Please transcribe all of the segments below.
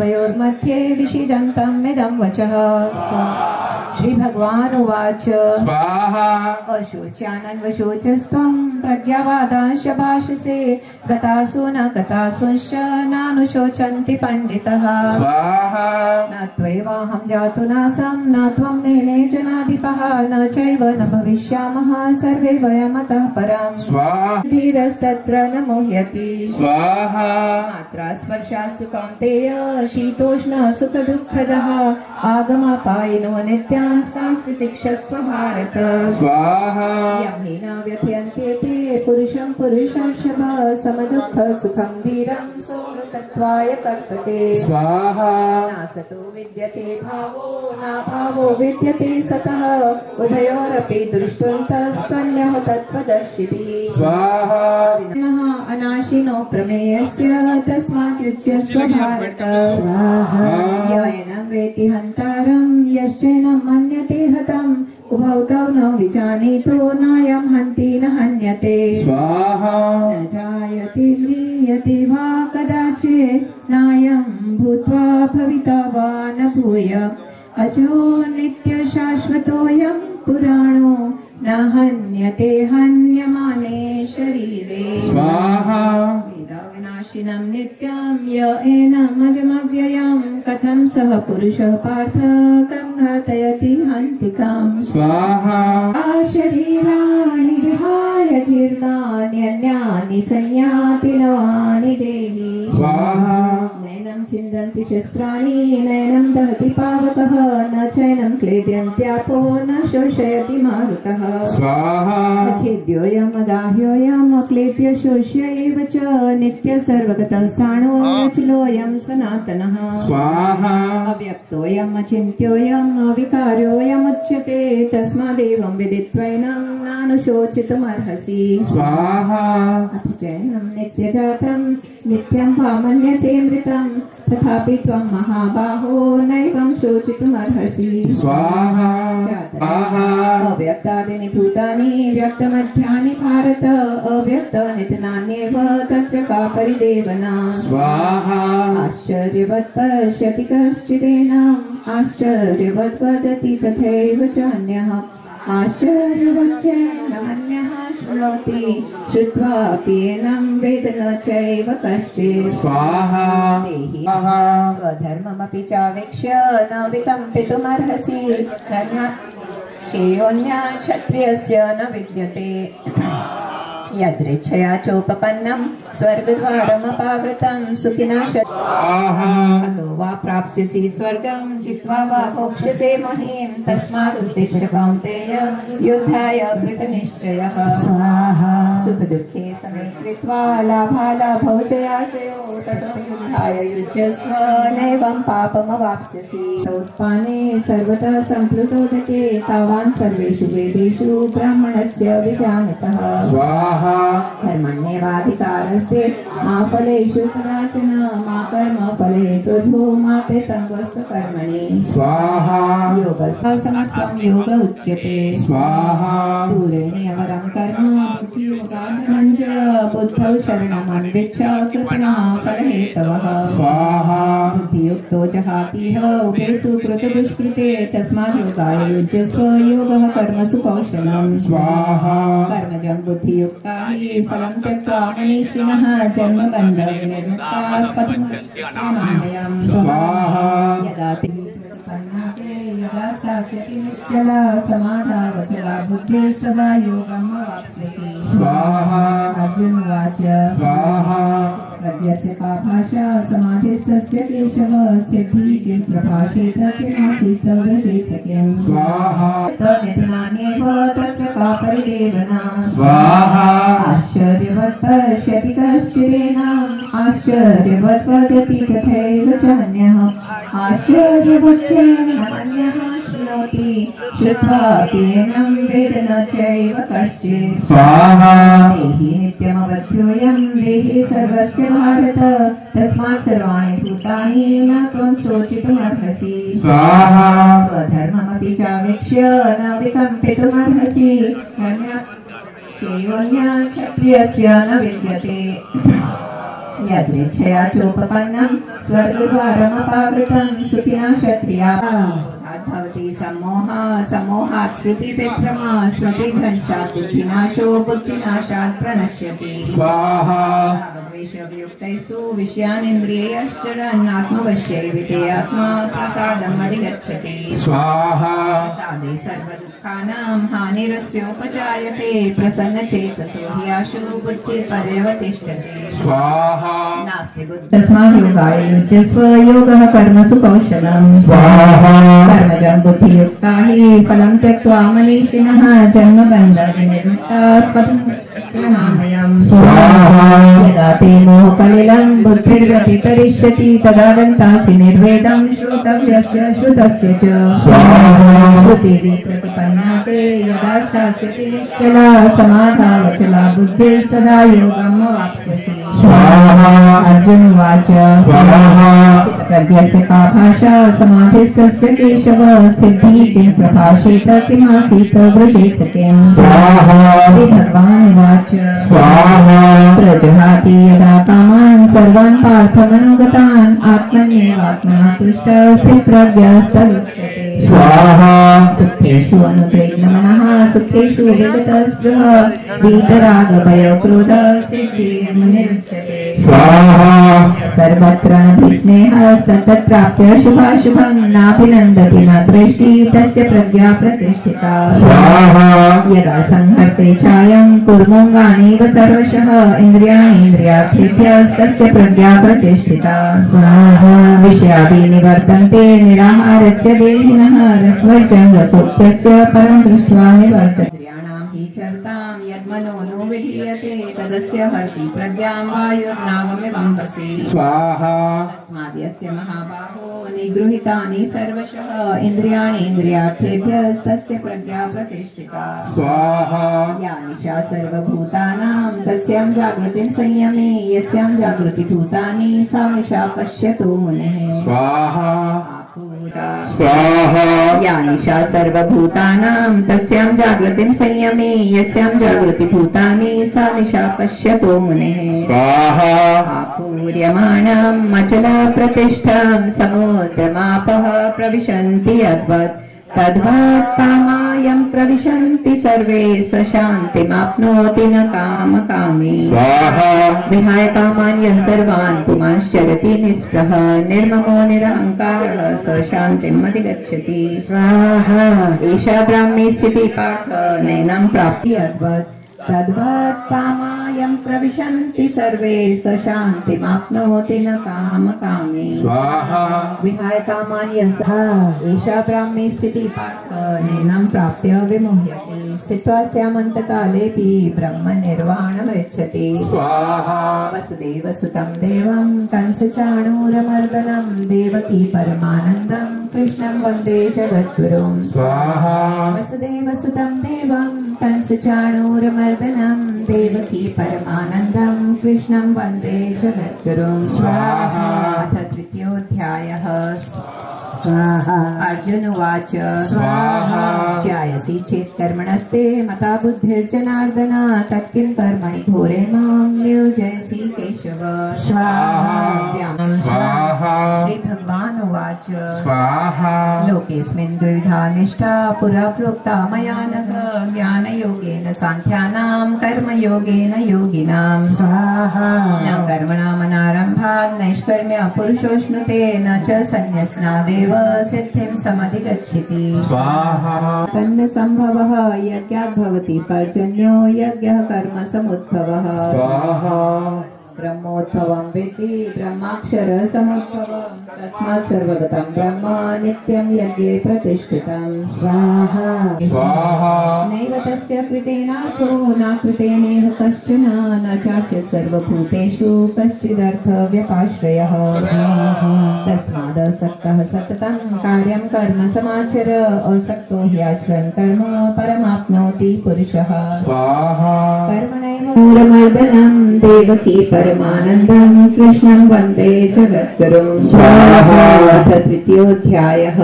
उभयोर्मध्ये विषिदन्तम् इदं वचः श्रीभगवानुवाच स्वाहा अशोच्यानन्वशोचस्त्वं प्रज्ञावादांश्च भाषसे गतासु न गतासुश्च नानुशोचन्ति पण्डितः स्वाहा न त्वैवाहं जातु नासं न त्वं नेमे जनाधिपः न चैव न भविष्यामः सर्वे वयमतः परम् स्वाहा धीरस्तत्र न मुह्यति स्वाहा मात्रा स्पर्शास्तु कौन्तेय शीतोष्ण सुखदुःखदः आगमापायिनो नित्यास्तांस्ति तिक्षस्व भारत स्वाहा यं हि न व्यथयन्ते ते पुरुषं पुरुषर्षभ समदुःख सुखं धीरं सोमृतत्वाय कल्पते स्वाहा नासतो विद्यते भावो नाभावो विद्यते सतः उभयोरपि दृष्टवन्तस्त्वन्यः तत्त्वदर्शिभिः स्वाहा विनः अनाशिनो प्रमेयस्य तस्माद्युज्यस्व भारत येनं वेति हन्तारं यश्चैनं मन्यते हतम् उभौ तौ न विजानीतो नायं हन्ति न हन्यते स्वाहा न जायते म्रियते वा कदाचित् नायं भूत्वा भविता वा न भूय अजो नित्यशाश्वतोऽयं पुराणो न हन्यते हन्यमाने शरीरे स्वाहा वेदाविनाशिनं नित्यं य एनमजमव्ययं कथं सः पुरुषः पार्थ कं घातयति हन्तिकाम् स्वाहा शरीराणि विहाय जीर्णान्यन्यानि संयाति नवानि देहि स्वाहा नैनं छिन्दन्ति शस्त्राणि नैनं दहति पावकः न चैनं क्लेद्यन्त्यापो न शोषयति मारुतः स्वाहा अच्छेद्योऽयम् अदाह्योऽयम् अक्लेद्य शोष्य एव च नित्य सर्वगतः स्थाणो रचिलोऽयं सनातनः स्वाहा अव्यक्तोऽयम् अचिन्त्योऽयम् अविकार्योऽयमुच्यते तस्मादेवं विदित्वैनं नानुशोचितुमर्हसि स्वाहा अथ चैनं नित्यजातं नित्यं भामन्यसे मृतं तथापि त्वं महाबाहो नैवं शोचितुमर्हसि स्वाहा अव्यक्तादीनि भूतानि व्यक्तमध्यानि भारत अव्यक्तानि नान्येव तत्र का परिदेवना स्वाहा आश्चर्यवत् पश्यति कश्चिदेनम् आश्चर्यवत् वदति तथैव चान्यः आश्चर्यवच्चैनमन्यः शृणोति श्रुत्वापि एनं वेद न चैव कश्चित् स्वाहा देहि स्वधर्ममपि चावेक्ष्य न विकम्पितुमर्हसि श्रेयोऽन्या क्षत्रियस्य न विद्यते यदृच्छया चोपपन्नं स्वर्गद्वारमपावृतं सुखिना अतो वा प्राप्स्यसि स्वर्गं जित्वा वा भोक्ष्यसे महीं तस्मादुत्तिष्ठ कौन्तेय युद्धाय कृतनिश्चयः सुखदुःखे समे कृत्वा लाभालाभौ जयाश्रयो ततो युद्धाय युज्यस्व नैवं पापमवाप्स्यसि उत्पाने सर्वतः सम्प्लुतोदके तावान् सर्वेषु वेदेषु ब्राह्मणस्य विजानतः धर्मण्येवाधिकारस्ते मा फलेषु कदाचन मा कर्मफले दुर्भो मा ते संगस्तु कर्मणि स्वाहा योगसमत्वं योग उच्यते स्वाहा दूरेण अवरं कर्म बुद्धियोगाधनं च बुद्धौ शरणमन्विच्छ कृपणः फलहेतवः स्वाहा बुद्धियुक्तो जहातीह उभेषु कृतदुष्कृते तस्मात् योगाय युज्यस्व योगः कर्मसु कौशलं स्वाहा कर्मजं बुद्धियुक्ता हि फलं त्यक्त्वा मनीषिणः जन्मबन्धविनिर्मुक्ताः पथमयं स्वाहा यदा ते यदा स्थास्यति निश्चला समाधावचला बुद्धिः सदा योगम् अवाप्स्यति स्वाहा अर्जुन उवाच स्वाहा प्रज्ञस्य का भाषा समाधिस्तस्य केशव सिद्धिः प्रभाषेत किमासीत् व्रजेत किम् स्वाहा तन्निधनान्येव तत्र का परिदेवना स्वाहा आश्चर्यवत् पश्यति कश्चिदेनम् आश्चर्यवत् वदति तथैव चान्यः आश्चर्यवच्चैनमन्यः शृणोति श्रुत्वापि एनं वेद न चैव कश्चित् स्वाहा देहि नित्यमवध्योऽयं देहि सर्वस्य भारत तस्मात् सर्वाणि भूतानि न त्वं शोचितुमर्हसि स्वाहा स्वधर्ममपि चावेक्ष्य न विकम्पितुमर्हसि श्रेयोऽन्या क्षत्रियस्य न विद्यते यद्रेच्छया चोपपन्नं स्वर्गद्वारमपावृतं सुखिनः क्षत्रियाः भवति सम्मोहात् श्रुतिविभ्रमा स्मृतिभ्रंशात् बुद्धिनाशो बुद्धिनाशात् प्रणश्यति स्वाहा द्वेषवियुक्तैस्तु विषयानिन्द्रियैश्चरन् आत्मवश्यैविते आत्मा प्रसादम् अधिगच्छति स्वाहा प्रसादे सर्वदुःखानां हानिरस्योपजायते प्रसन्नचेतसो हि आशु बुद्धिपर्यवतिष्ठते स्वाहा नास्ति तस्मात् योगाय युज्यस्व योगः कर्मसु कौशलम् स्वाहा कर्मजं बुद्धियुक्ता हि फलं त्यक्त्वा मनीषिणः जन्मबन्धनिर्मुक्ताः पदनामयम् स्वाहा यदा ते मोहकलिलं बुद्धिर्व्यतितरिष्यति तदा गन्तासि निर्वेदं श्रोतव्यस्य श्रुतस्य च स्वाहा श्रुतिविप्रतिपन्ना ते यदा स्थास्यति निश्चला समाधानचला बुद्धिस्तदा योगम् अवाप्स्यसि स्वाहा अर्जुन उवाच स्वाहा प्रज्ञस्य का भाषा समाधिस्तस्य केशव सिद्धि किं प्रभाषेत किमासीत व्रजेत किम् स्वाहा भगवान् उवाच स्वाहा प्रजहाति यदा कामान् सर्वान् पार्थमनोगतान् आत्मन्येवात्मना तुष्टः स्थितप्रज्ञस्तदुच्यते स्वाहा दुःखेषु अनुद्विग्नमनः सुखेषु विगतस्पृहः वीतरागभयक्रोधः सिद्धिर्मुनिरुच्यते स्वाहा सर्वत्र नभिस्नेहः सततप्राप्य शुभाशुभं नाभिनन्दति न द्वेष्टि तस्य प्रज्ञा प्रतिष्ठिता स्वाहा यदा संहर्ते चायं कुर्मोऽङ्गानीव सर्वशः इन्द्रियाणीन्द्रियार्थेभ्यस्तस्य प्रज्ञा प्रतिष्ठिता स्वाहा विषयादि निवर्तन्ते निराहारस्य देहिनः रसवर्जं रसोऽप्यस्य परं दृष्ट्वा निवर्तते हि चर्तां यद्मनो नो विधीयते तदस्य हरति प्रज्ञां वायुर्नावमिवम्बसि स्वाहा तस्माद्यस्य महाबाहो निगृहीतानि सर्वशः इन्द्रियाणीन्द्रियार्थेभ्यस्तस्य प्रज्ञा प्रतिष्ठिता स्वाहा या निशा सर्वभूतानां तस्यां जागृतिं संयमे यस्यां जागृतिभूतानि सा निशा पश्यतो मुनिः स्वाहा स्वाहा या निशा सर्वभूतानां तस्यां जागृतिं संयमे यस्यां जागृतिभूतानि सा निशा पश्यतो मुनिः स्वाहा आपूर्यमाणं मचलप्रतिष्ठं समुद्रमापः प्रविशन्ति यद्वत् तद्वत् कामायं प्रविशन्ति सर्वे स शान्तिमाप्नोति न कामकामी स्वाहा विहाय कामान् यः सर्वान् पुमांश्चरति निःस्पृहः निर्ममो निरहङ्कारः स शान्तिम् अधिगच्छति स्वाहा एषा ब्राह्मी स्थितिः पार्थ नैनं प्राप्ति यद्वत् तद्वत् कामायं प्रविशन्ति सर्वे स शान्तिमाप्नोति न कामकामी स्वाहा विहाय कामान् यः एषा ब्राह्मी स्थितिः पार्थ नैनं प्राप्य विमुह्यते स्थित्वा स्यामन्तकालेऽपि ब्रह्मनिर्वाणमृच्छति स्वाहा वसुदेवसुतं देवं कंसचाणूरमर्दनं देवकी परमानन्दं कृष्णं वन्दे जगद्गुरुं स्वाहा वसुदेवसुतं देवं कंसचाणूरमर्दनं देवकी परमानन्दं कृष्णं वन्दे जगद्गुरुं स्वाहा अथ तृतीयोऽध्यायः स्वाहा अर्जुन उवाच स्वाहा जायसि चेत् कर्मणस्ते मता बुद्धिर्जनार्दन तत्किं कर्मणि घोरे मां नियोजयसि केशव स्वाहा स्वाहा श्रीभगवान् उवाच स्वाहा लोकेऽस्मिन् द्विविधा निष्ठा पुरा प्रोक्ता मया नघ ज्ञानयोगेन साङ्ख्यानां कर्मयोगेन योगिनां स्वाहा न कर्मणामनारम्भात् नैष्कर्म्य पुरुषोऽश्नुते न च सन्न्यस्नादेव सिद्धिं समधिगच्छति स्वाहा तन्न संभवः यज्ञात् भवति पर्जन्यो यज्ञः कर्म समुद्भवः स्वाहा ब्रह्मोद्भवं विद्धि ब्रह्माक्षरसमुद्भवं तस्मात् सर्वगतं ब्रह्म नित्यं यज्ञे प्रतिष्ठितं स्वाहा स्वाहा नैव तस्य कृतेनार्थो न कृतेनेह कश्चन न चास्य सर्वभूतेषु कश्चिदर्थव्यपाश्रयः तस्मादसक्तः सततं कार्यं कर्म समाचर असक्तो ह्याश्रयन् कर्म परमाप्नोति पुरुषः स्वाहा कर्मणैव मूलमर्दनं देवकी परमानन्दं कृष्णं वन्दे जगद्गुरुं स्वाहा अथ तृतीयोऽध्यायः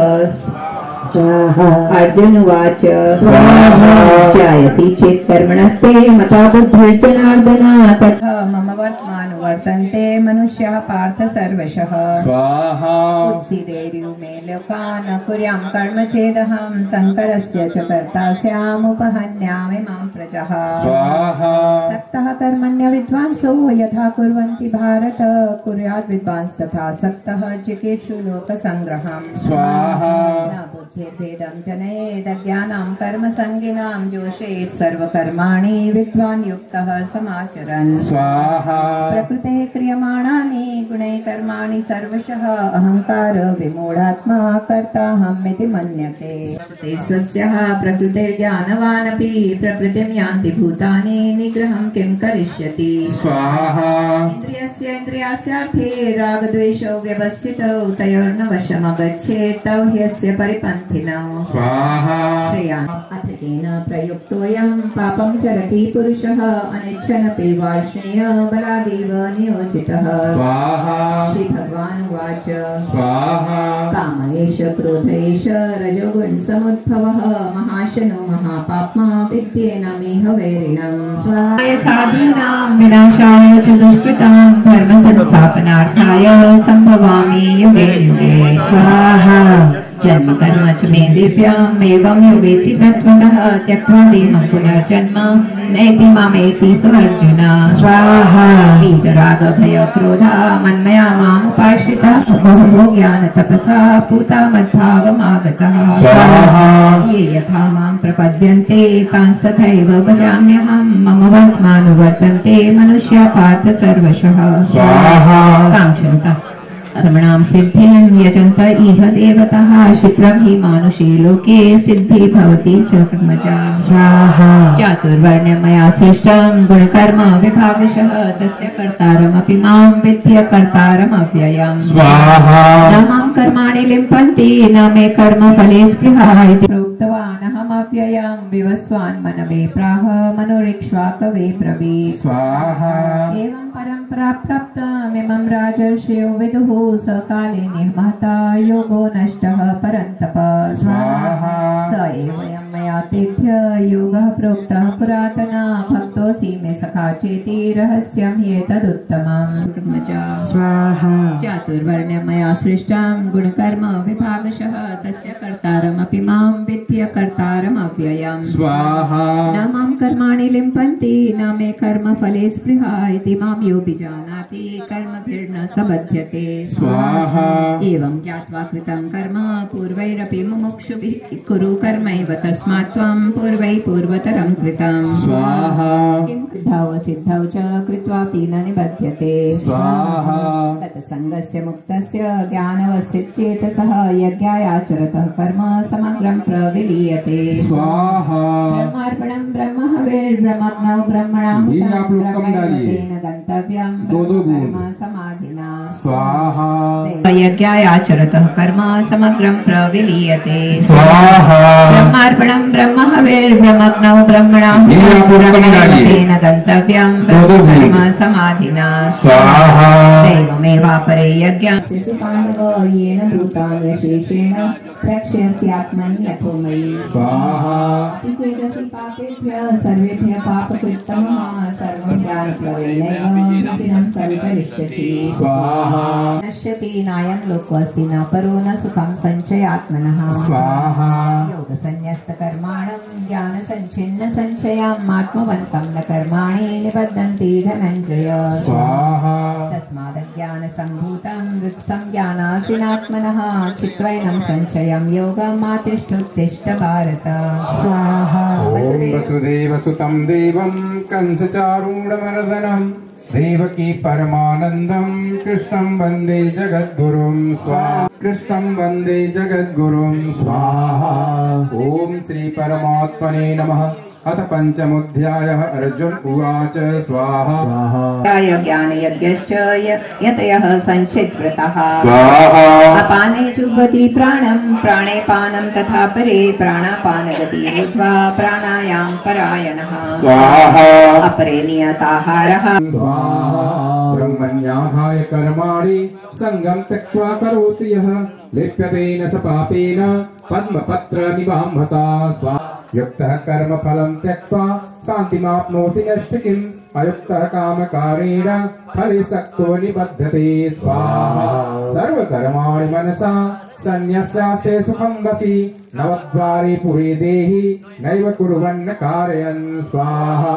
अर्जुन उवाच स्वाहा जायसि चेत् कर्मणस्ते मता बुद्धिर्जनार्दन तथा मम वर्तमानुवर्तन्ते मनुष्याः पार्थ सर्वशः स्वाहा उत्सीदेयुमे लोकान् न कुर्यां कर्म चेदहं शङ्करस्य च कर्ता स्यामुपहन्यामि मां प्रजः स्वाहा सक्तः कर्मण्य विद्वांसो यथा कुर्वन्ति भारत कुर्यात् विद्वांस तथा सक्तः चिकीर्षु लोकसङ्ग्रहम् स्वाहा न बुद्धिर्भेदं जनेद ज्ञानं कर्मसङ्गिनां जोषेत् सर्वकर्माणि विद्वान् युक्तः समाचरन् स्वाहा प्रकृतेः क्रियमाणानि गुणैः कर्माणि सर्वशः अहङ्कार विमूढात्मा कर्ताहमिति मन्यते ते स्वस्याः प्रकृतिर्ज्ञानवानपि प्रकृतिं यान्ति भूतानि निग्रहं किं करिष्यति स्वाहा इन्द्रियस्य इन्द्रियास्यार्थे रागद्वेषौ व्यवस्थितौ तयोर्न वशमगच्छेत् तौ ह्यस्य परिपन्थिनौ स्वाहा श्रेयान् अथ केन प्रयुक्तोऽयं पापं चरति पुरुषः अनिच्छनपि वार्ष्णेय बलादेव नियोजितः स्वाहा श्रीभगवानुवाच स्वाहा कामयेष क्रोधयेष रजोगुणसमुद्भवः महाशनो महापाप्मा विद्येनमिह वैरिणम् स्वाय साधूनां विनाशाय च दुष्कृतां धर्मसंस्थापनार्थाय सम्भवामि युगे युगे स्वाहा जन्म कर्म च मे दिव्यम् एवं योगेति तत्त्वतः त्यक्त्वा देहं पुनर्जन्म नैति मामेति सुअर्जुन स्वाहा वीतराग भय क्रोधा मन्मया मामुपाश्रितः बहवो ज्ञान तपसा पूता मद्भावमागतः स्वाहा ये यथा मां प्रपद्यन्ते तांस्तथैव भजाम्यहं मम वर्तमानुवर्तन्ते मनुष्या पार्थ सर्वशः स्वाहा काङ्क्षन्तः कर्मणां सिद्धिं यजन्त इह देवताः क्षिप्रं हि मानुषे लोके सिद्धि भवति च कर्मजा स्वाहा चातुर्वर्ण्यं मया सृष्टं गुणकर्म विभागशः तस्य कर्तारमपि मां विद्य कर्तारमव्ययम् स्वाहा न मां कर्माणि लिम्पन्ति न मे कर्मफले स्पृहा इति प्रोक्तवानहमव्ययं विवस्वान् मनवे प्राह मनोरिक्ष्वाकवे ब्रवीत् स्वाहा एवं परम्परा प्राप्तमिमं राजर्षयो विदुः सकाले निर्माता योगो नष्टः परन्तप स्वाहा स एवं मया तेभ्य योगः प्रोक्तः पुरातन भक्तोऽसि मे सखा चेति रहस्यं ह्येतदुत्तमम् स्वाहा चातुर्वर्ण्यं मया सृष्टं गुणकर्म विभागशः तस्य कर्तारमपि मां विद्य कर्तारमव्ययम् स्वाहा न मां कर्माणि लिम्पन्ति न मे कर्मफले स्पृहा इति मां यो विजानाति कर्मभिर्न सबध्यते स्वाहा एवं ज्ञात्वा कृतं कर्म पूर्वैरपि मुमुक्षुभिः कुरु कर्मैव तस्मात् त्वं पूर्वैः पूर्वतरं कृतं स्वाहा किं सिद्धौ सिद्धौ च कृत्वापि न निबध्यते स्वाहा गतसङ्गस्य मुक्तस्य ज्ञानवस्थितचेतसः यज्ञायाचरतः कर्म समग्रं प्रविलीयते स्वाहा ब्रह्मार्पणं ब्रह्म हविर्ब्रह्मज्ञौ ब्रह्मणाहुतं ब्रह्मैव गन्तव्यं ब्रह्मकर्म समाधिना स्वाहा यज्ञायाचरतः कर्म समग्रं प्रविलीयते स्वाहा ब्रह्मार्पणं ब्रह्म हविर्ब्रह्मज्ञौ ब्रह्मणाहुतं ब्रह्मैव गन्तव्यं ब्रह्मकर्म समाधिना स्वाहा दैवमेवापरे यज्ञं पाण्डव येन भूतानि शेषेण प्रक्ष्यस्यात्मन्यथो मयि स्वाहा चेदसि पापेभ्यः सर्वेभ्यः पापकृत्तमः सर्वं ज्ञानप्लवेनैव रुचिनं संकरिष्यति स्वाहा नश्यति नायं लोकोऽस्ति न परो न सुखं सञ्चयात्मनः स्वाहा योगसन्न्यस्तकर्माणं ज्ञानसञ्छिन्नसंशयम् आत्मवन्तं न कर्माणि निबद्धन्ति धनञ्जय स्वाहा तस्मादज्ञानसम्भूतं हृत्स्थं ज्ञानासीनात्मनः चित्वैनं संशयं योगम् आतिष्ठोत्तिष्ठ भारत स्वाहा ॐ वसुदेवसुतं देवं कंसचारूढमर्दनं देवकी परमानन्दं कृष्णं वन्दे जगद्गुरुं स्वाहा कृष्णं वन्दे जगद्गुरुं स्वाहा ॐ श्री परमात्मने नमः अथ पंचमोऽध्यायः अर्जुन उवाच स्वाहा ज्ञानयज्ञश्च यतयः संचिद्व्रतः स्वाहा अपाने जुह्वति प्राणं प्राणे पानं तथा परे प्राणापानगति ऊर्ध्वा प्राणायाम परायणः स्वाहा अपरे नियताहारः स्वाहा ब्रह्मण्याहुतिर्विधिर्देवतानां स्वाहाय कर्माणि संगं त्यक्त्वा करोति यः लिप्यते न स पापेन पद्मपत्रमिवाम्भसा स्वा युक्तः कर्मफलं त्यक्त्वा शान्तिमाप्नोति नष्टिकीम् अयुक्तः कामकारेण फले सक्तो निबध्यते स्वाहा सर्वकर्माणि मनसा सन्न्यस्यास्ते सुखं वसि नवद्वारे पुरे देहि नैव कुर्वन्न कारयन् स्वाहा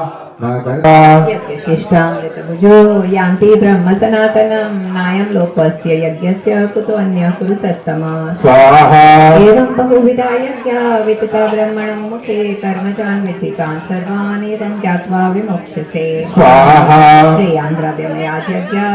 यज्ञशिष्टामृतभुजो यान्ति ब्रह्म सनातनं नायं लोकस्य यज्ञस्य कुतो अन्यः कुरु सत्तमा स्वाहा एवं बहुविधा यज्ञा वितता ब्रह्मणो मुखे कर्मजान् विधितान् सर्वान् एतं ज्ञात्वा विमोक्ष्यसे स्वाहा श्रेयान् द्रव्यमयाज्ञा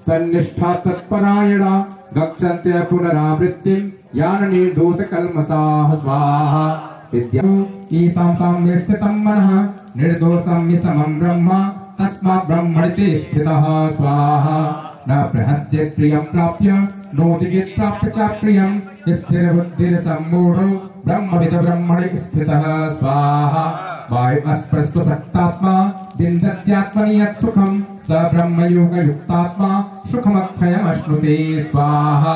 तन्निष्ठा तत्परायणा गच्छन्त्य पुनरावृत्तिं यान निर्धूतकल्मषाः स्वाहा विद्यम् ईशां साम्ये स्थितं मनः निर्दोषं हि समं ब्रह्म तस्मात् ब्रह्मणि ते स्थितः स्वाहा न प्रहस्येत् प्रियं प्राप्य नोदियेत् प्राप्य च प्रियं स्थिरबुद्धिर्सम्मूढो ब्रह्मविद ब्रह्मणि स्थितः स्वाहा वायुस्पृष्टसक्तात्मा विन्दत्यात्मनि यत् सुखं स ब्रह्मयोगयुक्तात्मा सुखमक्षयमश्नुते स्वाहा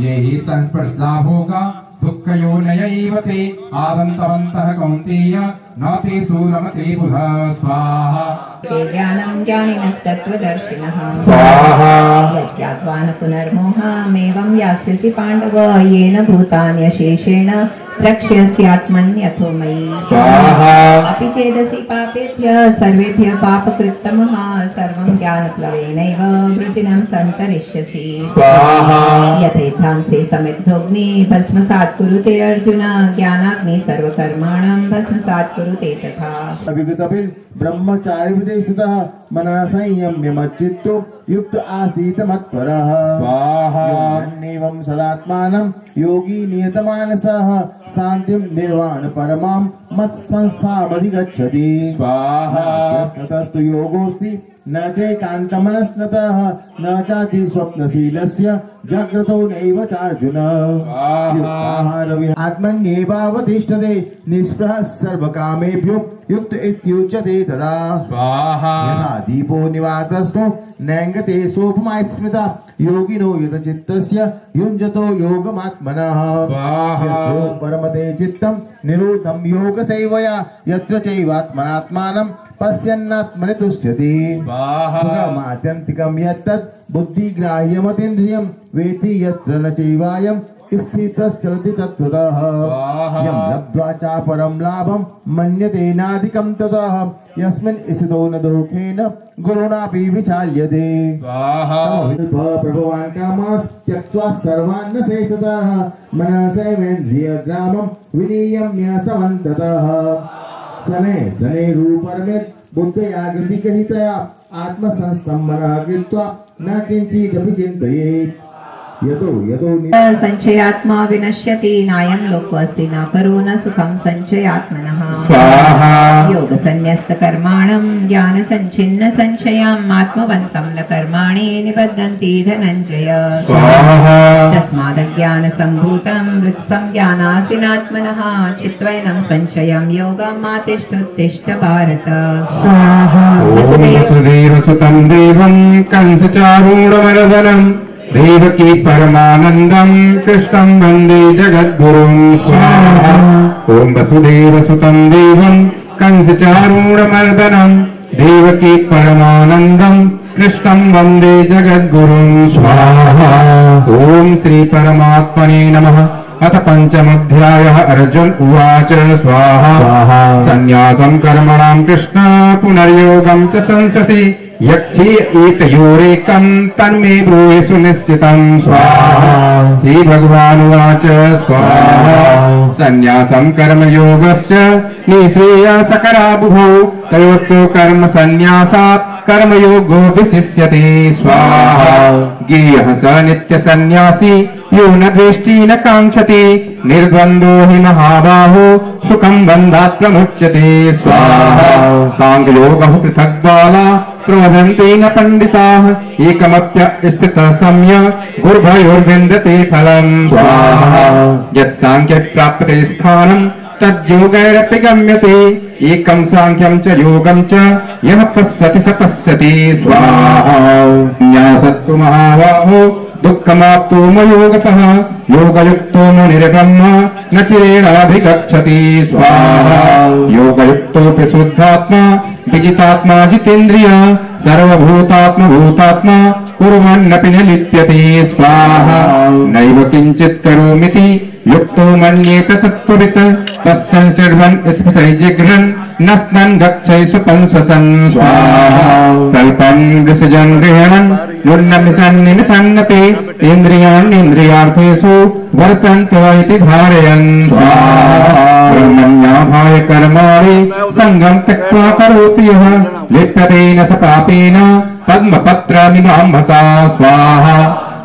ये हि संस्पर्शा भोगा दुःखयोनयैव ते आदन्तवन्तः कौन्तेय न ते सूरमते बुधः स्वाहा ज्ञानं ज्ञानिनस्तत्त्वदर्शिनः स्वाहा यज्ञात्वा न पुनर्मोहमेवं यास्यसि पाण्डव येन भूतान्यशेषेण रक्ष्यस्यात्मन्यथो मयि स्वाहा अपि चेदसि पापेभ्यः सर्वेभ्यः पापकृत्तमः सर्वं ज्ञानप्लवेनैव वृजिनं सन्तरिष्यसि स्वाहा यथेथांसे समिद्धोऽग्नि भस्मसात् कुरुते अर्जुन ज्ञानाग्नि सर्वकर्माणां भस्मसात् कुरुते तथा विगतभिर् ब्रह्मचारिवृते स्थितः मनः संयम्य मच्चित्तो युक्त आसीत् मत्परः स्वाहा एवं सदात्मानं योगी नियतमानसः शान्तिं निर्वाण परमां मत्संस्थामधिगच्छति स्वाहा ततस्तु योगोऽस्ति न चैकान्तमनस्नतः न चाति स्वप्नशीलस्य जाग्रतो नैव चार्जुन आत्मन्येवावतिष्ठते निःस्पृहः सर्वकामेभ्यो युक्त इत्युच्यते तदा स्वाहा यथा दीपो निवातस्थो नैङ्गते सोपमा स्मृता योगिनो यतचित्तस्य युञ्जतो योगमात्मनः यतो परमते चित्तं निरोधं योगसेवया यत्र चैवात्मनात्मानं पश्यन्नात्मनि तुष्यति सुखमात्यन्तिकं यत्तत् बुद्धिग्राह्यमतीन्द्रियं वेति यत्र न चैवायं स्थितश्चलति तत्त्वतः यं लब्ध्वा चापरं लाभं मन्यतेनाधिकं ततः यस्मिन् स्थितो न दुःखेन गुरुणापि विचाल्यते प्रभवान् कामास्त्यक्त्वा सर्वान् न शेषतः मनसैवेन्द्रियग्रामं विनियम्य समन्ततः शनैः शनैः रूपरमेत् बुद्धयागृतिकहितया आत्मसंस्थं मनः कृत्वा न किञ्चिदपि चिन्तयेत् संचयात्मा विनश्यति नायं लोकोऽस्ति न परो न सुखं संचयात्मनः स्वाहा योगसन्न्यस्तकर्माणं ज्ञानसञ्छिन्न संशयम् आत्मवन्तं न कर्माणि निबद्धन्ति धनञ्जय स्वाहा तस्मादज्ञानसम्भूतं हृत्स्थं ज्ञानासिनात्मनः चित्वैनं संशयं योगम् आतिष्ठोत्तिष्ठ भारत स्वाहा वसुदेवसुतं देवं कंसचारूढमर्दनं देवकी परमानन्दं कृष्णं वन्दे जगद्गुरुं स्वाहा ॐ वसुदेवसुतं देवं कंसचारूढमर्दनं देवकी परमानन्दं कृष्णं वन्दे जगद्गुरुं स्वाहा ॐ श्री परमात्मने नमः अथ पंचमोऽध्यायः अर्जुन उवाच स्वाहा सन्न्यासं कर्मणां कृष्ण पुनर्योगं च संससि यक्षी एतयोरेकं तन्मे ब्रूहि सुनिश्चितं स्वाहा श्रीभगवानुवाच स्वाहा सन्न्यासं कर्मयोगस्य निःश्रेयसकरा बुभौ तयोत्सो कर्म सन्न्यासात् कर्मयोगो विशिष्यते स्वाहा ज्ञेयः स नित्यसन्न्यासी यो न द्वेष्टि न काङ्क्षति निर्द्वन्द्वो हि महाबाहो सुखं बन्धात् प्रमुच्यते स्वाहा साङ्ख्ययोगः पृथक् बाला प्रवदन्ति न पण्डिताः एकमप्य स्थितः सम्यक् गुरुभयोर्विन्दते फलम् स्वाहा यत् साङ्ख्यं प्राप्यते स्थानं तद्योगैरपि गम्यते एकं साङ्ख्यं च योगं च यः पश्यति स पश्यति स्वाहा न्यासः तमस्तु महाबाहो दुःखमाप्तो मयोगतः योगयुक्तो मुनिर्ब्रह्म न चिरेणाभिगच्छति स्वाहा योगयुक्तोऽपि शुद्धात्मा विजितात्मा जितेन्द्रिय सर्वभूतात्मा भूतात्मा कुर्वन्नपि न लिप्यते स्वाहा नैव किञ्चित् करोमीति युक्तो मन्येत तत्त्ववित् पश्चन् शृण्वन् स्पृशैर्जिघ्रन् न स्नन् गच्छै स्वपन् स्वसन् स्वाहा कल्पन् विसृजन् गृह्णन् मुन्नमिसन्निमिसन्नपि इन्द्रियाणीन्द्रियार्थेषु वर्तन्ते इति धारयन् स्वाहा ब्रह्मण्याधाय कर्माणि सङ्गं त्यक्त्वा करोति यः लिप्यते न स पापेन पद्मपत्रमिवाम्भसा स्वाहा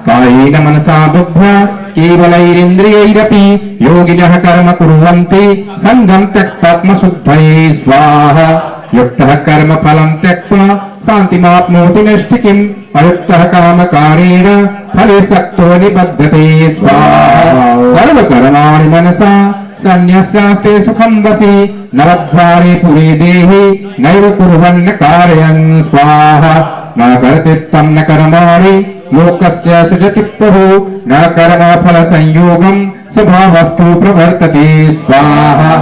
कायेन मनसा बुद्ध्या केवलैरिन्द्रियैरपि योगिनः कर्म कुर्वन्ति सङ्गं त्यक्त्वात्मशुद्धये स्वाहा युक्तः कर्म फलं त्यक्त्वा शान्तिमाप्नोति नैष्ठिकीम् अयुक्तः कामकारेण फले सक्तो निबध्यते स्वाहा सर्वकर्माणि मनसा सन्न्यस्यास्ते सुखं वसि नवद्वारे पुरे देहि नैव कुर्वन्न कारयन् स्वाहा न कर्ति तं न कर्माणि लोकस्य सृजति प्रभु न कर्मफल संयोगं स्वभावस्तु प्रवर्तते स्वाहा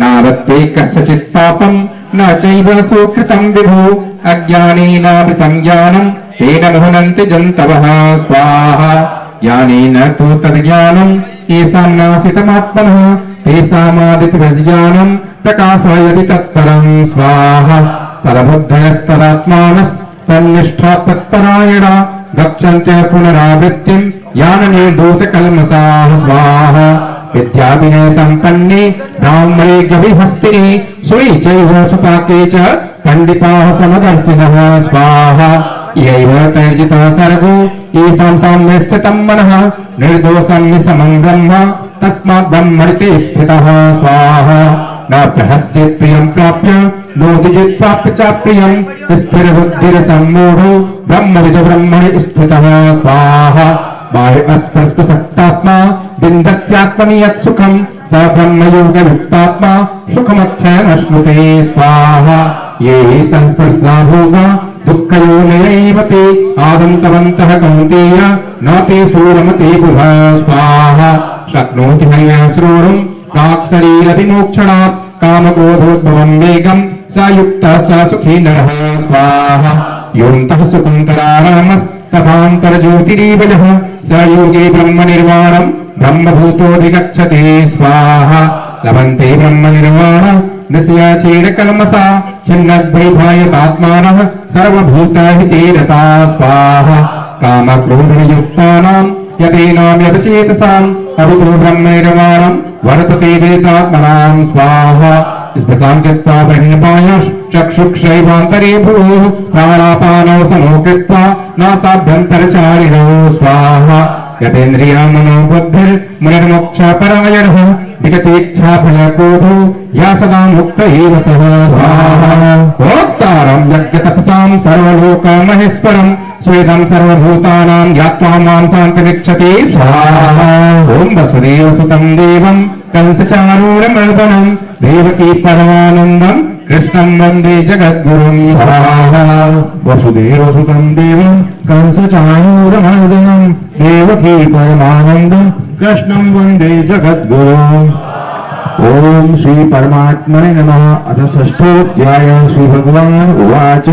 नावत्ते कस्यचित् पापं न चैव सुकृतं विभो अज्ञानेनावृतं ज्ञानं तेन मुह्यन्ते जन्तवः स्वाहा ज्ञानेन तु तद्ज्ञानं येषां नाशितमात्मनः तेषामादित्यज्ञानं प्रकाशयति तत्परं स्वाहा तद्बुद्धयस्तदात्मानस्तन्निष्ठा तत्परायणा गच्छन्त्य पुनरावृत्तिं ज्ञाननिर्धूतकल्मषाः स्वाहा विद्याविनय सम्पन्ने ब्राह्मणे गविहस्तिने सुरे चैव सुपाके च पण्डिताः समदर्शिनः स्वाहा यैव तैर्जितः सर्गो येषां साम्ये स्थितं मनः निर्दोषं निशमं ब्रह्म तस्मात् ब्रह्मणि स्थितः स्वाहा न प्रहस्येत् प्रियं प्राप्य नोदिजित् प्राप्य च प्रियं स्थिरबुद्धिरसम्मूढो ब्रह्मविदो ब्रह्मणि स्थितः स्वाहा बाह्य अस्पृशक्तात्मा विन्दत्यात्मनि यत् सुखं स ब्रह्मयोगयुक्तात्मा सुखमक्षयमश्नुते स्वाहा ये संस्पर्शा भोगा दुःखयोनिनैव ते आगन्तवन्तः कौन्तेय न ते सूरमते बुधः स्वाहा शक्नोति मया श्रोणुं प्राक्शरीरविमोक्षणात् कामक्रोधोद्भवं वेगं स युक्तः स सुखी नरः स्वाहा योऽन्तः सुकुन्तरारामस्तथान्तरज्योतिरीव यः स योगे ब्रह्मनिर्वाणं ब्रह्मभूतोऽधिगच्छते स्वाहा लभन्ते ब्रह्मनिर्वाण निश्चयचेरकल्मषा छिन्नद्वैभायतात्मानः सर्वभूतहिते रता स्वाहा कामक्रोधयुक्तानां यतेनाम्यवचेतसाम् अभितो ब्रह्मनिर्वाणं वर्तते वेदात्मनां स्वाहा स्पृशां कृत्वा बहिर्बाह्यश्चक्षुक्षैवान्तरे भूः प्राणापानौ समो कृत्वा नासाभ्यन्तरचारिणो स्वाहा यतेन्द्रिया मनोबुद्धिर्मुनिर्मोक्षपरायणः विगतेच्छाफलक्रोधो या सदा मुक्त एव सः स्वाहा भोक्तारं यज्ञतपसां सर्वलोकमहेश्वरं स्वेदं सर्वभूतानां ज्ञात्वा मां शान्तिमिच्छति स्वाहा ॐ वसुदेवसुतं देवं कंसचारूढमर्दनं देवकी परमानन्दं कृष्णं वन्दे जगद्गुरुं स्वाहा वसुदेवसुतं देवं कंसचारूढमर्दनं देवकी परमानन्दं कृष्णं वन्दे जगद्गुरुम् ओम श्री परमात्मने नमः। अथ षष्ठोऽध्याय श्री भगवान् उवाच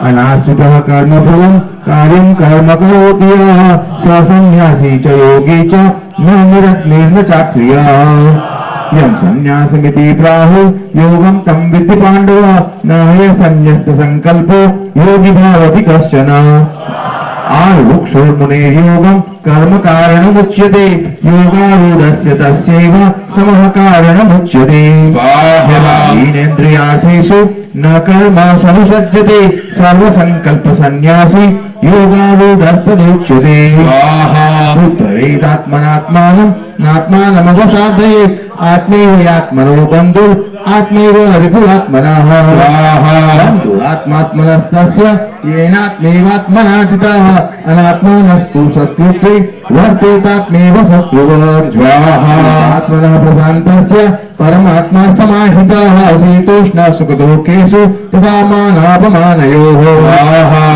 अनाश्रितः कर्मफलं कार्यं कर्म करोति यः स संन्यासी च योगी च न निरग्निर्न चाक्रियः यं संन्यासमिति प्राहुः योगं तं विद्धि पाण्डव न ह्यसन्न्यस्तसङ्कल्पो योगी भवति कश्चन आरुक्षोर्मुनेर्योगं कर्म कारणमुच्यते योगारूढस्य तस्यैव समः कारणमुच्यते हीनेन्द्रियार्थेषु न कर्म समुसज्जते सर्वसङ्कल्प सन्न्यासी योगारूढस्तदुच्यते उद्धरेदात्मनात्मानं नात्मानमवसाधयेत् आत्मैव यात्मनो बन्धुः आत्मैव ऋतुरात्मनः दुरात्मात्मनस्तस्य येनात्मैवात्मना चितः अनात्मनस्तु शत्रुत्वे वर्तेतात्मैव शत्रुवत् आत्मनः प्रशान्तस्य परमात्मा समाहितः शीतोष्ण सुखदुःखेषु तथा मानापमानयोः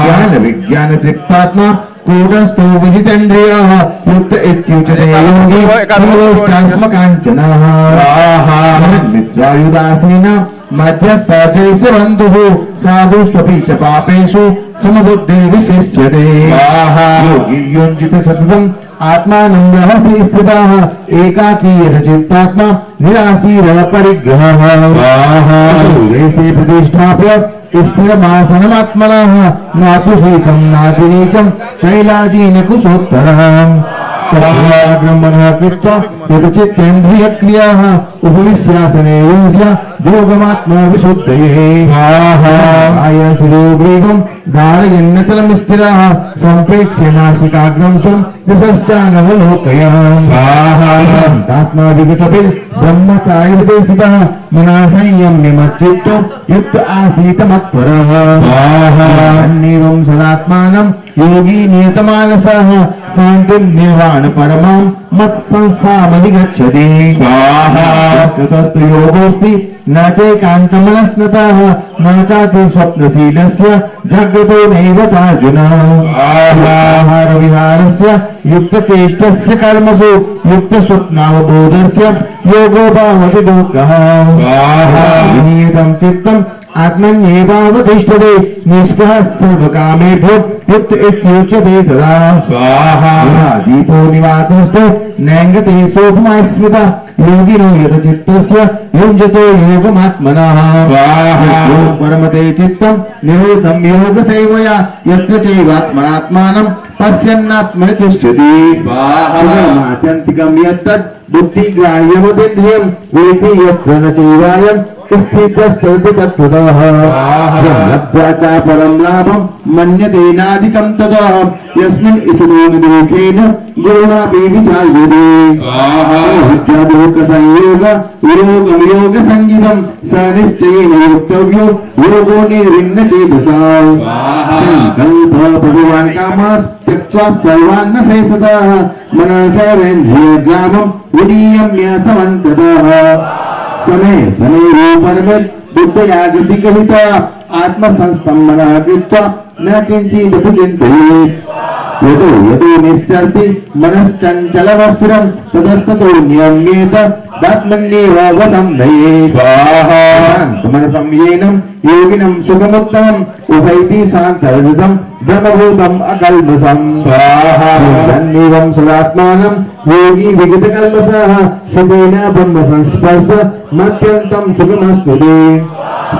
ज्ञान विज्ञान तृप्तात्मा कूटस्थो विजितेन्द्रियः युक्त इत्युच्यते योगी समलोष्टास्मकाञ्चनः मित्रायुदासीन मध्यस्थजैस्य बन्धुषु साधुष्वपि च पापेषु समबुद्धिर्विशिष्यते योगी युञ्जित सततम् आत्मानं रहसि स्थितः एकाकी रचित्तात्मा निराशीर परिग्रहः देशे प्रतिष्ठाप्य स्थिरमासनमात्मनः नातु शीतं नाति नीचं चैलाजीन कुशोत्तरम् ब्रह्मणः कृत्वा यतचित्तेन्द्रियक्रियाः उपविश्यासने योज्य योगमात्मविशुद्धये आयशिरोग्रीवं धारयन्नचलं स्थिरः सम्प्रेक्ष्य नासिकाग्रं स्वं दिशश्चानवलोकयन् आत्मा विगतपिल ब्रह्मचारिते स्थितः मना संयम्य मच्चित्तो युक्त आसीत मत्परः अन्येवं सदात्मानं योगी नियतमानसः शान्तिं निर्वाण परमां मत्संस्थामधिगच्छति ततस्तु योगोऽस्ति न चैकान्तमनस्नतः न चाति स्वप्नशीलस्य जाग्रतो नैव चार्जुन आहारविहारस्य युक्तचेष्टस्य कर्मसु युक्तस्वप्नावबोधस्य योगो भवति दुःखः विनियतं चित्तम् आत्मन्येवावतिष्ठते निष्पृहः सर्वकामेभ्यो युक्त इत्युच्यते तदा दीपो निवातस्थो नैङ्गते सोपमा स्मृता योगिनो यतचित्तस्य युञ्जतो योगमात्मनः परमते चित्तं निरोधं योगसेवया यत्र चैवात्मनात्मानं पश्यन्नात्मनि तुष्यति शुभमात्यन्तिकं यत्तद् बुद्धिग्राह्यमुदिन्द्रियं वेति यत्र न चैवायं स्थितश्चलति तत्त्वतः लब्ध्वा च परं लाभं मन्यतेनाधिकं ततः यस्मिन् ईश्वरो निरूखेन गुरुणापि विचार्यते विद्यालोकसंयोग वियोगसंगीतं स निश्चयेन योक्तव्यो योगो निर्विण्ण चेतसा संकल्प भगवान् कामास् त्यक्त्वा सर्वान् न शेषतः मनसेन्द्रियग्रामं विनियम्य समन्ततः समय समय रूपनिमित् बुद्धयागति कहिता आत्मसंस्तम्भनः कृत्वा न किञ्चिदपि चिन्तयेत् यतो यतो निश्चरति मनश्चञ्चलमस्थिरं ततस्ततो नियम्येत तात्मन्येव वसंधयेत् शान्तमनसं येनं योगिनं सुखमुत्तमम् उपैति शान्तरजसं ब्रह्मभूतम् अकल्मषं धन्येवं सदात्मानं योगी विगतकल्मषः सुखेन ब्रह्म संस्पर्श मत्यन्तं सुखमश्नुते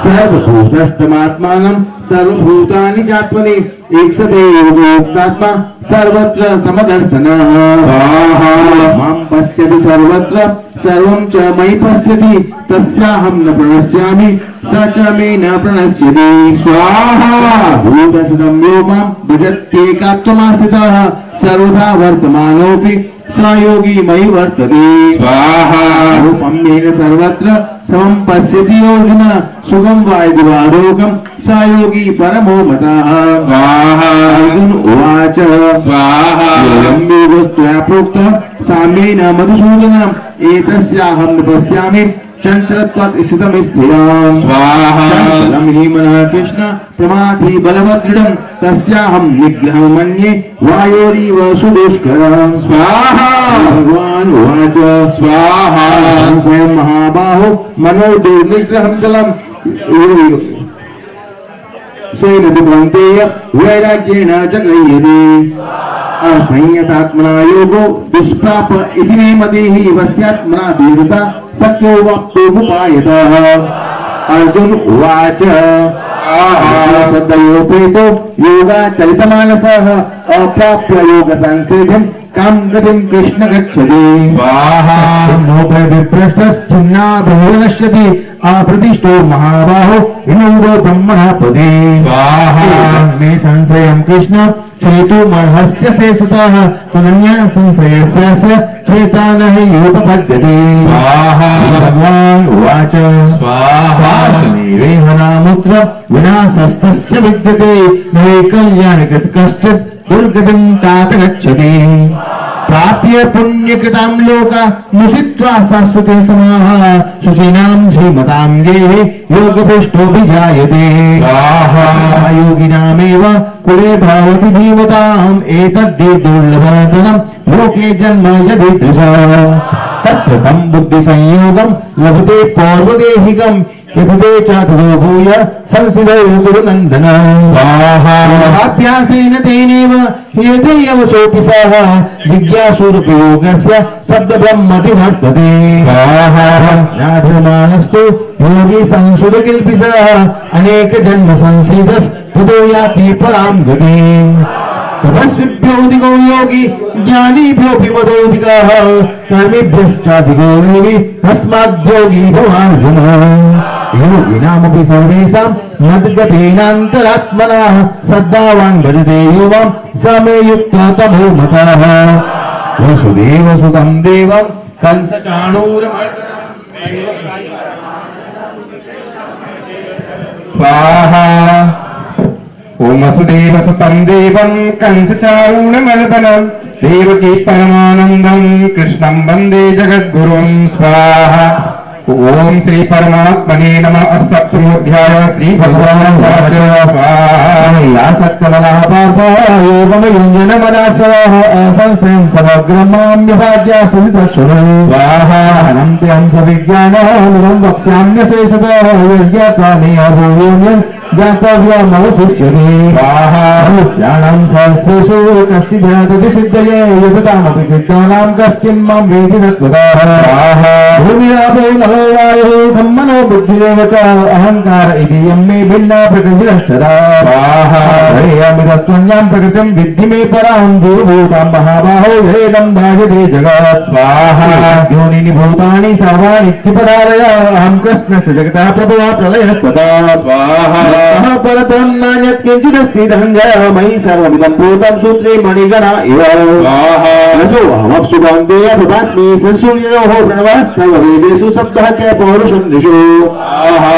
सर्वभूतस्थमात्मानं सर्वभूतानि चात्मनि ईक्षते योगयुक्तात्मा सर्वत्र समदर्शनः मां पश्यति सर्वत्र सर्वं च मयि पश्यति तस्याहं न प्रणश्यामि स च मे न प्रणश्यति स्वाहा भूतसदं यो मां भजत्येकात्ममाश्रितः सर्वथा वर्तमानोऽपि स योगी मयि वर्तते स्वाहा रूपं येन सर्वत्र समं पश्यति अर्जुन सुखं वा यदि वा रोगं स योगी परमो मतः स्वाहा अर्जुन उवाच स्वाहा योगस्त्वया प्रोक्तः साम्येन मधुसूदन एतस्याहं न पश्यामि चंचलत्वात् स्थितं स्थिरं स्वाहा चंचलं हि मनः कृष्ण प्रमाथि बलवदृढं तस्याहं निग्रहं मन्ये वायोरिव सुदुष्करं स्वाहा भगवान् उवाच स्वाहा संशयं महाबाहो मनो दुर्निग्रहं चलम् सेन दुर्वन्तेय वैराग्येन च गृह्यते असंयतात्मना योगो दुष्प्राप इति मे मतिः वस्यात्मना धीरता शक्यो वाप्तुमुपायतः अर्जुन उवाच सद्योपेतो योगा चलितमानसः अप्राप्य योग संसिद्धिं काम गतिं कृष्ण गच्छति स्वाहा नोपय विप्रस्थश्चिन्ना बहुनश्यति अप्रतिष्ठो महाबाहो इनोरो ब्रह्मणः पदे स्वाहा मे संशयं कृष्ण चेतुमर्हस्य शेषतः तदन्य संशयस्य चेता न हि योपपद्यते स्वाहा भगवान् उवाच स्वाहा वेहनामुत्र विनाशस्तस्य विद्यते नैकल्यानिकृत कश्चित् दुर्गतिं तात गच्छति प्राप्य पुण्यकृतां लोका मुषित्वा शाश्वते समाः शुचीनां श्रीमतां गेहे योगपुष्टोऽभिजायते योगिनामेव कुले भवति धीमताम् एतद्दुर्लभधनं लोके जन्म यदीदृशः तत्र तं बुद्धिसंयोगं लभते पौर्वदेहिकम् यथते च ततो भूय संसिदो गुरुनन्दन स्वाहाभ्यासेन तेनैव ह्रियते यवसोऽपि सः जिज्ञासूरुपयोगस्य शब्दब्रह्मति वर्तते स्वाहाधमानस्तु योगी संसुतकिल्पिसः अनेक जन्म संसिदस् ततो याति परां गतिम् तपस्विभ्योऽधिको योगी ज्ञानीभ्योऽपि मदोऽधिकः कर्मिभ्यश्चाधिको योगी तस्माद्योगी भवार्जुन योगिनामपि सर्वेषां मद्गतेनान्तरात्मनः श्रद्धावान् भजते यो मां स मे युक्तो तमो मतः वसुदेवसुतं देवं कंसचाणूरमर्दनं स्वाहा ओम वसुदेवसुतं देवं कंसचाणूरमर्दनं देवकी परमानन्दं कृष्णं वन्दे जगद्गुरुं स्वाहा ओम श्री परमात्मने नमः। अथ सप्तमोऽध्याय श्री भगवानुवाच यासक्तमनः पार्थ योगमयुञ्जनमनसः असंशयं समग्रं मां यथाज्ञास्यसि तच्छृणु स्वाहा अनन्ते हंसविज्ञानं वक्ष्याम्यशेषतः यज्ञात्वा नेहभूयोऽन्यस् ज्ञातव्यमवशिष्यते स्वाहा मनुष्याणां सहस्रेषु कश्चिदति सिद्धये यततामपि सिद्धानां कश्चिन् मां वेति तत्त्वतः स्वाहा भूमिरापो नलो वायुः ब्रह्मणो बुद्धिरेव च अहङ्कार इति यं मे भिन्ना प्रकृतिरष्टदा स्वाहा हरेयमिदस्त्वन्यां प्रकृतिं विद्धि मे परां जीवभूतां महाबाहो येनं धार्यते जगत् स्वाहा योनिनि भूतानि सर्वाणीत्युपधारय अहं कृष्णस्य जगतः प्रभवः प्रलयस्तथा स्वाहा परतरं नान्यत् किञ्चिदस्ति धनञ्जय मयि सर्वमिदं भूतं सूत्रे मणिगणा इव स्वाहा रसोऽहमप्सु कौन्तेय प्रभास्मि ससूर्ययोः प्रणवः सर्ववेदेषु शब्दः च पौरुषं ऋषु स्वाहा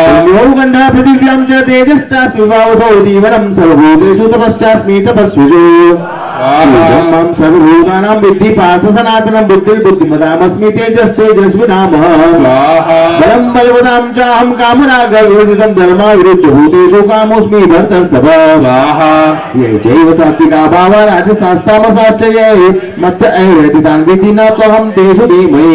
गन्धः पृथिव्यां च तेजश्चास्मि वावसौ जीवनं सर्वभूतेषु तपश्चास्मि तपस्विषु मां सर्वभूतानां विद्धि पार्थ सनातनं बुद्धिर्बुद्धिमतामस्मि तेजस्तेजस्विनामः बलं बलवतां चाहं कामरागविवर्जितं धर्माविरुद्धभूतेषु कामोऽस्मि भर्तर्षभ ये चैव सात्विका भावा राजसास्तामसाश्चये मत्त एवेति तान् विद्धि न त्वहं तेषु धीमहि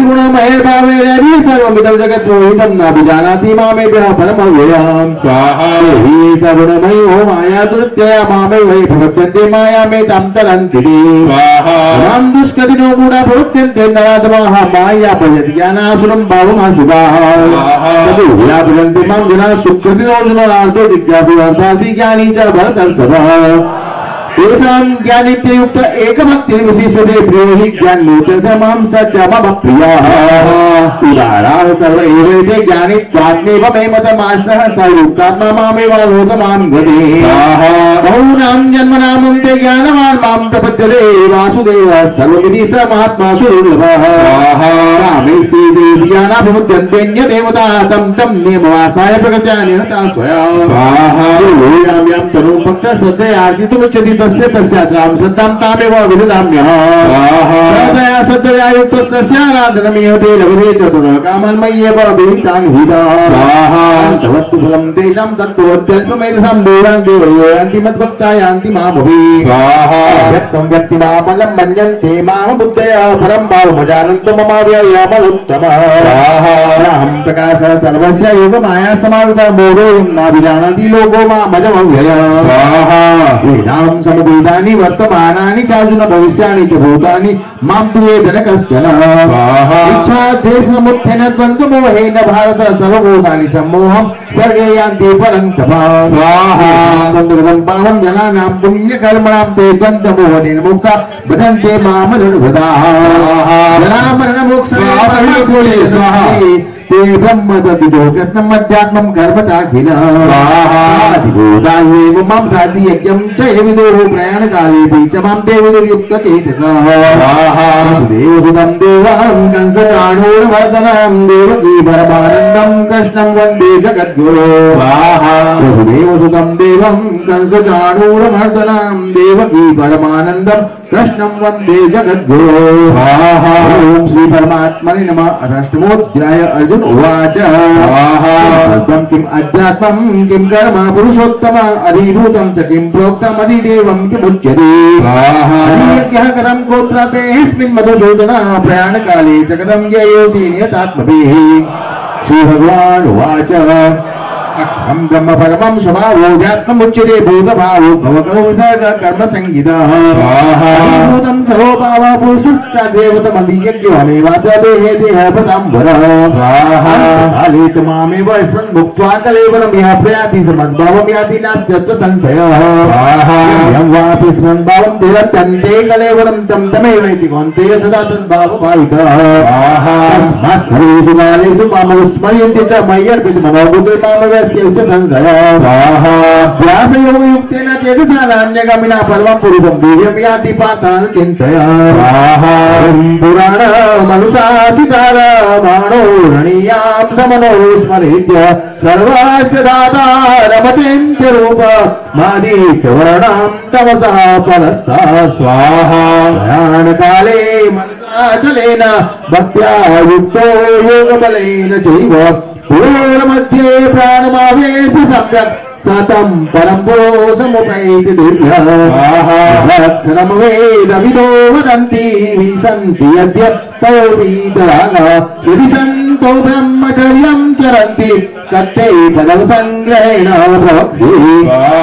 गुणमहेर्भावेरपि सर्वमिदं जगत् मोहितं नाभिजानाति मामेभ्यः परमव्ययम् देवी सगुणमयी हो माया दुर्त्यया मामेव प्रपद्यन्ते माया मे तां तरन्ति मां दुष्कृतिनो मूढा प्रवृत्यन्ते नराधमाः माया भजति ज्ञानासुरं भावमासुदाः तदुर्या भजन्ते मां जनाः सुकृतिनो जुनार्तो जिज्ञासुरार्थार्थी ज्ञानी च भरतर्षभः तेषां ज्ञानित्ययुक्त एकभक्तिर्विशिष्यते प्रियो हि ज्ञानोऽतीर्थमां स च मम प्रियः उदाराः सर्व एवैते ज्ञानित्वात्मेव मे मतमास्तः स युक्तात्मा मामेवानोत मां गते बहूनां जन्मनामन्ते ज्ञानवान् मां प्रपद्यते वासुदेवः सर्वमिति स महात्मासु दुर्लभः कामैषि ज्ञाना प्रमुद्यन्तेऽन्यदेवता तं तं नियमवास्ताय प्रकृत्या निहता स्वया स्वाहा यां तनुं भक्तः श्रद्धयार्चितुमिच्छति तस्य तस्याचरां श्रद्धां तामेव विदधाम्यहम् श्रद्धया श्रद्धया युक्तस्तस्याराधनमिहते लभते च ततः कामान् मय्येव अभिहितान् हिताः तवत्तु फलं तेषां तत्त्वत्यल्पमेधसां देवान् देवयो यान्ति मद्भक्ता यान्ति मामपि स्वाहा व्यक्तं व्यक्तिमापलं मन्यन्ते माम बुद्धय परं भावमजानन्तो ममाव्ययमनुत्तम स्वाहा अहं प्रकाशः सर्वस्य योगमाया समावृतः मोहोऽयं नाभिजानाति लोको मामजमव्यय स्वाहा वेदां समवेदानि वर्तमानानि चार्जुन भविष्याणि च भूतानि मां तु वेदन कश्चन स्वाहा इच्छा द्वेष समुत्थेन द्वन्द्वमोहेन भारत सर्वभूतानि सम्मोहं सर्गे यान्ति परन्तप स्वाहा द्वन्द्वं पावं जनानां पुण्यकर्मणां ते द्वन्द्वमोहनेन मुक्ता भजन्ते मां दृढव्रताः जरामरणमोक्षाय स्वाहा ते ब्रह्म तद्विदो कृष्णम् अध्यात्मं कर्म चाखिल स्वाहादिभूतान्येव मां साधि यज्ञं च ये विदुः प्रयाणकालेऽपि च मां ते विदुर्युक्तचेतसः वसुदेवसुतं देवं कंसचाणूरमर्दनं देवकी परमानन्दं कृष्णं वन्दे जगद्गुरो वसुदेवसुतं देवं कंसचाणूरमर्दनं देवकी परमानन्दं कृष्णं वन्दे जगद्गुरो ओम श्री परमात्मने नमः। अष्टमोऽध्याय अर्जुन उवाच अल्पं किम् अध्यात्मं किं कर्म पुरुषोत्तम अधिभूतं च किं प्रोक्तम् अधिदेवं किमुच्यते अधियज्ञः कथं गोत्र तेऽस्मिन् मधुसूदन प्रयाणकाले च कथं ज्ञेयोऽसि नियतात्मभिः। श्री भगवान् उवाच अक्षरं ब्रह्म परमं स्वभावोऽध्यात्ममुच्यते भूतभावो भवकरो विसर्ग कर्म संहितः अधिभूतं सर्वभाव पुरुषश्च देवतमधियज्ञमेवात्र देहे देहप्रदाम्बरः काले च मामेव स्मरन् मुक्त्वा कलेवरं यः प्रयाति समद्भावं याति नास्त्यत्र संशयः यं वापि स्मरन् भावं देहत्यन्ते कलेवरं तं तमेवैति कौन्तेय सदा तद्भावभावितः तस्मात् सर्वेषु कालेषु मामनुस्मर्यन्ते च मय्यर्पितमनोबुद्धिर्मामव व्यासयोगयुक्तेन चेतसा नान्यगामिना परमं पुरुषं दिव्यं याति पार्थान् चिन्तय पुराणमनुशासितारमाणो रणीयां समनो स्मरेद्य सर्वस्य दातारमचिन्त्य रूप मादित्यवर्णां तमसः परस्ता स्वाहा प्रयाणकाले मनसाचलेन भक्त्या युक्तो योगबलेन चैव पूर्णमध्ये प्राणमावेश सम्यक् सतं परं पुरुषमुपैति दिव्यक्षरं वेदविदो वदन्ति विसन्ति यद्य तयो वीतरागः यदि सन्तो ब्रह्मचर्यं चरन्ति तत्ते पदवसङ्ग्रहेण प्रवक्ष्ये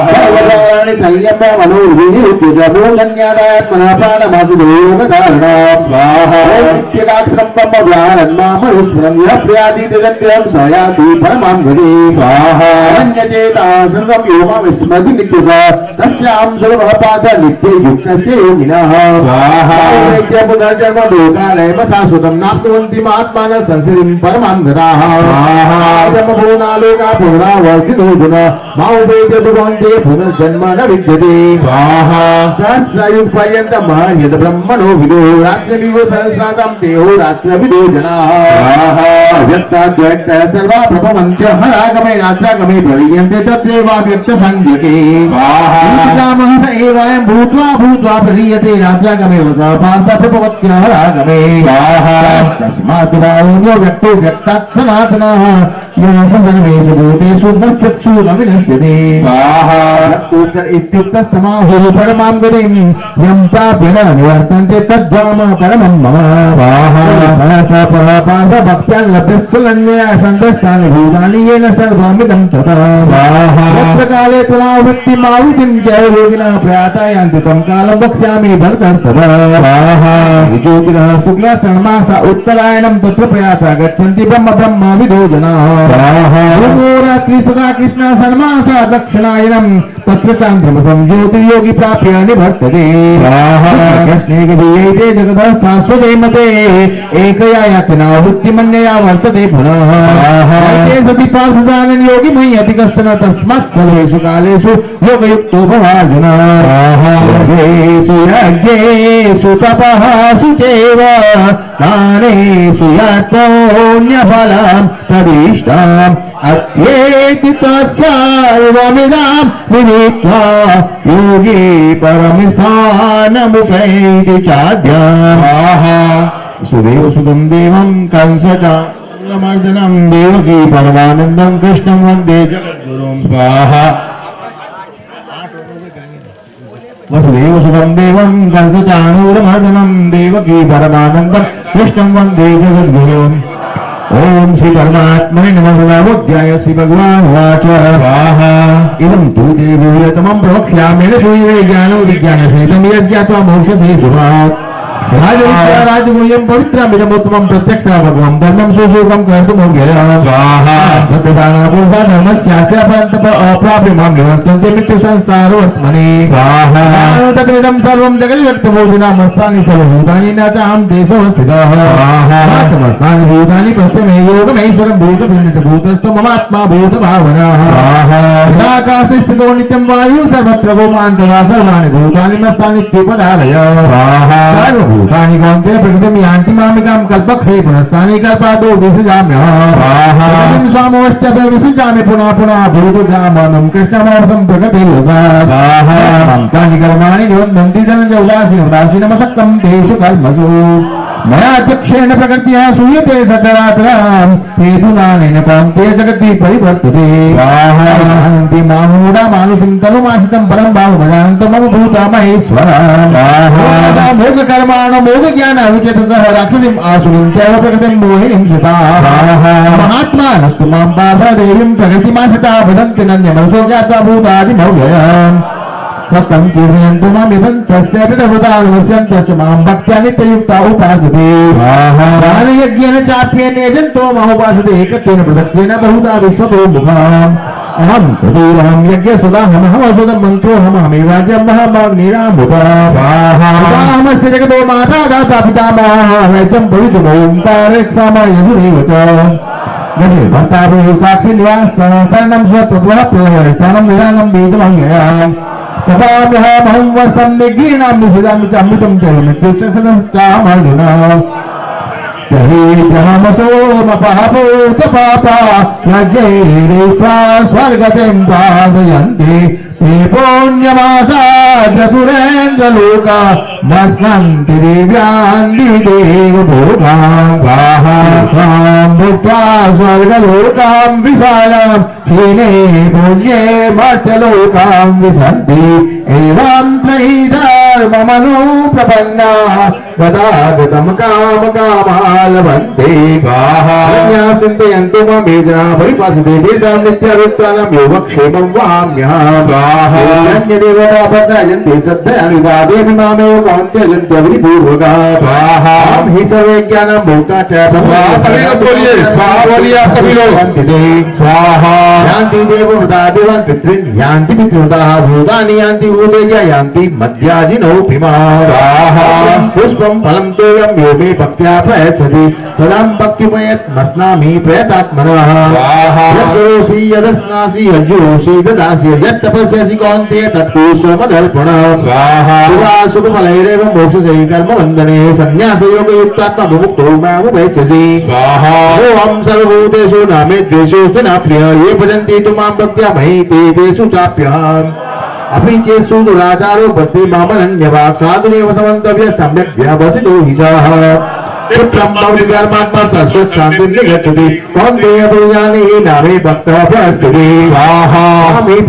सर्वकाराणि संयम्य मनोर्विनिरुद्य च भूगन्यादात्मनः प्राणमासुतो योगधारणा स्वाहा नित्यकाक्षरं ब्रह्म व्याहरन्मामनुस्मरन् यः प्रयाति तदन्त्यं स याति परमां गतिं स्वाहा अनन्यचेता सर्वं यो मां विस्मरति नित्यसः तस्यां सुलभः पाद नित्ययुक्तस्य योगिनः स्वाहा पुनर्जन्म लोकालयं शाश्वतं नाप्नुवन्ति महात्मानः संसिद्धिं परमां गताः ब्रह्मभुवनालोका पुनरावर्तितो पुनः मामुपेत्य कौन्तेय पुनर्जन्म न विद्यते स्वाहा सहस्रयुगपर्यन्तं महर्यत ब्रह्मणो विदो रात्रिमिव सहस्रातं तेहो रात्रविदो जनाः स्वाहा व्यक्ताद्वैक्तः सर्वा प्रभवन्त्यः रागमे रात्रागमे प्रलीयन्ते तत्रैवाव्यक्तसंज्ञके स्वाहा स एवायं भूत्वा भूत्वा प्रलीयते रात्रागमे वसः पार्थ प्रभवत्यः रागमे स्वाहा तस्मात् भावो व्यक्तो व्यक्तात् सनातनः यः सर्वेषु भूतेषु न सत्सु न विनश्यते स्वाहा व्यक्तोत्तर इत्युक्तस्तमाहुः परमां गतिं यं प्राप्य न निवर्तन्ते तद्धाम परमं मम स्वाहा सहसा पार्थ भक्त्या लभ्यस्तुलन्यया सन्तस्तानि भूतानि येन सर्वमिदं ततः स्वाहा यत्र काले पुनरावृत्तिमावृत्तिं च योगिनः प्रयातायान्ति तं कालं वक्ष्यामि भरतर्षभ स्वाहा ज्योतिरः शुक्ल षण्मास उत्तरायणं तत्र प्रयाता गच्छन्ति ब्रह्म विदो जनाः रात्रि सदा कृष्ण षण्मास दक्षिणायनं तत्र चान्द्रमसं ज्योतिर्योगी प्राप्य निवर्तते कृष्णे गदीयते जगतः शाश्वते मते एकया यातना वृत्तिमन्यया वर्तते पुनः सति पार्थजानन् योगी मय्यति कश्चन तस्मात् सर्वेषु कालेषु योगयुक्तो भवार्जुन योगेषु यज्ञेषु तपःसु चैव दानेषु यत्पुण्यफलं प्रदिष्टम् अत्येति तत्सर्वमिदं विदित्वा योगी परमस्थानमुपैति चाद्यम् सुदेवसुतं देवं कंसचाणूरमर्दनं देवकी परमानन्दं कृष्णं वन्दे जगद्गुरुं स्वाहा वसुदेवसुतं देवं कंसचाणूरमर्दनं देवकी परमानन्दं कृष्णं वन्दे जगद्गुरुम् ओम श्री परमात्मने नमः। नमोऽध्याय श्री भगवान् उवाच स्वाहा इदं तु देवोयतमं प्रवक्ष्यामि सूर्ये ज्ञानो विज्ञानसहितं यज्ञात्वा मोक्षसे शुभात् राजविद्या राजगुह्यं पवित्रमिदमुत्तमं प्रत्यक्ष भगवं धर्मं सुशोकं कर्तुमव्ययम् स्वाहा सत्यदाना पुरुषा धर्मस्यास्य परन्तप अप्राप्यमां निवर्तन्ते मृत्यु संसारवर्त्मनि स्वाहा तदेदं सर्वं जगद्व्यक्तमूर्तिना मत्स्थानि सर्वभूतानि न चाहं देशवस्थितः स्वाहा न च मत्स्थानि भूतानि पश्य मे योगमैश्वरं भूतभिन्न च भूतस्थो ममात्मा भूतभावनः स्वाहा यदाकाशे स्थितो नित्यं वायुः सर्वत्र गोमान्तरा सर्वाणि भूतानि मत्स्थानीत्युपधारय स्वाहा भूतानि कौन्तेय प्रकृतिं यान्ति मामिकां कल्पक्षये पुनस्तानि कल्पादो विसृजाम्यहम् प्रकृतिं स्वामवष्ट्यभ्य विसृजामि पुनः पुनः भूतग्रामं कृष्णमोर्सं प्रकृतिवसात् तानि कर्माणि निबध्नन्ति धनञ्जय उदासीन उदासीनमसक्तं तेषु कर्मसु मया अध्यक्षेण प्रकृत्या सूयते सचराचरं हेतुनानेन कौन्तेय जगति परिवर्तते जानन्ति मामूढा मानुषं तनुमाश्रितं परं भावमजानन्तो मम भूतमहेश्वरम् मोघकर्माणो मोघज्ञान विचेतसः राक्षसीम् आसुरीं चैव प्रकृतिं मोहिनीं श्रिताः महात्मानस्तु मां पार्थ देवीं प्रकृतिमाश्रिताः वदन्ति नन्यमनसो ज्ञात्वा भूतादिमव्ययम् सत्यं कीर्तयन्तु मां यदन्तस्य दृढव्रतानुवस्यन्तश्च मां भक्त्या नित्ययुक्ता उपासते दानयज्ञेन चाप्येन यजन्तो मामुपासते एकत्वेन पृथक्त्वेन बहुधा विश्वतो मुखाम् अहं क्रतुरहं यज्ञसुदाहमहमसुदं मन्त्रोऽहमहमेवाज्यमहमग्निरामुदाहमस्य जगतो माता दाता पितामहः वैद्यं पवित्रमोङ्कारक्षामयधुरेव च गतिर्भर्ता साक्षी निवास शरणं स्वप्रभुः प्रलयस्थानं निदानं वेदमङ्गयाम् तपाम्यहमहं वर्षं निगीर्णां निषिदामि च अमृतं च मृत्युस्य सदश्चामर्जुना तहेत्यहमसोमपहभूतपापा यज्ञैरेष्ट्वा स्वर्गतिं प्रार्थयन्ति ते पुण्यमासाद्य सुरेन्द्रलोका मस्नन्ति दिव्यान् देवभोगां भुक्त्वा स्वर्गलोकां विशालां क्षीणे पुण्ये मर्त्यलोकां विशन्ति एवं त्रयी धर्ममनुप्रपन्ना गदागतं कामकामा लभन्ते चिन्तयन्तु मम ये जना परिपासते तेषां नित्यवृत्तानां योगक्षेमं वहाम्यहम् अन्यदेवता भद्रायन्ते श्रद्धयान्विता देवी मामेव कौन्तेयन्त्यविधिपूर्वकः स्वाहा हि सर्वे ज्ञानं भोक्ता च स्वाहा यान्ति देवव्रता देवान् पितॄन् यान्ति पितृव्रताः भूतानि यान्ति भूतय्य यान्ति मद्याजिनोऽपि स्वाहा पुष्पं फलं तोयं यो मे भक्त्या प्रयच्छति तदां भक्तिमयत् मस्नामि प्रयतात्मनः यद्करोषि यदस्नासि यज्जुषि ददासि यत्तपस्यसि कौन्तेय तत्कुरुष्व मदर्पणः शुभाशुभफलैरेव मोक्षसे कर्मबन्धने संन्यासयोगयुक्तात्मा विमुक्तो मामुपैस्यसि स्वाहा ओं सर्वभूतेषु न मे द्वेषोऽस्ति न प्रियः ये भजन्ति तु मां भक्त्या मयि ते तेषु चाप्यहम् अपि चेत् सुदुराचारो बस्ति मामनन्यवाक् साधुरेव समन्तव्य सम्यक् व्यवसितो हि सः चित्रं धर्मात्मा शाश्वत शान्तिं निगच्छति कौन्तेय ब्रूयानि नामे भक्तः प्रणश्यति स्वाहा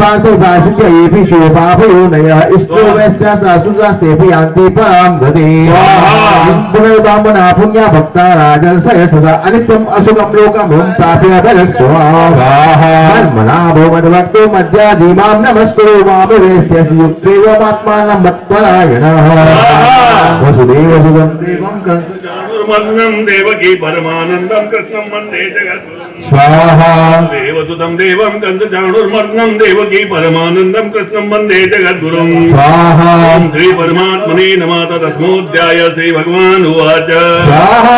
पार्थो भाषित्य येऽपि शोभाभयोनयः इष्टो वैश्या शाश्वतास्तेऽपि यान्ति परां गतिम् पुनर्ब्राह्मणा पुण्या भक्ता राजर्षय सदा अनित्यम् अशुभं लोकं प्राप्य भजस्व मन्मना भो मद्भक्तो मद्याजी मां नमस्कुरु मामवेश्यसि युक्तेवमात्मानं मत्परायणः वसुदेवसुतं देवं मर्दनं देवकी परमानन्दं कृष्णं वन्दे जगद्गुरुं स्वाहा देवसुतं देवं कंसचाणूरमर्दनं देवकी परमानन्दं कृष्णं वन्दे जगद्गुरुं स्वाहा श्री परमात्मने नमः। तस्मोऽध्याय श्री भगवान् उवाच स्वाहा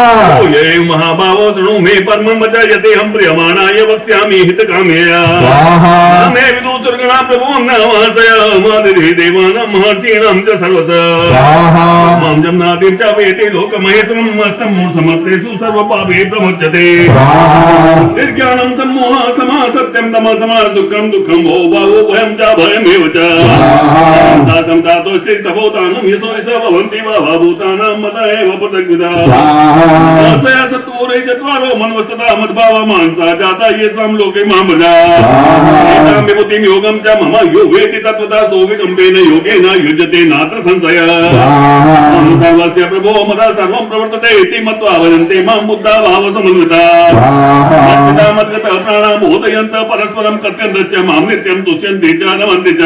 ये महाभावो शृणु मे परमं वचयतेऽहं प्रियमाणाय वक्ष्यामि हितकाम्यया स्वाहा मे विदुसुर्गणा प्रभुं नमस्यामादिति देवानां महर्षीणां च सर्वतः स्वाहा मां जम्नातिं च वेति लोकमहेश्वरं समर्थेषु सर्वपापे प्रमुच्यते निर्ज्ञानं सम्मोहः समः सत्यं तमः समः दुःखं दुःखं भो भावो भयं च भयमेव च संतातोऽस्ति सभूतानं यशो यश भवन्ति वा भूतानां मत एव पृथग्विदा सत्तूर चतुरे चत्वारो मनवस्तता मद्भाव मानसा जाता ये सम लोके मामजा विभूतिं योगं च मम यो वेति तत्वता सोऽविकम्पेन योगेन युज्यते नात्र संशय सर्वस्य प्रभो मदा सर्वं प्रवर्तते इति मत्वा वदन्ते मां बुद्धा भावसमन्विता मद्गतः प्राणां बोधयन्त परस्परं कथयन्तश्च मां नित्यं तुष्यन्ति च नमन्ति च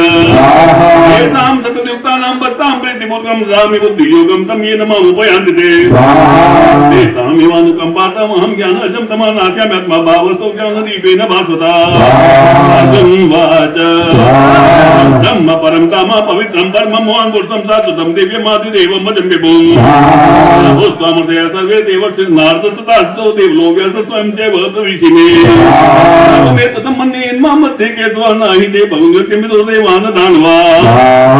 येषां सततयुक्तानां वर्तां प्रीतिपूर्वकं ददामि बुद्धियोगं तं येन माम् उपयान्ति ते तेषामेवानुकम्पार्थमहं ज्ञानजं तमनास्यामि आत्मभावसो ज्ञानदीपेन भास्वता वाच ब्रह्म परं काम पवित्रं परमं मोहं पुरुषं सात्वतं दिव्यमादिदेवं भजं विभुं भूस्त्वामृतया सर्वे देवर्षिर्नारदस्तथास्तो देवलोक्यस्य स्वयं चैव प्रविशिमे ततं मन्येन् मां मध्ये केशवः नहि ते भगवत्यमितो देवान् दानवा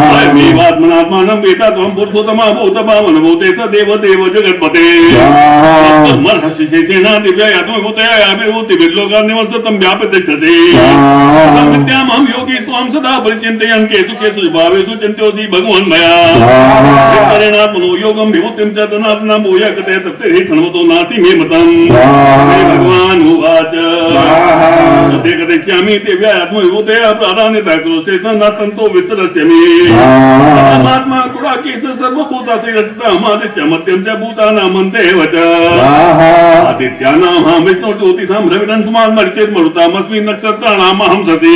स्वयमेवात्मनात्मानं वेता त्वं पुरुषोत्तमा भूतभावनभूते स देवदेव जगत्पते मर्हशिशेषेण दिव्यात्मभूतया विभूतिभिर्लोकान् निवसतं व्याप्य तिष्ठति विद्यामहं योगी त्वां सदा परिचिन्तयन् केषु केषु भावेषु चिन्त्योऽसि भगवन् मया पुनो योगं विभूतिं च धनात्ना भूय कते तत्ते सर्वतो नास्ति मे मतम् भगवान् उवाच कते करिष्यामि दिव्यात्मविभूतया प्राधान्यता कुरुते न सन्तो विस्तरस्यामि परमात्मा गुणाकेश सर्वभूताश्रयस्तामादिश्य मत्यं च भूतानामन्तेव च आदित्यानां विष्णुर्ज्योतिषां रविरन् सुमान् मरिचेत् मरुतामस्मि नक्षत्राणामहं सति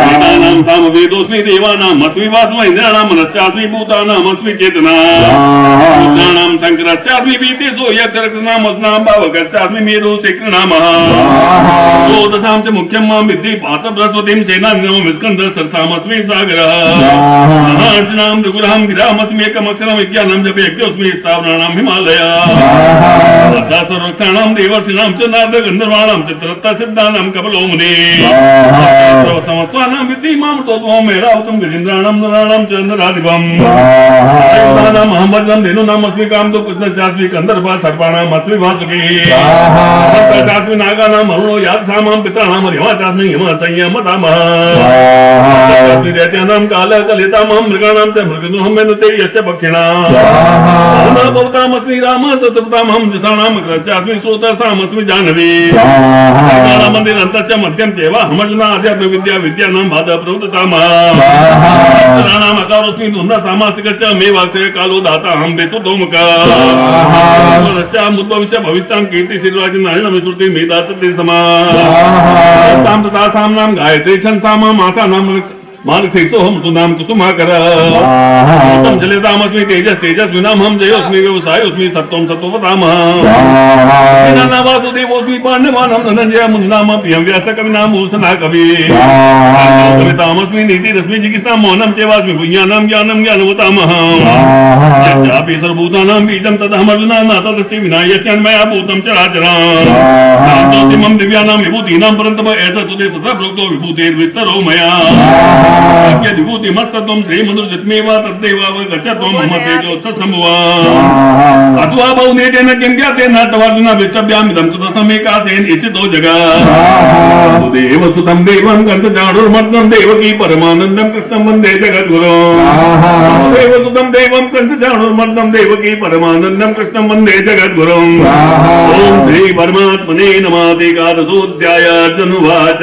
वेदानां सामवेदोऽस्मि देवानामस्मि वास्म इन्द्राणां मनश्चास्मि भूतानामस्मि चेतना रुद्राणां शङ्करस्यास्मि वीतेषु यक्षरक्षनामस्नां भावकस्यास्मि मेरु शिखरनामः द्वादशां च मुख्यं मां विद्धि पात बृहस्पतिं सेनान्यो स्कन्दः सरसामस्मि सागरः महर्षिणां त्रिगुणां गिरामस्मि एकमक्षरं विज्ञानं जपेऽज्ञोऽस्मि स्थावराणां हिमालयः सर्वक्षाणां देवर्षिणां च नारदगन्धर्वाणां चित्ररत्नसिद्धानां कपलो मुनिः समत्वानां विद्धि मां तोत्वं मेरावतं गजेन्द्राणां नराणां च नराधिपम् आयुधानाम् अहं वज्रं धेनूनामस्मि कामधुक् कृष्णस्यास्मि कन्दर्पः सर्पाणामस्मि वासुकी सर्पस्यास्मि नागानाम् अरुणो यादसामां पितॄणां यमाचास्मि यमः संयमतामः दैत्यानां कालः कलितामहं मृगाणां च मृगदुहं मेनुते यस्य पक्षिणां भवतामस्मि रामः शत्रुतामहं दिशाणां अग्रस्यास्मि श्रोतसामस्मि जाह्नवी मन्दिरन्तश्च मध्यं चैव हमर्जना आध्यात्म विद्या विद्यानां बाध प्रवृत्तामः राणाम् अकारोऽस्मि धुन्ना सामासिकस्य मे वाक्स्य कालो दाता अहं वेतुतोमुखश्चामुद्भविष्य भविष्यां कीर्तिशीर्वाचि नारायण विस्मृति मेधातते समा तां तथा साम्नां गायत्री छन्दसामां मासानां मानसेसोऽहं सुनां कुसुमाकर जलेतामस्मि तेजस्विनामहं जयोऽस्मि व्यवसायोऽस्मि सत्त्वं सत्त्ववतामः वासुदेवोऽस्मि पाण्डवानां धनञ्जय मुनिनाम प्रियं व्यासकविनां भूषणा कवि कवितामस्मि नीतिरस्मि चिकित्सां मौनं चैवास्मि भूयानां ज्ञानं ज्ञानवतामः यच्चापि सर्वभूतानां बीजं तदहमर्जुना न तदस्ति विना यस्यान्मया भूतं चराचरं दिव्यानां विभूतीनां परन्तप एतत्तुते तथा प्रोक्तो विभूतेर्विस्तरो मया विभूति मत्सत्वं श्रीमधुर्जत्मेव तद्देवावगच्छत्वं मम तेजोत्सम्भवा अथवा बहुनेतेन किं ज्ञातेन तवार्जुन विच्छव्यामिदं कृतसमेकासेन इच्छितो जगत् देवसुतं देवं कंसचाणूरमर्दनं देवकी परमानन्दं कृष्णं वन्दे जगद्गुरुं देवसुतं देवं कंसचाणूरमर्दनं देवकी परमानन्दं कृष्णं वन्दे जगद्गुरुं ओम श्री परमात्मने नमः। एकादशोऽध्याय अर्जुनुवाच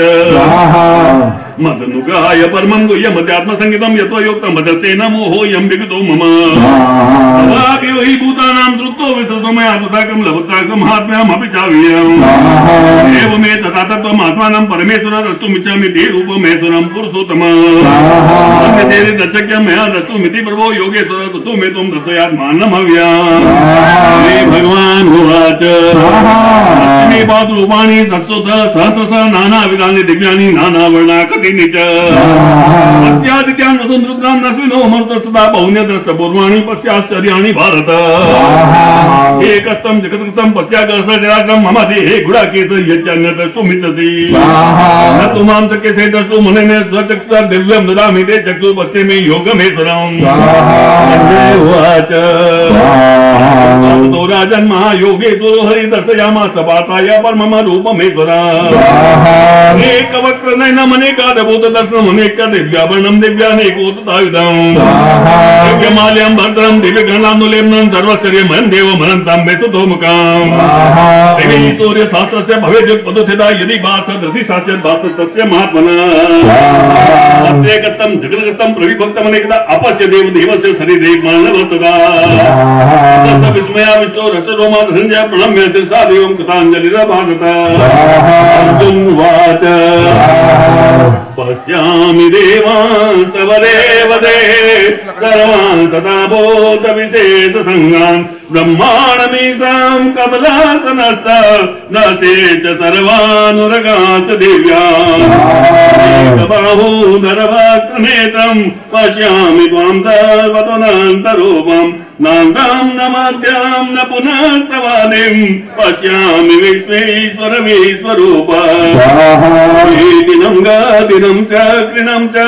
मदनुग्रहाय परमं गुह्यमध्यात्मसंगीतं यत्त्वयोक्तं वचस्तेन मोहोऽयं विगतो मम अवाप्यो हि भूतानां धृतो विसृतो मया तथा कमलवत्ताकं महात्म्यमपि चाव्ययम् एवमे तथा तत्त्वमात्मानं परमेश्वरं द्रष्टुमिच्छामि ते रूपमेश्वरं पुरुषोत्तमम् अन्यते दर्शक्यं मया द्रष्टुमिति प्रभो योगेश्वर ततो मे त्वं दर्शयात्मानमव्ययम्। श्री भगवान् उवाच अस्मि पादरूपाणि सत्सुत सहस्रश नानाविधानि दिव्यानि नानावर्णाकृति पश्यादित्यान् वसुन्धृतान् नस्विनो मरुतस्तथा बहुन्यद्रष्टपूर्वाणि पश्याश्चर्याणि भारत एकस्तं जगत्कृतं पश्यागसचराचरं मम देहे गुडाकेश यच्चान्यद्रष्टुमिच्छसि न तु मां शक्यसे द्रष्टुमनेन स्वचक्षुषा दिव्यं ददामि ते चक्षु पश्येमि योगमेश्वरम्। उवाच ततो राजन् महायोगेश्वरो हरिदर्शयामास पार्थाय परमं रूपमेश्वरम्। एकवक्त्रनयनमनेकादभूतदर्शनमनेक दिव्याभरणं दिव्यानेकोततायुधम् दिव्यमाल्यं भद्रं दिव्यगणानुलेम्नं सर्वश्चर्यमयं देवमनन्तं मे सुतोमुखम् देवी सूर्यसहस्रस्य भवेद्युत्पदुत्थिता यदि भासदृशि सास्यद् भासस्तस्य महात्मनः प्रत्येकतं जगदगतं प्रविभक्तमनेकदा अपश्य देवदेवस्य शरीरे मानवतदा तस्य विस्मयाविष्टो रसरोमा धनञ्जय प्रणम्य शिरसा देवं कृताञ्जलिरभासत अर्जुन उवाच पश्यामि देवान् सवदेवदे सर्वान् तथा भूतविशेषसङ्गान् ब्रह्माणमीशां कमलासनस्थ न शेष सर्वानुरगाश्च दिव्यान् एकबाहूधरवक्त्रनेत्रं पश्यामि त्वां सर्वतोऽनन्तरूपम् नान्तां न मध्यां न पुनस्तवादिं पश्यामि विश्वेश्वर विश्वरूप दिनं गदिनं चक्रिणं च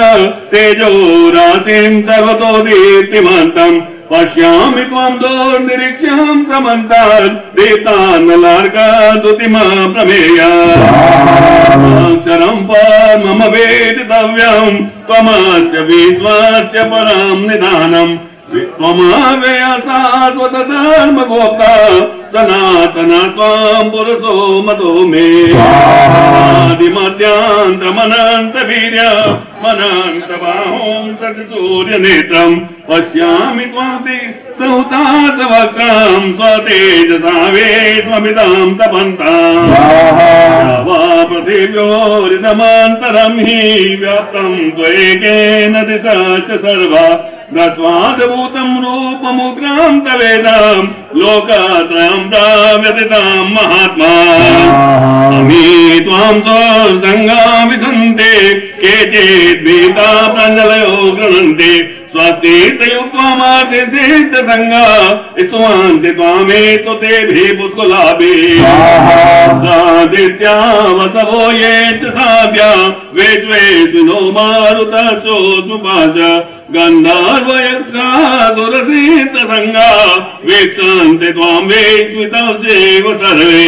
तेजो राशिं सर्वतो दीप्तिमन्तम् पश्यामि त्वां दोर्निरीक्ष्यं समन्तात् दीप्तान्नलार्काद्युतिमा प्रमेयाक्षरं परमम वेदितव्यं त्वमस्य विश्वस्य परं निधानम् त्वमव्यय शाश्वत धर्मगोप्ता सनातना त्वां पुरुषो मतो मे आदिमध्यान्तमनन्तवीर्यमनन्तबाहुं सूर्यनेत्रं पश्यामि त्वां वक्त्रं स्वतेजसा वेश्ममिदं तपन्तां पृथिव्योरिदमन्तरं हि व्याप्तं त्वयेकेन दिशश्च सर्वा दस्वादभूतं रूपमुग्रां तवेदां लोकत्रयं प्राव्यतितां महात्मा अमी त्वां संगा विसन्ते केचिद्भीता प्राञ्जलयो गृह्णन्ति स्वस्तियुक्त्वामार्थे सिद्धसङ्गा स्तुवन्ति त्वामेतु तेभिः पुष्कलाभिः वसवो ये च साभ्या विश्वेश्विनो मारुतश्चोत्मुपाच गन्धर्वयक्षासुरसिद्धसङ्गा वीक्षन्ते त्वां वैश्वितसेव सर्वे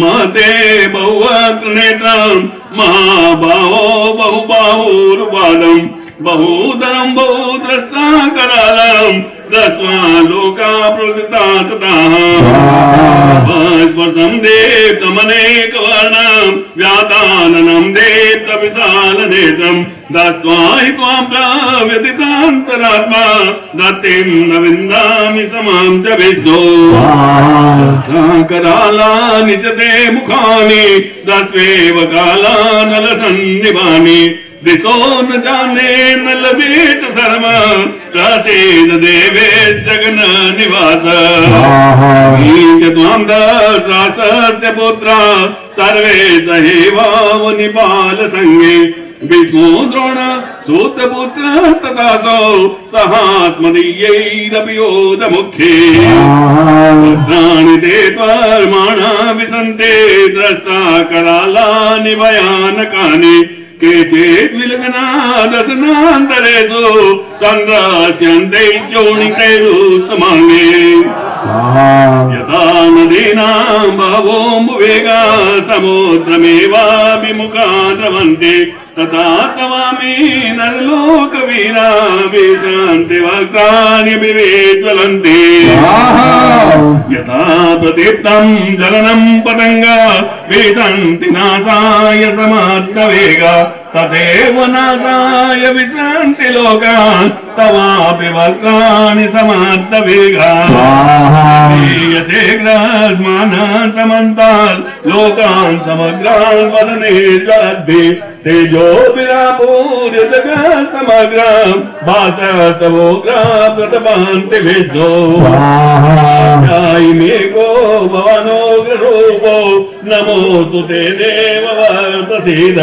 मते बहुवक्त्रनेत्रं महाबाहो बहुबाहुरुपादम् बहुधरं बहुद्रष्टा करालं दृष्ट्वा लोका प्रवृत्ता ततः स्पर्शं देप्तमनेकवर्णं व्याताननं देप्तविशालनेत्रं दष्ट्वा हि त्वां प्रव्यतितान्तरात्मा दत्तिं न विन्दामि समां च विष्णो करालानि च ते मुखानि दस्वेव कालानलसन्निभानि दिशो न जाने न लभेत शर्म प्रसीद देवे जगन निवास त्वां दत्रासस्य पुत्रा सर्वे सहैवावनिपाल संगे भीष्मो द्रोण सूतपुत्र तथासौ सहात्मदीयैरपि योधमुखे वक्त्राणि ते त्वर्माणा विसन्ते द्रष्टा करालानि भयानकानि केचित् विलग्नादशनान्तरेषु सन्द्रास्यन्ते चोणितैरुत्तमाङ्गे यथा नदीनां बहवोऽम्बुवेगा समुद्रमेवाभिमुखा द्रवन्ति तथा तवामि नरलोकवीरा विशन्ति वक्त्राणि विज्वलन्ति यथा प्रदीप्तं जलनं पतङ्गा विशन्ति नाशाय समर्थवेगा तथैव नाशाय विशन्ति लोकान् तवापि वक्त्राणि समर्थवेगा शीघ्रात्मानान् समन्तान् लोकान् समग्रान् वदने ज्वलद्भिः तेजोभिरापूर्य जगत् समग्रं भासस्तवोग्रा प्रतपन्ति विष्णो ध्यायिमेको भवानोग्ररूपो नमोऽस्तु ते देव प्रसीद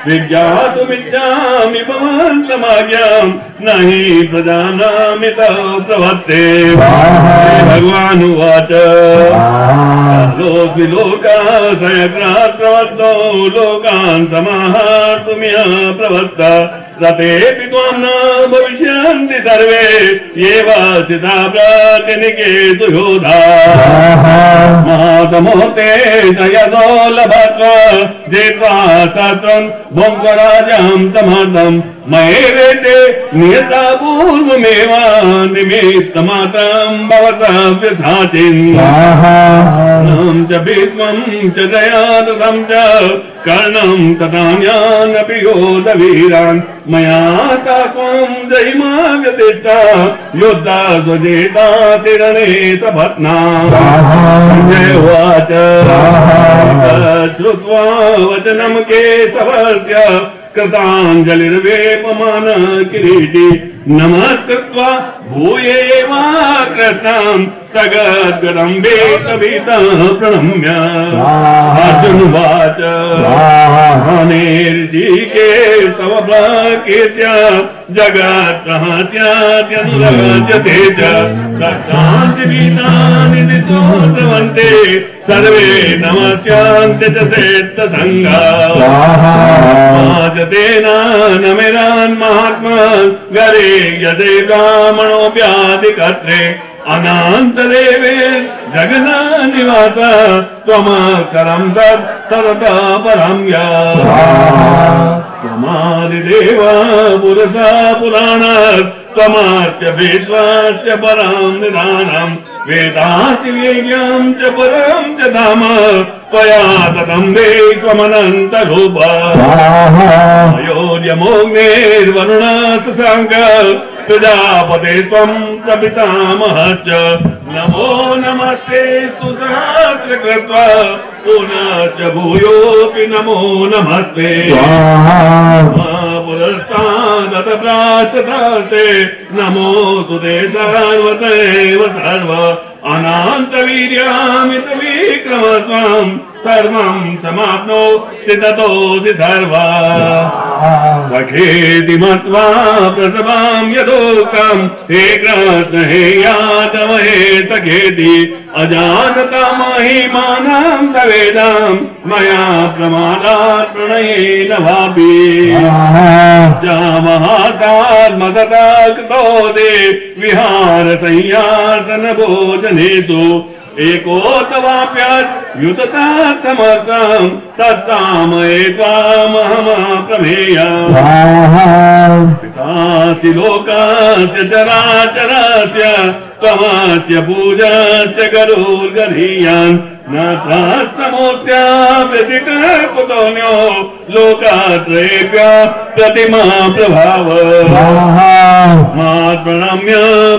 विज्ञातुमिच्छामि भवन्तमाज्ञां न हि प्रजानामि तव प्रवत्ते भगवान् उवाच लोकि लोकाशयक्रात् प्रवत्तो लोकान् समाहर्तुमिह प्रवत्ता रतेऽपि त्वां न भविष्यन्ति सर्वे ये वासिता प्रातिनिकेषु योधा महातमोते यशो लभस्व जेत्वा सहस्रं भुङ्क्वराजं समर्थं मयेवेते नियता पूर्वमेव निमित्तमात्रं भवतव्यसाचिन् च भीष्मं च जयाततं च कर्णं तथान्यानपि योधवीरान् मया तात्वं जयिमा व्यतिष्ठा योद्धा स्वजेता शिरणे सपत्ना जय उवाच श्रुत्वा वचनं केशवस्य कृताञ्जलिर्वेपमान किरीटी नमस्कृत्वा भूयेवा कृष्णं सगद्गदं वेतभीतः प्रणम्य अर्जुनवाच ऋषिकेशवप्राकृत्य जगत्प्रहस्यात्यनुरज्यते च रक्षान्तिवीतानि दिशो द्रवन्ते सर्वे नमस्यान्ते च सेत्तसङ्गाः तेनानमिरान् महात्मान् गरे यदे ब्राह्मणोऽप्यादिकर्त्रे अनन्तदेवे जगन्निवास त्वमक्षरं तत् सतता परं त्वमादिदेव पुरुषा पुराणात् त्वमस्य विश्वस्य परं निधानं वेदासि वेद्यं च परं च धाम त्वया ततं विश्वमनन्तरूप अयोध्यमोऽग्निर्वरुणः शशाङ्क प्रजापते त्वं प्रपितामहश्च नमो नमस्ते स्तु सहस्रकृत्वा पुनश्च भूयोऽपि नमो नमस्ते पुरस्तादत प्राश्चते नमो तुते सर्वतैव सर्व अनन्तवीर्यामित विक्रमस्त्वं सर्वं समाप्नोषि ततोऽसि सर्वा सखेति मत्वा प्रसवां यदोक्तं हे कृष्ण हे यादव हे सखेति अजानता महिमानं तवेदं मया प्रमादात् प्रणयेन वापि महासात्मतता कृतोदे विहार संयासन भोजनेषु एकोतवाप्युतता समर्थं तत्सामये त्वामहमप्रमेयम् पितासि लोकस्य चराचरस्य त्वमस्य पूजस्य गरुर्गरीयान् न त्रास्तमोऽस्याप्यतिकल्पतोऽन्यो लोकात्रयेभ्य प्रतिमा प्रभाव मात्प्रणम्य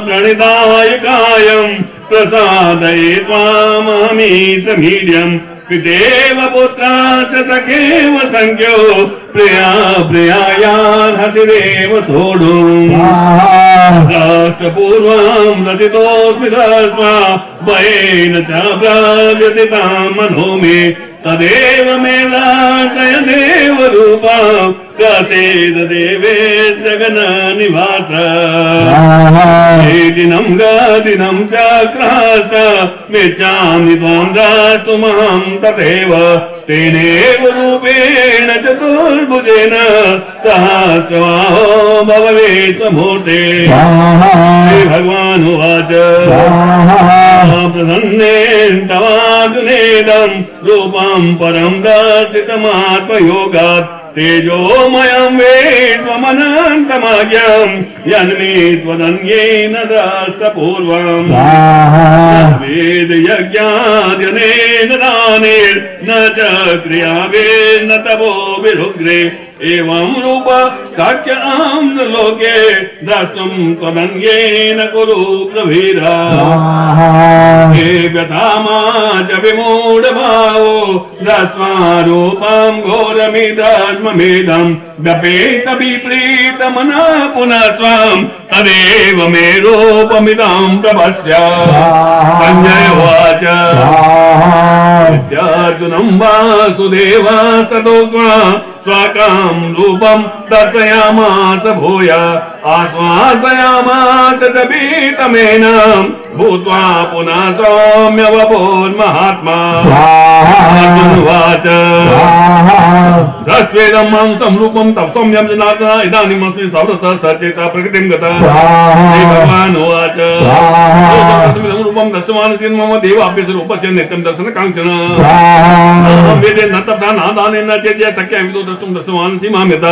प्रणिधाय कायम् प्रसादये त्वामहमी समीर्यम् पितेव पुत्राश्च सखेव सङ्ख्यो प्रिया प्रियायार्हसिरेव सोढुम् राष्ट्रपूर्वं रचितोऽस्मि तस्मा भयेन च प्रव्यथितां मनो मे तदेव मे दर्शय देवरूपं प्रसीद देवे जगन्निवास दिनं गदिनं चक्रास्त मिच्छामि त्वां द्रष्टुमहं तथैव तेनेव रूपेण चतुर्भुजेन सहस्रबाहो भवेत् मूर्ते भगवानुवाच प्रसन्नेन तवार्जुनेदं रूपं परं दर्शितमात्मयोगात् तेजोमयं वेत्त्वमनन्तमाज्ञं यन्मे त्वदन्येन द्रष्टपूर्वम् वेदयज्ञाद्यनेन दानेर्न च क्रियावेर्न तपोभिरुग्रे एवं रूप साक्ष्यां लोके द्रष्टुं त्वदन्येन कुरु प्रवीरा हे व्यथामा च विमूढभावो दृष्ट्वा रूपं घोरमिदर्ममेदं व्यपेत विप्रीतमनः पुनः स्वं तदेव मे रूपमिदं प्रपश्य संजय उवाच विद्यार्जुनं वासुदेवस्ततोक्त्वा स्वाकां रूपं दर्शयामास भूय आश्वासयामास च पीतमेन भूत्वा पुनः सौम्यवभून्महात्मा अर्जुनोवाच तस्वेदं मांसं रूपं तव सौम्यं जनार्दन इदानीमस्मि सर्वतः सचेता प्रकृतिं गतः भगवान् उवाच तस्मिदं रूपं दर्शमानस्य मम देवाभ्यस्य रूपस्य नित्यं दर्शनकाङ्क्षण वेदे न तथा नादानेन न चेत् यः शक्यः विदो द्रष्टुं दर्शमानसि मां यथा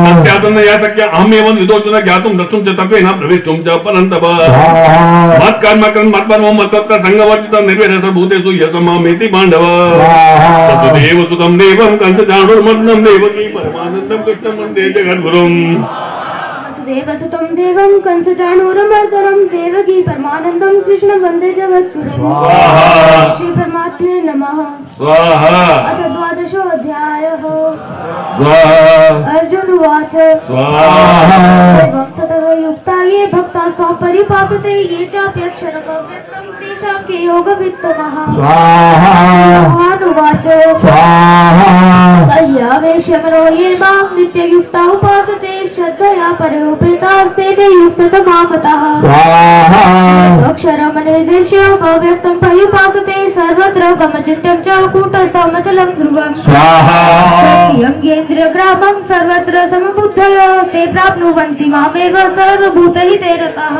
तत्यातुं न यः शक्यः अहमेव विदोऽर्जुन ज्ञातुं द्रष्टुं च तत्त्वेन प्रवेष्टुं च परन्तप मत्कर्म कर्म मत्परमो मत्तत्र संगवर्जितं निर्वेदसर्वभूतेषु यशमामेति पाण्डव वसुदेव सुतं देवं कंसचाणूरमर्दनं देवकी परमानन्दं कृष्णं वन्दे जगद्गुरुम् वसुदेवसुतं देवं कंसचाणूरमर्दनं देवकी परमानन्दं कृष्णं वन्दे जगद्गुरुम् श्री परमात्मने नमः। अथ द्वादशोऽध्यायः। अर्जुन उवाच सततो युक्ता ये भक्तास्त्वां परिपासते ये चाप्यक्षरम् अव्यक्तं तेषां के योगवित्तमः। भगवान् उवाच पर्यावेश्य मनो ये मां नित्ययुक्ता उपासते श्रद्धया परयोपेतास्तेन युक्ततमा मतः। अक्षरमनिर्देश्य अव्यक्तं पर्युपासते सर्वत्र गमचिन्त्यं च कूटस्थमचलं ध्रुवम्। यज्ञेन्द्रियग्रामं सर्वत्र समबुद्धयो ते प्राप्नुवन्ति मामेव सर्वभूतहिते रताः।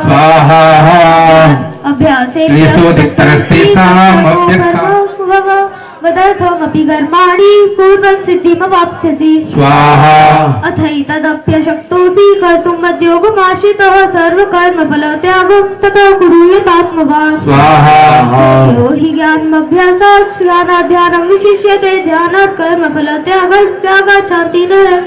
वदर्थमपि कर्माणि कुर्वन् सिद्धिमवाप्स्यसि। अथैतदप्यशक्तोऽसि कर्तुं मद्योगमाश्रितः सर्वकर्मफलत्यागं ततः कुरु यतात्मवान्। यो हि ज्ञानमभ्यासात् ज्ञानाध्यानं विशिष्यते ध्यानात् कर्मफलत्यागस्त्यागात् शान्ति नरः।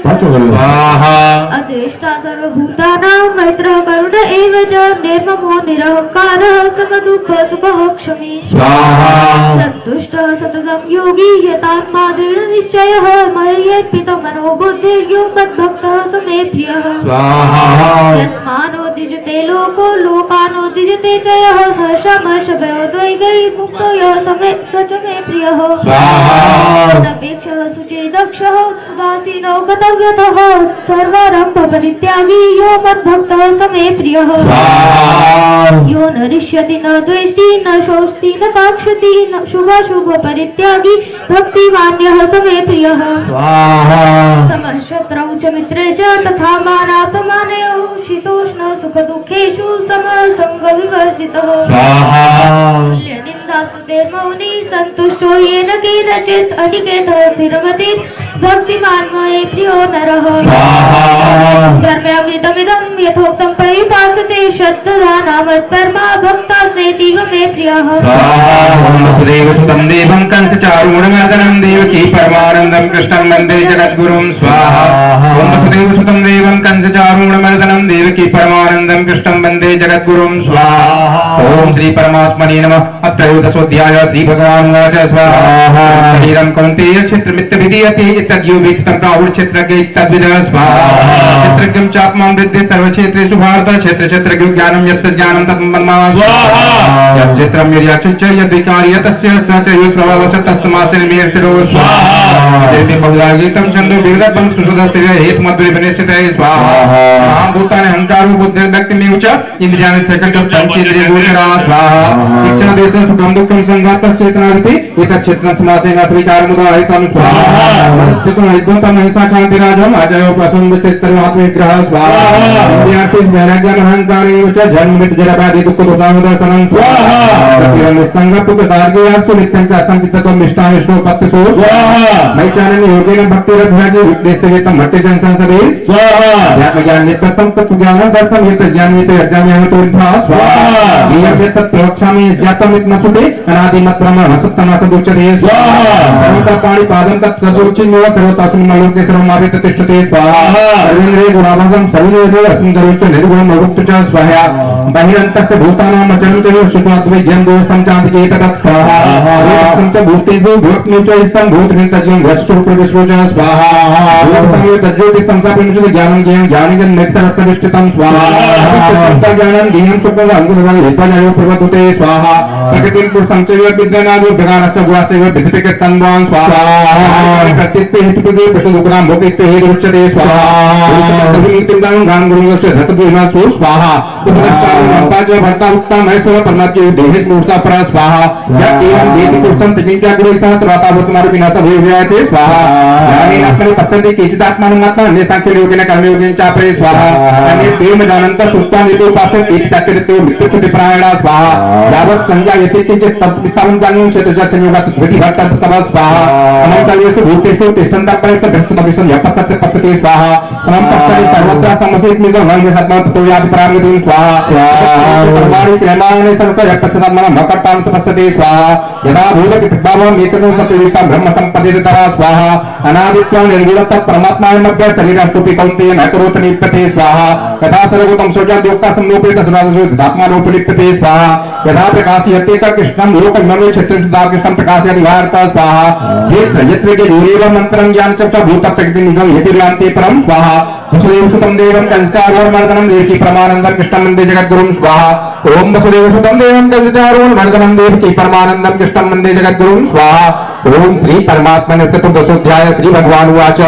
अद्वेष्टा सर्वभूतानां मैत्रः करुण एव च निर्ममो निरहङ्कारः समदुःखः सुखः क्षमी। सन्तुष्टः सततं योगी यतात्मा दृढनिश्चयः मय्यर्पितो मनो बुद्धिर्यो मद्भक्तः स मे प्रियः। यस्मानोद्दिश्यते लोको लोकानोद्दिश्यते च यः सहर्षमर्षभयोद्वेगैः मुक्तो यः स च मे प्रियः। अनपेक्षः शुचिर्दक्षः सुदासीनो गतव्यतः सर्वारम्भपरित्यागी यो मद्भक्तः स मे प्रियः। यो न रिष्यति न द्वेष्टि न शोष्टि न काङ्क्षति न शुभाशुभपरित्यागी भक्तिमान्यः स मे प्रियः। समशत्रौ च मित्रे च तथा मानापमानयोः शीतोष्ण सुखदुःखेषु समसङ्गविवर्जितः। तुल्यनिन्दास्तुतिर्मौनी सन्तुष्टो येन केनचित् अनिकेतः स्थिरमतिः भक्तिमान् मये प्रियो नरः। धर्म्यामृतमिदं यथोक्तं परिपासते श्रद्धानामत्परमा भक्तास्तेतीव मे प्रियः। वसुदेवसुतं देवं कंसचाणूरमर्दनं देवकी परमानन्दं कृष्णं वन्दे जगद्गुरुं स्वाहा। वसुदेवसुतं देवं कंसचाणूरमर्दनं देवकी परमानन्दं कृष्णं वन्दे जगद्गुरुं स्वाहा। ओम श्री परमात्मने नमः। अथ त्रयोदशोऽध्यायः। श्री भगवानुवाच स्वाहा। शरीरं कौन्तेय क्षेत्रमित्यभिधीयते इत्तद्यो वेत्तं प्राहुर्क्षेत्रज्ञ इत्तद्विदः स्वाहा। क्षेत्रज्ञं चात्मानं विद्धि सर्वक्षेत्रेषु भारत क्षेत्रक्षेत्रज्ञो ज्ञानं यत् ज्ञानं तन्मन्मा स्वाहा। यत् क्षेत्रं यद्याचुच्च यद्विकारि यतस्य स च यो प्रभावस्य तस्मास्य निर्शिरो स्वाहा। जयति बहुलागीतं छन्दो विरदं सुसदस्य हेतुमद्विनिश्चितः स्वाहा। महाभूतानि अहंकारो बुद्धिर्व्यक्तिमेव च इंद्रियाणि सकल पंचेन्द्रियगोचरा स्वाहा। इच्छा देश सुखं दुःखं संघातस्य चेतनादिति एतत् क्षेत्रं समासेन स्वीकारमुदाहृतं स्वाहा। चित्तं हितवन्तं हिंसा शान्तिराजम् अजयो प्रसन्नश्रेष्ठमात्मविग्रहः स्वाहा। इंद्रियार्थि वैराग्यं अहंकारेव च जन्म मृत्यु जरा व्याधि दुःख दोषानुदर्शनं स्वाहा। सत्यं निस्संगत्वदार्गयासु नित्यं च असंकितत्वं निष्ठानिष्ठोपत्तिषु स्वाहा। मैचानन योगेन भक्तिरभ्याजी विद्येसेवेतं भक्तिजन संसदे स्वाहा। ज्ञान नित्यत्वं तत्त्वज्ञानं दर्शनं यत् ज्ञानमिति अज्ञानमेवतोर्था स्वाहा। येन तत् प्रवक्ष्यामि ज्ञातमित्मसुते अनादिमत् ब्रह्म सत्तमसदुच्यते स्वाहा। सर्वतः पाणिपादं तत् सदुच्चिन्यो सर्वतस्मिन्लोके सर्वमावित तिष्ठते स्वाहा। सर्वेन्द्रिय गुणाभासं सर्वनिर्दो अस्मिन् सर्वोच्च निर्गुणं भवतु च स्वाहा। स्वाहा बहिरन्तस्य भूतानां मचन्ते शुक्लाद्वैज्ञं दोषं चान्तिके तत्त्वाहा भूतं भूतेषु भूतनिचयस्तं भूतनितज्ञं वस्तुप्रविश्वच स्वाहा भूतसंयो तज्ज्योतिस्तं सापिंशति ज्ञानं ज्ञानिजं मेत्सरस्वदिष्टितं स्वाहा ज्ञानं ज्ञानं सुखं अंगुधं विपजयो प्रवतुते स्वाहा प्रकृतिं पुरुषं च विद्यनादो विकारस्य गुणस्य विधिपिकत् संवान् स्वाहा प्रत्यक्ते हेतुपदे पशुदुग्राम भोगिते हेतुच्यते स्वाहा पुरुषं गान गुरुस्य रसद्विमासु स्वाहा उपनस्ताच भर्ता उत्तम महेश्वर परमात्मा देहे मूर्छा पर स्वाहा या एवं देति पुरुषं तज्ञा गुणे सह सर्वता वर्तमान विनाश भूयते स्वाहा ज्ञानेन आत्मनि पश्यन्ति केचिदात्मानमात्मा अन्य सांख्य योगेन कर्म योगेन चापरे स्वाहा अन्य तेम जानन्त सुत्वा निरूपासो केचिदाकृतो मृत्युचुति प्रायणा स्वाहा यावत् संजायते किंचित् तत्विस्तारं जानं चतुर्जा संयोगात् द्विति भट्ट सब स्वाहा समं चालेषु भूतेषु तिष्ठन्तः बृहस्पतिं यपसत्य पश्यति स्वाहा समं पश्यति सर्वत्र समसेत निजं वन्य सत्मत तो याद प्राप्तिं स्वाहा परमाणु क्रमाणे समस्य यपसत्मनं मकट्टां पश्यति स्वाहा यदा भूतपितृभावं एकतो सत्यविष्टा ब्रह्म संपदितरा स्वाहा अनादित्वा निर्गुणतः परमात्मायमभ्य शरीरस्तुति कौन्तेय न करोति निप्यते स्वाहा यथा सर्वगतं सोजं योक्ता सम्नोपेत सदासु धात्मानोपलिप्यते स्वाहा यथा प्रकाशयते कृष्णं लोकममे छत्रदा कृष्णं प्रकाशयति वार्ता स्वाहा यत्र यत्र के दूरेव मंत्रं ज्ञान च भूत प्रकृति निजं यतिर्यान्ते परम स्वाहा वसुदेव सुतं देवं कंसचारोन्मर्दनं देवकी परमानन्दं कृष्णं वन्दे जगद्गुरुं स्वाहा ओम वसुदेव सुतं देवं कंसचारोन्मर्दनं देवकी परमानन्दं कृष्णं वन्दे जगद्गुरुं स्वाहा ओम श्री परमात्मने चतुर्दशोऽध्याय श्री भगवान् उवाच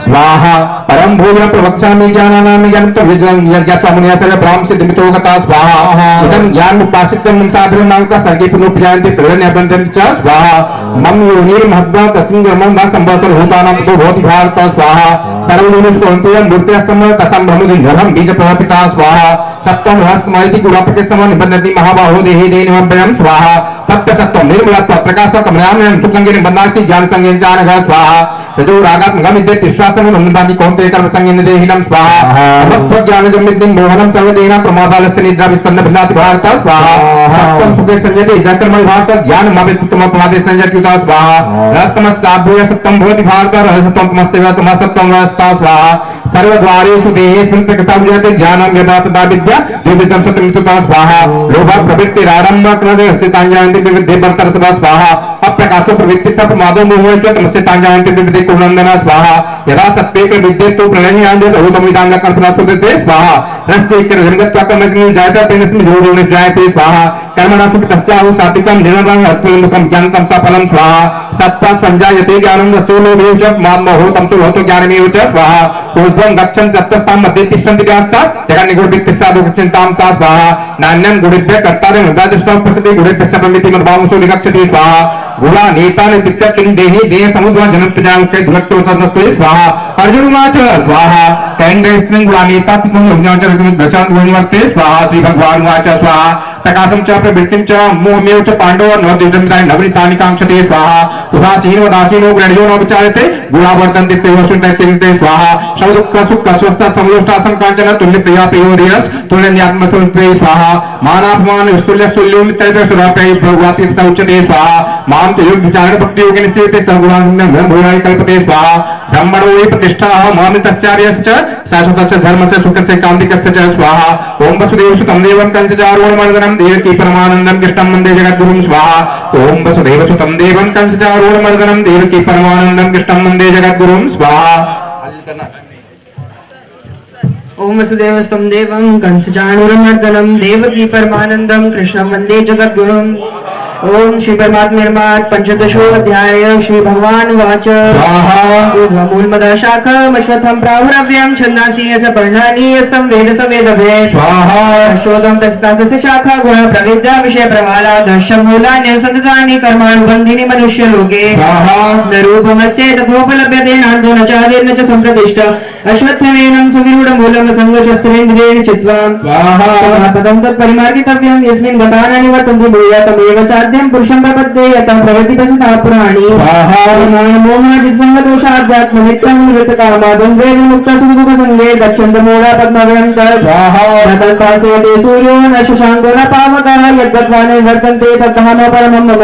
स्वाहा परम भोजन प्रवक्ष्यामि ज्ञानानां ज्ञानं यज्ञात्वा मुनिया सर्व ब्राह्म सिद्धिमितो गता स्वाहा इदं ज्ञान उपासितं साधनं मांगता सर्गे पुनरुपजायन्ते प्रलयबन्धं च स्वाहा मम योनिर् महद्वा तस्मिन् ब्रह्मं वा संभवतः भूतानां तो भवति भारत स्वाहा सर्वदेवस्कोन्तेयं मूर्त्या समं तसं ब्रह्मदिनधरं बीजप्रपिता स्वाहा सत्त्वं हस्तमयति गुणापके समं निबध्नति महाबाहो देहि देनिवभयं स्वाहा तप्त सत्त्वं निर्मलत्व प्रकाशकमनामयं सुखंगिरिं बन्धासि ज्ञान संज्ञेन चानघ स्वाहा रजो रागात्मकं विद्यते विश्वासं नन्दनादि कौन्तेय कर्म संज्ञेन देहिनं स्वाहा समस्त ज्ञानजं विद्यं मोहनं सर्वदेना प्रमादालस्य निद्रा विस्तन्न भिन्नाति भारत स्वाहा सत्त्वं सुखे संयते जकर्मणि भारत ज्ञानं अवित्तम प्रमादे संयत्युता स्वाहा रजतमस्साभूय सत्त्वं भवति भारत रजतमं तमस्यैव तमसत्त्वं रजता स्वाहा सर्वद्वारेषु देहेऽस्मिन् प्रकाशं ज्ञानं यदा तदा विद्या विविधं सत्यमित्युता स्वाहा लोभ प्रवृत्तिरारम्भ क्रमस्य ताञ्जायन्ति विविधे वर्तरसदा स्वाहा अप्रकाशो प्रवृत्ति सब प्रमादो मोह च तमस्य ताञ्जायन्ति विविधे कुलनन्दना स्वाहा यदा सत्त्वे प्रविद्ये तो प्रलययान्ते रूपमिदां लक्षणा सुदते स्वाहा रस्य क्रमगत्वा कर्मसि जायते तेनस्मिन् जोडोनिस् जायते स्वाहा कर्मणा सुतस्याहु सात्विकं निरवं हस्तमुखं ज्ञानं सफलं स्वाहा सत्त्वा संजायते ज्ञानं रसोलोभेव च मामोहो तमसो भवतो ज्ञानमेव च स्वाहा ऊर्ध्वं गच्छन् सत्त्वस्तां मध्ये तिष्ठन्ति व्यासा जगन्निगुणवित्तस्यादो चिन्तां सा स्वाहा नान्यं गुणेभ्यः कर्तारं हृदयदृष्टां प्रसति गुणेभ्यः प्रमिति मद्भावसो विगच्छति स्वाहा गुणा नेता नित्यं देहि देह समुद्र जनप्रजां के धुरक्तो सदस्ते स्वाहा अर्जुन उवाच स्वाहा कैंडस्मिन् गुणा नेता तिकं यज्ञाचरति दशान् गुणवर्ते स्वाहा श्री भगवान् उवाच स्वाहा प्रकाशं च प्रवृत्तिं च मोहमेव च पाण्डव न देशमिदानि नवनीतानि काङ्क्षते स्वाहा उदासीनो वदासीनो ग्रणियो न विचार्यते गुणा वर्तन्ते तेवशुद्धते स्वाहा शौदुःख सुख स्वस्थ समलोष्टासं काञ्चन तुल्यप्रिया प्रियोदयस् तुल्यन्यात्मसंस्ते स्वाहा मानापमान तुल्यस्तुल्यो मित्रैः सुराप्यै भगवति सौच्यते स्वाहा मां ते योग विचारण भक्ति योगेन सेते सर्वगुणान् ब्रह्मभूयाय कल्पते स्वाहा ब्रह्मणो हि प्रतिष्ठा मामितस्यार्यस्य शाश्वतस्य धर्मस्य सुखस्य कान्तिकस्य च स्वाहा ओम वसुदेव सुतं देवं कंसचारूढमर्दनं देवकी परमानन्दं कृष्णं वन्दे जगद्गुरुं स्वाहा ओम वसुदेव सुतं देवं कंसचारूढमर्दनं देवकी परमानन्दं कृष्णं वन्दे जगद्गुरुं स्वाहा ओम वसुदेवस्तं देवं कंसचारूढमर्दनं देवकी परमानन्दं कृष्णं वन्दे जगद्गुरुं ओम श्री परमात्मर्मात् पंचदशोऽध्याय श्री भगवान् उवाच ऊर्ध्वमूलमदः शाखमश्वत्थं प्राहुरव्यं छन्दांसि यस्य पर्णानि यस्तं वेद स वेदभे अश्वत्थं प्रस्तास्य शाखा गुण प्रविद्या विषय प्रवाला दशमूलान्य संततानि कर्मानुबन्धीनि मनुष्यलोके न रूपमस्य तथोपलभ्यते नान्तो न चादिर्न च सम्प्रतिष्ठ अश्वत्थमेनं सुविरूढमूलं संघर्षस्त्रेन्द्रियेण चित्वा पदं तत्परिमार्गितव्यं यस्मिन् गतानि निवर्तन्ते भूयातमेव च साध्यं पुरुषं प्रपद्ये यतं प्रवृत्ति प्रसिता पुराणी मोहादिसंगदोषाध्यात्मनित्यं निवृत्तकामाद्वन्द्वे विमुक्ता सुखदुःखसंगे गच्छन्तमूढा पद्मव्यं तत्पासेते सूर्यो न शशाङ्को न पावकः यद्गत्वा निवर्तन्ते तत्तः परमं मम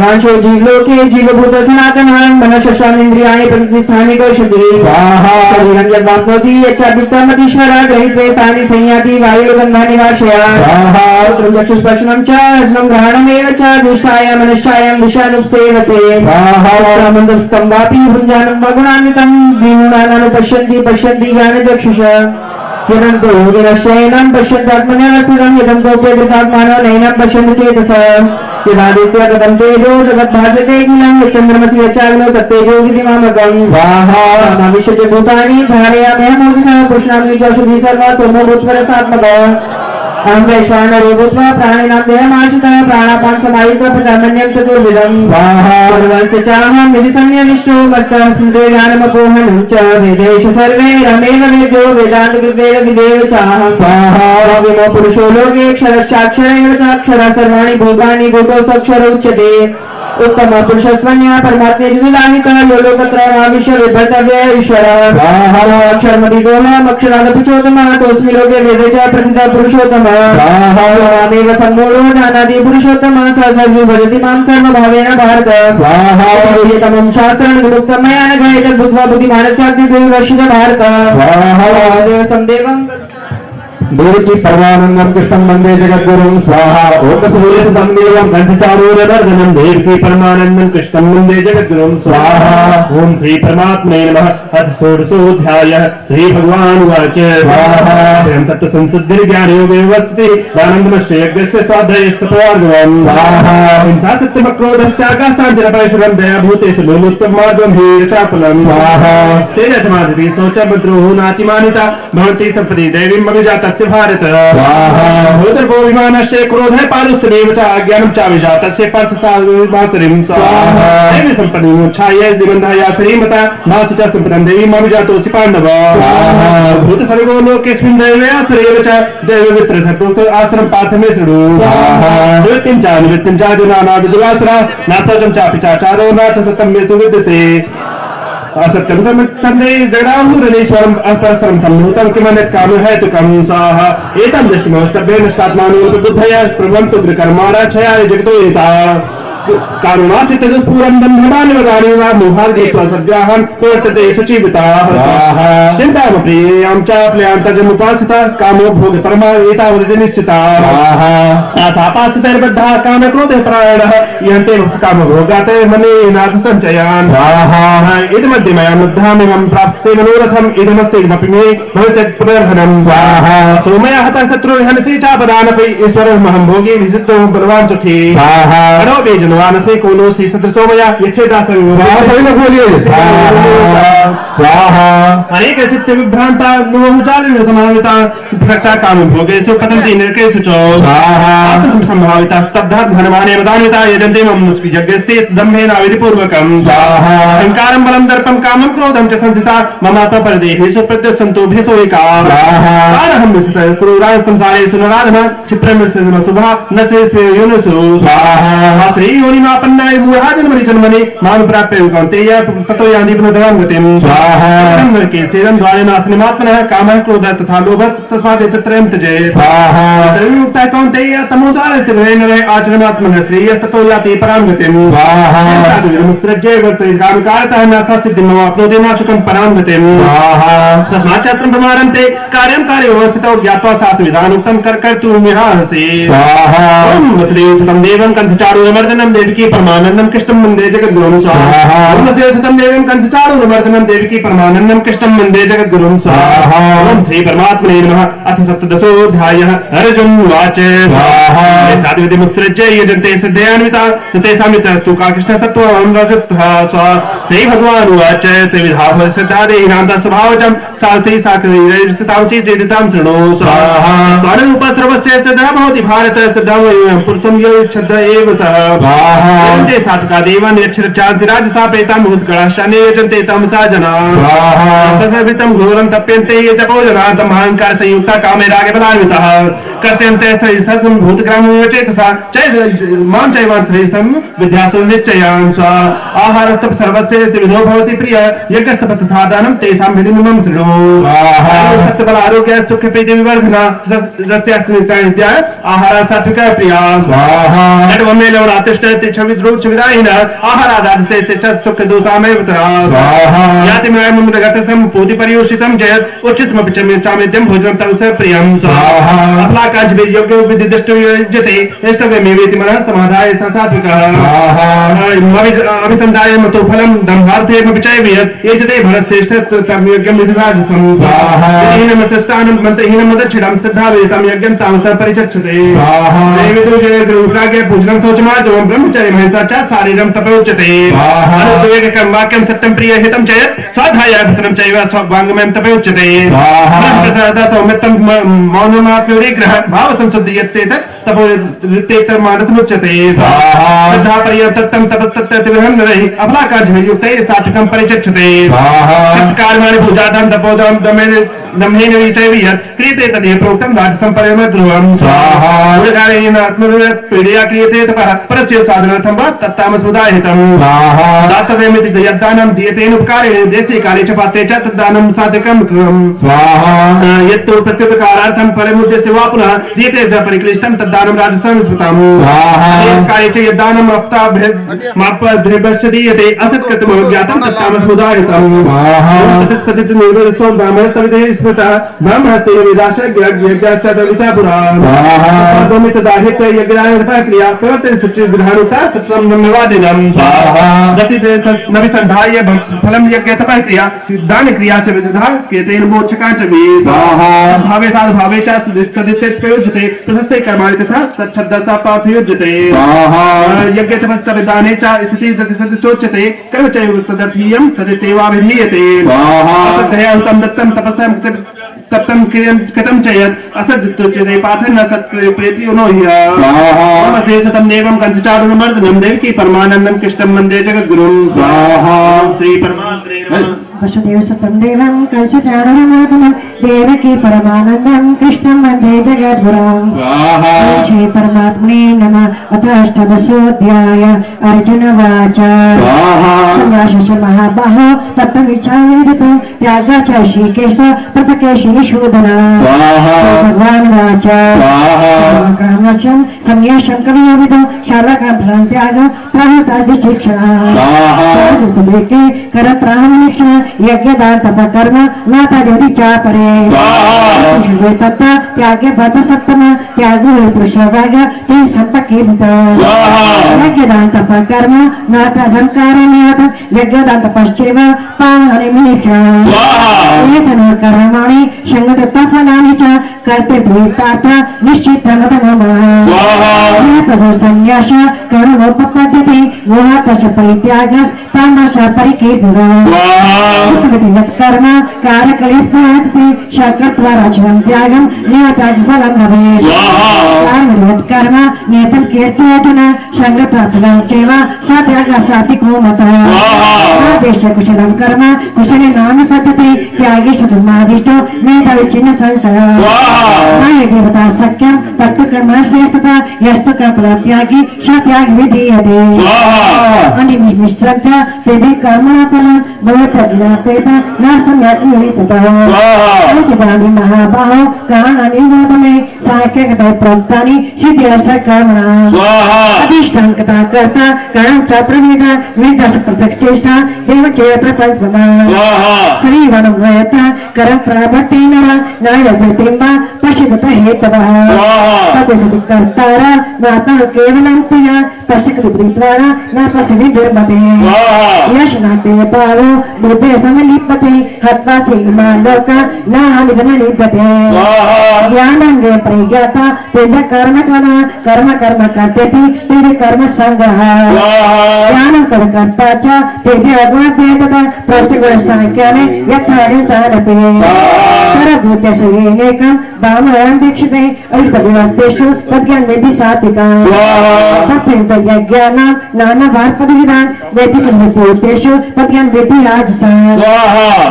वांशो जीवलोके जीवभूत सनातनः मनश्शास्त्रेन्द्रियाणि प्रतिष्ठानि कौशति शरीरं यद्वाप्नोति यच्चाभित्तमतीश्वर गृहीत्वे तानि संयाति वायुर्गन्धानि वाशयात् चक्षुस्पर्शनं च रसनं ग्रहणमेव च दृष्टाय मनुष्यायं विषानुपसेवते मन्दं वापि भुञ्जानं वगुणान्वितं विमुणानानुपश्यन्ति पश्यन्ति ज्ञानचक्षुषः यदन्तो योगिनश्चैनं पश्यन्तात्मन्यस्थितं यदन्तो प्रेरितात्मानो नैनं पश्यन्ति चेतसः यदादित्यगतं तेजो जगद्भासते किलं यच्चन्द्रमसि यच्चाग्नौ तत्तेजो विधिमामकं विश्वच भूतानि धारयाम्यहमोदिशः पुष्णामि चौषधि सर्वा सोमो भूत्वरसात्मकः अहं वैश्वानरो भूत्वा प्राणिनां देहमाश्रितः प्राणापान समायुक्तः प्रजामन्यं चतुर्विधं सर्वस्य चाहं विधि संयमिष्टो मस्तः स्मृते ज्ञानमपोहनं च वेदेश सर्वे रमेव वेदो वेदान्तकृतेन विदेव चाहं विमो पुरुषो लोके क्षरश्चाक्षर एव चाक्षरः सर्वाणि भूतानि भूतोऽक्षर उच्यते उत्तम पुरुषस्वन्या परमात्मे द्विलाहितः यो लोकत्रयमाविश्य विभर्तव्य ईश्वरः अक्षरमधिगोमः अक्षरादपि चोत्तमः तोऽस्मि लोके वेदे च प्रतितः पुरुषोत्तमः मामेव सम्मूढो जानाति पुरुषोत्तमः स सर्वं भजति मां सर्वभावेन भारत तमं शास्त्रं गुरुक्तं मया न गृहीतं बुद्ध्वा बुद्धिमानस्याग्निर्दर्शित भारत संदेवं देवकी परमानंदम कृष्णं वंदे जगद्गुरुं स्वाहा ओम सूर्यसुतं देवं कंसचारूरमर्दनं देवकी परमानंदम कृष्णं वंदे जगद्गुरुं स्वाहा ओम श्री परमात्मे नमः अथ षोडशोऽध्यायः श्री भगवानुवाच स्वाहा एवं तत्त्व संसुद्धिर्ज्ञानयोगे वसति दानन्दमस्य यज्ञस्य स्वाध्यायस्य प्रवार्गवं स्वाहा हिंसा सत्यमक्रोधश्चाकाशाञ्जनपरशुरं दयाभूतेषु लोलोत्तमार्गं हीरचापलं स्वाहा तेजसमादिति शौचभद्रोः नातिमानिता भवन्ति सम्पदि देवीं अभिजातस्य भारत भूतर्भो विमानश्च क्रोधः पारुष्यमेव च अज्ञानं च विजातस्य पार्थसाविमातरिं स्वाहा देवी सम्पदि मोक्षाय दिगन्धाया श्रीमता नासि च सम्पदं देवीम् अभिजातोऽसि पाण्डव स्वाहा भूतसर्गो लोकेऽस्मिन् दैवयासुरेव च दैवविस्तरसत्त्वस्य आश्रमं पार्थमे शृणु स्वाहा निवृत्तिं च निवृत्तिं च जनाना विदुरासुरा न सौचं चापि चाचारो न च सत्यं मे सुविद्यते असत्यं समित्तन्ते जगदाहुरनीश्वरम् अपरसरं सम्भूतं किमन्यत् कामः हेतुकं स्वाहा एतं दृष्टिमोष्टभ्ये नष्टात्मानोऽपि प्रभवन्तु गृहकर्माणा क्षयाय जगतो एता कारुणाचित्त दुष्पूरं बन्धनानि वदानि वा मोहात् गत्वा सद्ग्राहान् प्रवर्तते शुचिविताः चिन्तामप्रियां चाप्लयां तजमुपासिता कामो भोग परमा एतावदिति निश्चिताः तासापासितैर्बद्धाः कामक्रोधे परायणः यन्ते कामभोगात् मनेनाथ सञ्चयान् इदमद्य मया मुग्धामिमं प्राप्स्यते मनोरथम् इदमस्ति इदमपि मे भविष्यत् पुनर्धनं स्वाहा सोमया हतः शत्रुर्हनसि चापदानपि ईश्वरमहं भोगी विसिद्धो बलवान् सुखी स्वाहा वानसे कोलोस्ति सदृशोमया स्वाहा अनेक चित्त विभ्रांता समाविता प्रसक्ता काम भोगेषु पतन्ति नरकेषु च आत्मसंभाविता स्तब्धा धनमाने वदान्विता यजन्ते मम यज्ञस्ते दम्भेन विधिपूर्वकं स्वाहा अहंकारं बलं दर्पं कामं क्रोधं च संसिता मम परदेहेषु प्रत्यसन्तो भेसोरिका स्वाहा विसितः क्रूराः संसारेषु नराधना क्षिप्रं शुभा न से स्वेयुनसु स्वाहा योनिमापन्नाय मूढ़ा जन्मनि जन्मनि मां प्राप्य कौन्तेय ततो यान्ति पुनर्धरां गतिं स्वाहा नरके सेवं द्वारे नाशनमात्मनः कामः क्रोधः तथा लोभः तस्मात् एतत्त्रयं त्यजेत् स्वाहा विमुक्तः कौन्तेय तमोद्वारस्य नरः आचरणात्मनः श्रेयस्ततो याति परां गतिं स्वाहा साधुविमुत्सृज्य वर्तते कामकारतः न सा सिद्धिं आप्नोति नाचुकं परां गतिं स्वाहा तस्मात् छात्रं प्रमाणन्ते कार्यं कार्यव्यवस्थितौ ज्ञात्वा शास्त्रविधानोक्तं कर्तुमिहांसि स्वाहा ओम वसुदेवसुतं देवं कंसचारूरमर्दनं देवकी परमानंदम कृष्णं वंदे जगद्गुरुं स्वाहा ओम वसुदेवसुतं देवं कंसचारूरमर्दनं देवकी परमानंदम कृष्णं वंदे जगद्गुरुं स्वाहा ओम श्री परमात्मने नमः अथ सप्तदशोऽध्यायः अर्जुन उवाच स्वाहा साधुविधिमुत्सृज्य यजन्ते सिद्धयान्विता तेषां तु का कृष्ण सत्त्वं रजतः स्वाहा श्री भगवान् उवाच त्रिविधा सिद्धादेहिनां स्वभावजं सास्ति साकरितांसि चेदितां शृणु स्वाहा तदरूप सर्वस्य सिद्धः भवति भारत सिद्धं पुरुषं यो इच्छद् एव सः स्वाहा सात्का देवान् यक्षरचान्ति राजसापेतां भूतकळाशाने यजन्ते तमसा जना स्वाहा ससवितं घोरं तप्यन्ते ये जपोजनातम् अहङ्कार संयुक्ता कामे रागे बलान्वितः कर्तयन्ते सहितं भूतग्रामं चेतसा मां चैवान् श्रेष्ठं विद्यासु निश्चयां स्वा आहारस्तप सर्वस्य त्रिविधो भवति प्रिय यज्ञस्तप तथा दानं तेषां विधिमिमं शृणु सत्यबल आरोग्य सुख प्रीति विवर्धना रस्यास्मिता विद्या आहार सात्विक प्रिया स्वाहा नटवमेन रातिष्ठ तिच्छविद्रुच विदायिन आहारादास्य से सुख दोषामेव तरा स्वाहा याति मयं मृगतसं पूति परियोषितं जयत् उच्चस्म पिचमे चामेद्यं भोजनं तव स प्रियं स्वाहा अप्लाकाज योग्य विदिष्टो युज्यते इष्टवेमेवेति मनः समाधाय सात्विकः स्वाहा अभिसन्धाय मतो फलं दम्भार्थे विचयवियत् एजते भरत श्रेष्ठ तम यज्ञं विधिराजसं स्वाहा हीनमसष्टानं मंत्रहीनं मदच्छिडं सिद्धावेतं यज्ञं तामसः परिचक्षते स्वाहा देवदूषे गुरुप्राज्ञ पूजनं शौचमार्जवं ब्रह्मचर्य महिषाचार शारीरं तपोच्यते स्वाहा अनुद्वेग कर्मवाक्यं सत्यं प्रिय हितं चयत् स्वाध्याय अभिसनं चैव स्वाङ्गमयं तपोच्यते स्वाहा ब्रह्मप्रसाद सौम्यत्तं मौनमात्मविग्रह भाव संशुद्धि यत्तेतत् तपो ऋतेतर्मानसमुच्यते स्वाहा श्रद्धा पर्यंतत्तं तपस्तत्तविहं नरहि अफलाकार्य युक्तै सात्विकं परिचक्षते स्वाहा सत्कार्माणि पूजादां तपोदां दम्हेन विचयवियत् क्रियते तदेव प्रोक्तं राजसं परमध्रुवं स्वाहा उदगारेण आत्मरुयत् पीडया क्रियते तपः परस्य साधनार्थं वा तत्तामसमुदायितं स्वाहा दातव्यमिति यद्दानं दीयतेन उपकारेण देशे काले च पात्रे च तद्दानं सात्विकं स्वाहा यत्तु प्रत्युपकारार्थं फलमुद्देश्य वा पुनः दीयते च परिक्लिष्टं तद्दानं राजसं स्मृतं स्वाहा काले च यद्दानं मापद्रिभस्य दीयते असत्कृतम् ज्ञातं तत्तामसमुदायितं स्वाहा तत्सदित निर्वदस्वं ब्राह्मणस्तविदे स्मृता ब्रह्महस्ते यज्ञाश्चविता पुरा स्वाहा दोमित दाहित्य यज्ञाय क्रिया प्रवर्तन सुचि विधानुता सत्यं ब्रह्मवादिनं स्वाहा गतित नविसंधाय फलं यज्ञ तपः क्रिया दान क्रिया से विदधा केतेन मोक्षका च वे स्वाहा भावे साध भावे च सदित्य प्रयुज्यते प्रशस्ते कर्माणि तथा सच्छब्दसा पार्थयुज्यते स्वाहा यज्ञ तपस्तव दाने च स्थिति दति सदचोच्यते कर्म चैव तदर्थीयं सदित्येवाभिधीयते स्वाहा असद्धया हुतं दत्तं तपस्यां तप्तं कृतं च यत् असद्युच्यते पार्थ न सत्य प्रीति नो हि स्वाहा सतं देवं कंसचारुमर्दनं देवकी परमानन्दं कृष्णं वन्दे जगद्गुरुं स्वाहा श्री परमात्मने नमः वसुदेव सुतं देवं कंसचारुमर्दनं देवकी परमानन्दं कृष्णं वन्दे जगद्गुरुं स्वाहा श्री परमात्मने नमः अथ अष्टादशोऽध्याय अर्जुनवाच स्वाहा संन्यासश्च महाबाहो तत्त्वमिच्छामिदतो त्यागः च ऋषिकेश पृथकेशिनिषूदन स्वाहा भगवान् वाच स्वाहा कामवशं संन्यासं कवियोविदो शालाकां फलं त्यागं प्राहुताभिशिक्षणः स्वाहा सुदेके करप्राहमनिक्षण यज्ञदान तप कर्म नाता ज्योति चापरे स्वाहा तत्ता त्यागे भत सत्तम त्यागो पुरुषभाग ते संपकीर्त स्वाहा यज्ञदान तप कर्म नाता धनकारे नियत यज्ञदान तपश्चैव पावनानि मिनिक्षण स्वाहा एतन कर्माणि संगत फलानि च कर्ते प्रीतार्थ निश्चितमतमः स्वाहा एतस्य संन्यास कर्मोपपद्यते मोहातस्य परित्यागस् तामस परिकीर्तनः स्वाहा कर्म कारकलिस्मार्थे शक्रत्वाराचनं त्यागं नियताफलं भवेत् स्वाहा कर्म नियतं कीर्तयतुन संगतफलं चैव सत्यागः सात्विको मतः स्वाहा कुशलं कर्म कुशले नाम सत्यते त्यागे शतमादिष्टो मेधाविच्छिन्न संशयः स्वाहा देवता सख्यं तत्तु कर्म श्रेष्ठता यस्तु कर्मत्यागी सत्याग विधीयते स्वाहा अनिमिश्रं च तेभि कर्मफलं भवत्यज्ञापेत न सम्यक् विहिततः पंचदानि महाबाहो काणानि वदमे साङ्ख्यकतः प्रोक्तानि सिद्ध्यर्थकर्मणां स्वाहा अधिष्ठानकता कर्ता करणं च प्रवेदा विदर्श प्रत्यक्षेष्टा देवचेत्र पञ्चमः स्वाहा श्रीवनं वयतः करं प्रावर्तेन नायवृत्तिं वा पश्यतः हेतवः स्वाहा तदसति कर्तारा नातं केवलं तुया पश्यकृतद्वारा न पश्यति दुर्मते स्वाहा यशनाते पावो बुद्धे संलिप्यते हत्वा सीमान लोका न हानिधन लिप्यते स्वाहा ज्ञानंगे प्रज्ञाता तेज कर्म करते थी तेज कर्म संग्रह स्वाहा ज्ञानं कर्ता च तेज अज्ञातेतः प्रतिगुण संख्याने यथारितानते सर्वभूतेषु येनेकं दामयं दीक्षिते अल्पदिवस्तेषु तद्ज्ञानमेधि सात्विकं स्वाहा यज्ञानां नानावारपदविधान वेति संहितेषु तद्ज्ञान वेति राजसान्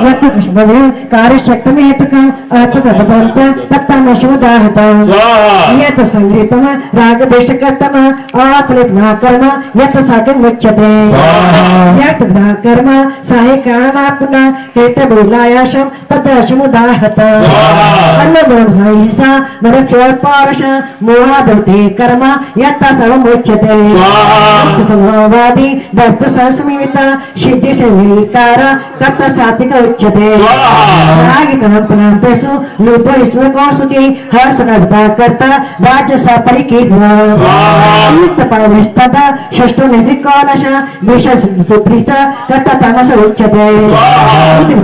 यत् पुष्पवे कार्यशक्तमेतकं तत्पदं च तत्तमशोदाहतं यत् संगीतं रागदेशकर्तम आपलितः कर्म यत् साकं मुच्यते यत् कर्म साहिकाणमापुना कृतबिलायाशं तद्दशमुदाहतं अन्नब्रह्मैसा मरक्षोपारश मोहादुते कर्म यत् सर्वमुच्यते समवादी दत्त संस्मिता सिद्धि संहिकार तत् सात्विक उच्यते रागिकमपनांतेषु लूपो ईश्वरकोसुति हर्षकर्ता कर्ता राजस परिकीर्तन युक्तपालिस्तदा षष्ठो निसिकोनश विषसूत्री च तत् तमस उच्यते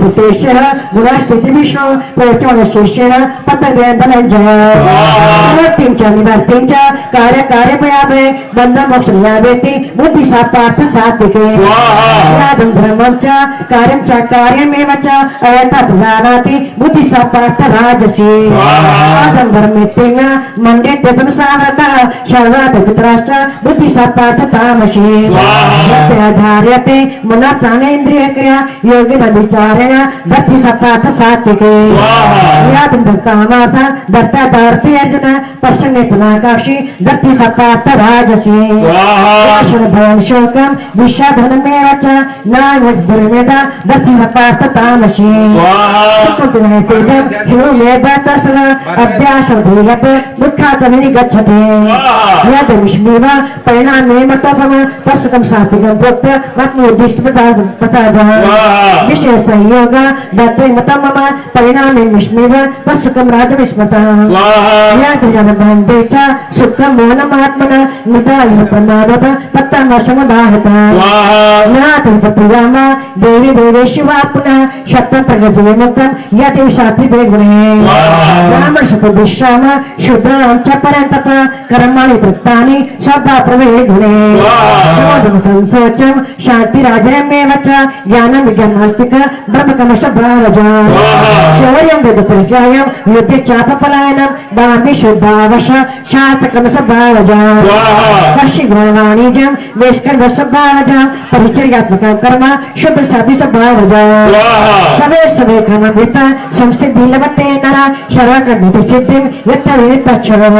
उद्दिष्टः गुणस्थितिविष्णु प्रचोदशिष्येण पतदेन्दनञ्जय निवर्तिं च निवर्तिं च कार्यकार्यपयाभे बन्धमोक्षयावेति बुद्धिसा पार्थ सात्विके यादं धर्मं च कार्यमेव च अयतत् जानाति बुद्धिसा पार्थ राजसी यादं धर्मेत्येन मण्डे तदनुसारतः सर्वतः बुद्धिसा पार्थ तामसी यद्धार्यते मनः प्राणेन्द्रियक्रिया योगिन विचारेण दक्षिसा पार्थ सात्विके यादं कामार्थ दत्तार्थी अर्जुन पश्यन्ने पुनाकाक्षी दक्षिसा पार्थ राजसी भवन शोकं विषाधनमेव च नान्यद्दुर्मेध दक्षिसा पार्थ तामसी सुकृतिनः पीडं हिमो मे बतसः अभ्यासं धीयत दुःखात् निगच्छति यद् विष्णुव परिणामे मतोपम तस्कं सात्विकं प्रोक्त्य मत्मुद्दिष्टप्रसादः विषय संयोग दत्ते मतं मम परिणामे विष्णुव तस्कं राजविस्मतः यद् जनबन्धे च सुखं मोहनमात्मन निदाय प्रमादत तत्तमशमदाहत नातिपतिराम देवी देवेश्वा पुनः शतं प्रगजयमुक्तं यति शास्त्रिभे गुणे ब्राह्मण शतदुष्याम शूद्रां च परन्तप कर्माणि तृप्तानि स्वभाप्रवे गुणे चोदक संसोचं शान्तिराजनमेव च ज्ञानं विज्ञानास्तिक ब्रह्मकमशभावजा शौर्यं वेदप्रज्ञायं युद्धे चापपलायनं दाम्भि शुद्धावश शातकमशभावजा कर्षिगुणवाणिज्यं वेस्कर्वशभावजा परिचर्यात्मकं कर्म शुद्ध सभिसभावजा सवे सवे क्रमवृत्त संसिद्धि लभते नर शरकर्मिति सिद्धिं यत्र विनितच्छरः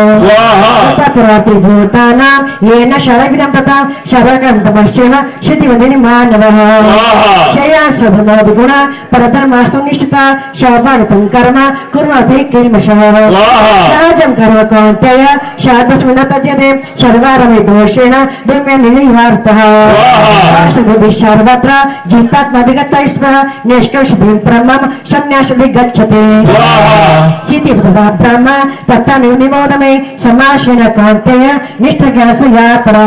तत्पुराति भूतानां येन शरविदं तथा शरकं तपस्येव सिद्धिवन्दिनि मानवः शया स्वधर्मोऽधिगुण परधर्मासु निष्ठिता शोभानितं कर्म कुर्वते किल्मषः सहजं कर्म कौन्तेय शाद्वस्मिन् तज्यते सर्वारमे दोषेण दुर्म्यनिर्वार्थः राष्ट्रबुद्धिः सर्वत्र जितात्मधिगतः स्मः निष्कर्षितं ब्रह्मं संन्यासदि गच्छति सिद्धिप्रदा ब्रह्म तथा निर्निमोदमे समासेन कौन्तेय निष्ठज्ञासया परा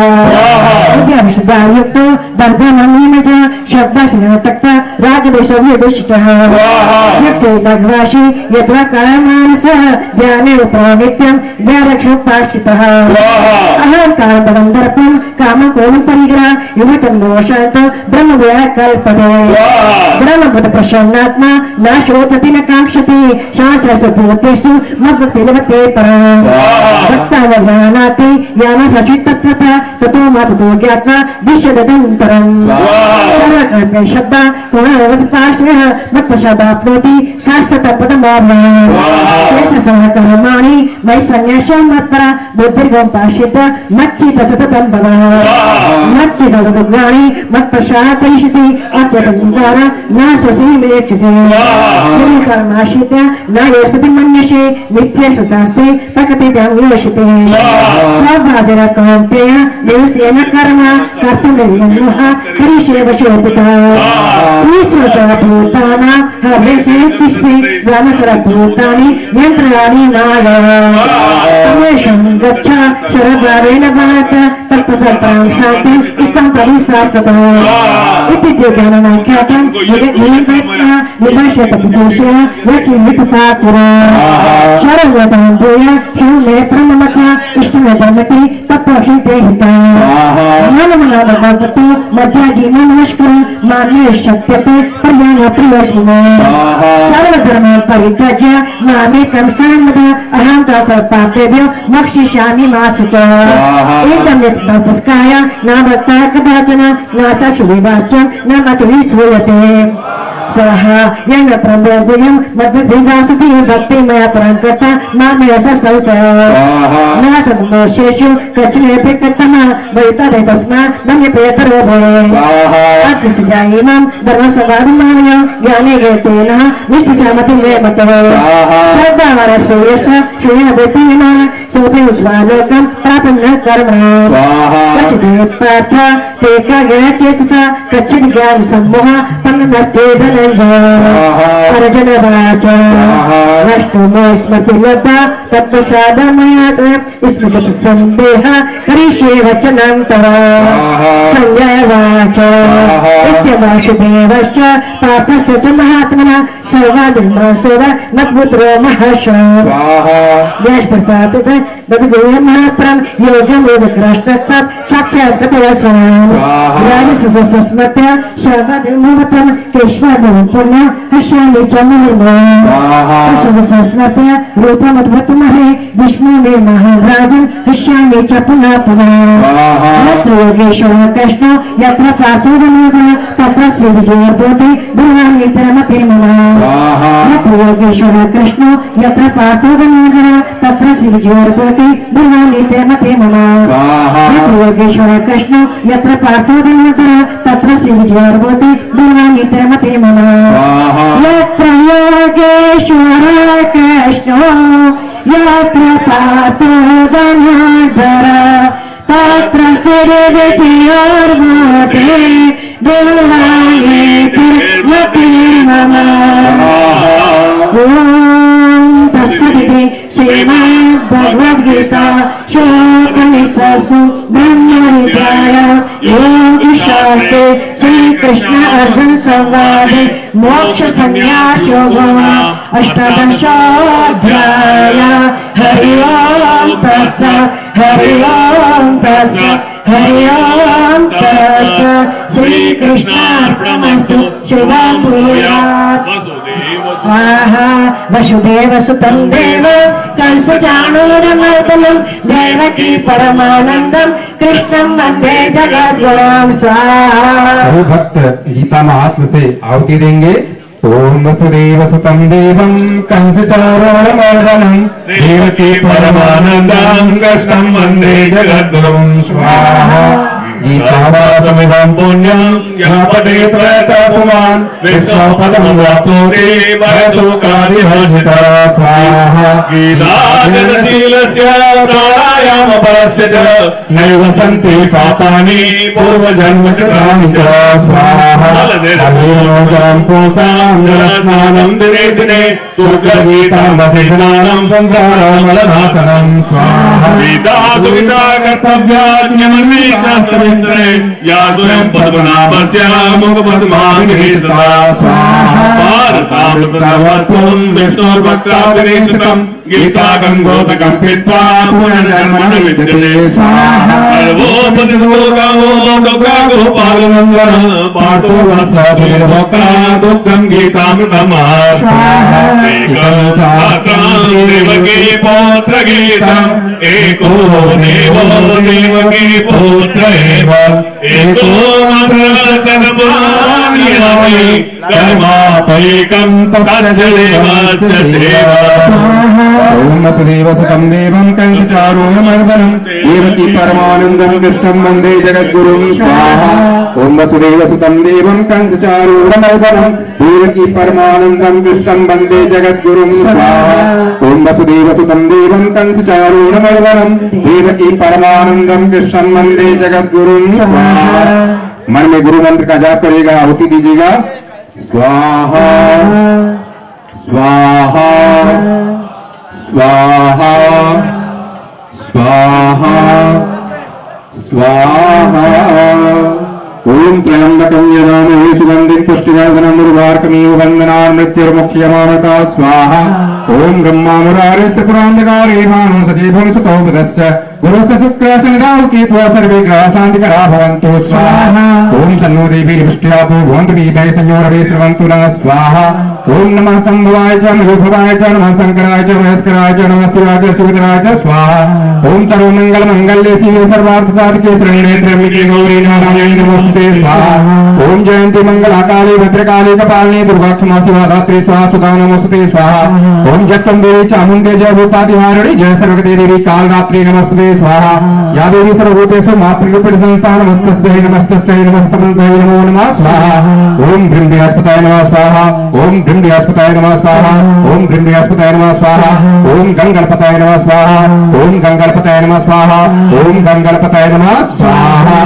विद्याविशुद्धायुक्तो दर्भनमीमज शब्दाशेन तक्ता रागदेशव्यदिष्टः यक्षे लघ्वाशी यत्र कायमानसः ध्याने उपनित्यं ज्ञानक्षोपाश्रितः अहंकारं दर्पं कामकोलं परिग्रह युवतं मोशान्त ब्रह्मव्यः कल्पते ब्रह्मभूत प्रसन्नात्मा न शोचति न काङ्क्षति शास्त्रभूतेषु मद्भक्तिर्लभते परम् भक्तावगानाति यामसि तत्त्वतः ततो माततो ज्ञात्वा विश्वदन्तरम् सर्वकल्पे श्रद्धा गुणवत्पाश्रयः मत्प्रसादाप्नोति शाश्वतं पदमाप्नोति सहकर्माणि मयि संन्यासं मत्परा बुद्धिर्गोपाश्रित मच्चित सततं भवः मच्चि सततज्ञानि मत्प्रसादयिष्यति अच्युतंकार न स्वसी विवेक्षसे कर्माश्रित्य न योषति मन्यसे मिथ्येषु शास्त्रे प्रकृतिं योषिते स्वभावेन कौन्तेय निवसेन कर्म कर्तुं निर्मोह करिष्ये वशोपितः ईश्वरसभूतानां हरेषेष्टिष्टे ब्रह्मसरभूतानि यन्त्राणि माया तमेषं गच्छ शरभावेन भारत तत्पथं शान्तिं इष्टं प्रविशाश्वतः इति ज्ञानमाख्यातं निवेदना निभाष्यतपसेन यचिन्वितता पुरा शरणं भूय हिमे ब्रह्ममच इष्टमे धर्मति तत् पक्षिते हिता मनमनामतो मध्याजीनो नमस्कार मान्य शक्यते पर्याय प्रियश्मो सर्वधर्म परित्यज्य मामेकं शरणमदा अहं दासपापेभ्यो मोक्षयिष्यामि मा शुचः एकं यत्तस्काय नामत्ता कदाचन नाच शुभिवाच न मतुः श्रूयते स्वाहा यं प्रबोधयं मद्विदासति भक्ति मया परंकता मामे संशय नाथ मोशेषु कचने प्रकटम वैतरे तस्मात् मन्य प्रेतरो भवे अतिसजायिमं धर्मसवादमाय ज्ञाने गतेन निष्ठिसामति मे मतः श्रद्धावर सूर्यस श्रेयदेतीन सोपि उज्ज्वलोकं प्रापं न कर्म कचिदे पार्थ ते कागेचेतसा कचिन् ज्ञान सम्मोह पन्नस्ते अर्जुन वाच वस्तुनो स्मृति लब्धा तत्प्रसादमया स्मृति संदेह करिष्ये वचनं तव संजय वाच इत्यवासुदेवश्च पार्थश्च च महात्मना सर्वादिर्मासोव मत्पुत्रो महर्षः व्यासप्रसाद महाप्रम योगमेव कृष्णः साक्षात् कथयसाम् राजसस्मृत्य सर्वादिर्मवत्रं केशवादं पुण्य हस्यामि च मुहुर्मुहुः रूपमद्भुतमहे विष्णु मे महाराजन् हस्यामि च पुनः पुनः यत्र योगेश्वरः कृष्णो यत्र पार्थो विनोदः तत्र श्रीविजयोर्भूति दुर्वाणीतरमतिर्मम यत्र योगेश्वरः कृष्णो यत्र पार्थो विनोदः तत्र श्रीविजयोर्भूति दुर्वाणीतरमतिर्मम यत्र योगेश्वरः कृष्णो यत्र पार्थो विनोदः तत्र श्रीविजयोर्भूति दुर्वाणीतरमतिर्मम यत्र योगेश्वरः कृष्णो यत्र पार्थो धनुर्धर तत्र श्रीविजयोर्भूति दुर्वाणीतरमतिर्मम तस्सदिति श्रीमद्भगवद्गीता शोकनिषत्सु ब्रह्मविद्यायां योगशास्त्रे श्रीकृष्ण अर्जुन संवादे मोक्षसंन्यासयोगो अष्टादशोऽध्यायः हरि ओं तत्सत् हरि ओं तत्सत् हरि ओं तत्सत् श्रीकृष्णार्पणमस्तु शुभं भूयात् स्वाहा वसुदेव सुतं देवं कंसचाणूरमर्दनं देवकी परमानंदं कृष्णं वंदे जगद्गुरुं स्वाहा। भक्त गीता महात्म से आहुति देंगे। ओम वसुदेव सुतं देवं कंसचाणूरमर्दनं देवकी परमानंदं कृष्णं वंदे जगद्गुरुं स्वाहा। गीतावासमिदं पुण्यं यः पठेत् प्रयतपुमान् विष्णुपदं वाप्नोति परशोकादिवर्जितः स्वाहा। गीताजनशीलस्य प्राणायामपरस्य च नैव सन्ति पापानि पूर्वजन्मकृतानि च स्वाहा। अभिनोजं पुंसां जलस्नानं दिने दिने शुक्लगीतामशेषनानं संसारमलनाशनं स्वाहा। गीता सुविता कर्तव्या नियमन्विशास्त्रम् या स्वयं पद्मनाभस्य मुखपद्माभिनिषिता स्वाहा। भारतामृतसर्वस्वं विष्णोर्वक्त्राभिनिषितं गीता गङ्गोदकं पीत्वा पुनर्जन्म विद्यते स्वाहा। सर्वोपतिसुखो दुःखगोपालनन्दनः पार्थो वत्सः दुःखं गीतामृतम् स्वाहा। एकं सहस्रं देवकी पौत्र गीतम् एको देवो देवकी पौत्र एको मंत्रस्तनमानि कर्मापैकं तस्य देवस्य देव स्वाहा। ओम वसुदेव सुतं देवं कंसचाणूरमर्दनं देवकी परमानंदं कृष्णं वंदे जगद्गुरुं स्वाहा। ओम वसुदेव सुतं देवं कंसचाणूरमर्दनं देवकी परमानंदं कृष्णं वंदे जगद्गुरुं स्वाहा। ओम वसुदेव सुतं देवं कंसचाणूरमर्दनं देवकी परमानंदं कृष्णं वंदे जगद्गुरुं स्वाहा। मन में गुरु मंत्र का जाप करिएगा, आहुति दीजिएगा। स्वाहा स्वाहा स्वाहा स्वाहा स्वाहा ओम त्र्यंबकं यजामहे सुगंधिं पुष्टिवर्धनम् उर्वारुकमिव बन्धनान् मृत्युर्मुक्षयमामृतात् स्वाहा ओम ब्रह्मामुरारिस्त्रिपुरान्धकारे भानु सजीवं सुतो बुधस्य गुरुस्य शुक्रस्य निराहु केतुः सर्वे ग्रहाः शान्तिकराः भवन्तु स्वाहा ओम सन्नो देवीर्वृष्ट्यापो भवन्तु गीतैः संयोरवे श्रवन्तु नः स्वाहा ओम नमः शम्भवाय च मयोभवाय च नमः शङ्कराय च महेश्वराय च नमः शिवाय च शिवधराय च स्वाहा ओम सर्वमङ्गलमङ्गल्ये शिवे सर्वार्थसाधिके शरण्ये त्र्यम्बके गौरी नारायणी नमोस्तुते स्वाहा ओम जयन्ती मंगलाकाली भद्रकाली कपालिनी दुर्गा क्षमा शिवा धात्री स्वाहा सुधा नमोस्तुते स्वाहा ओम जगदं देवी चामुण्डे जय भूतातिहारिणी जय सर्वगते देवी कालरात्रि नमोस्तुते स्वाहा या देवी सर्वभूतेषु मातृरूपेण संस्था नमस्तस्यै नमस्तस्यै नमस्तमन्त्रै नमो नमः स्वाहा ओम भ्रीं बृहस्पतये नमः स्वाहा ओम भ्रीं बृहस्पतये नमः स्वाहा ओम भ्रीं बृहस्पतये नमः स्वाहा ओम गंगणपतये नमः स्वाहा ओम गंगणपतये नमः स्वाहा ओम गंगणपतये नमः स्वाहा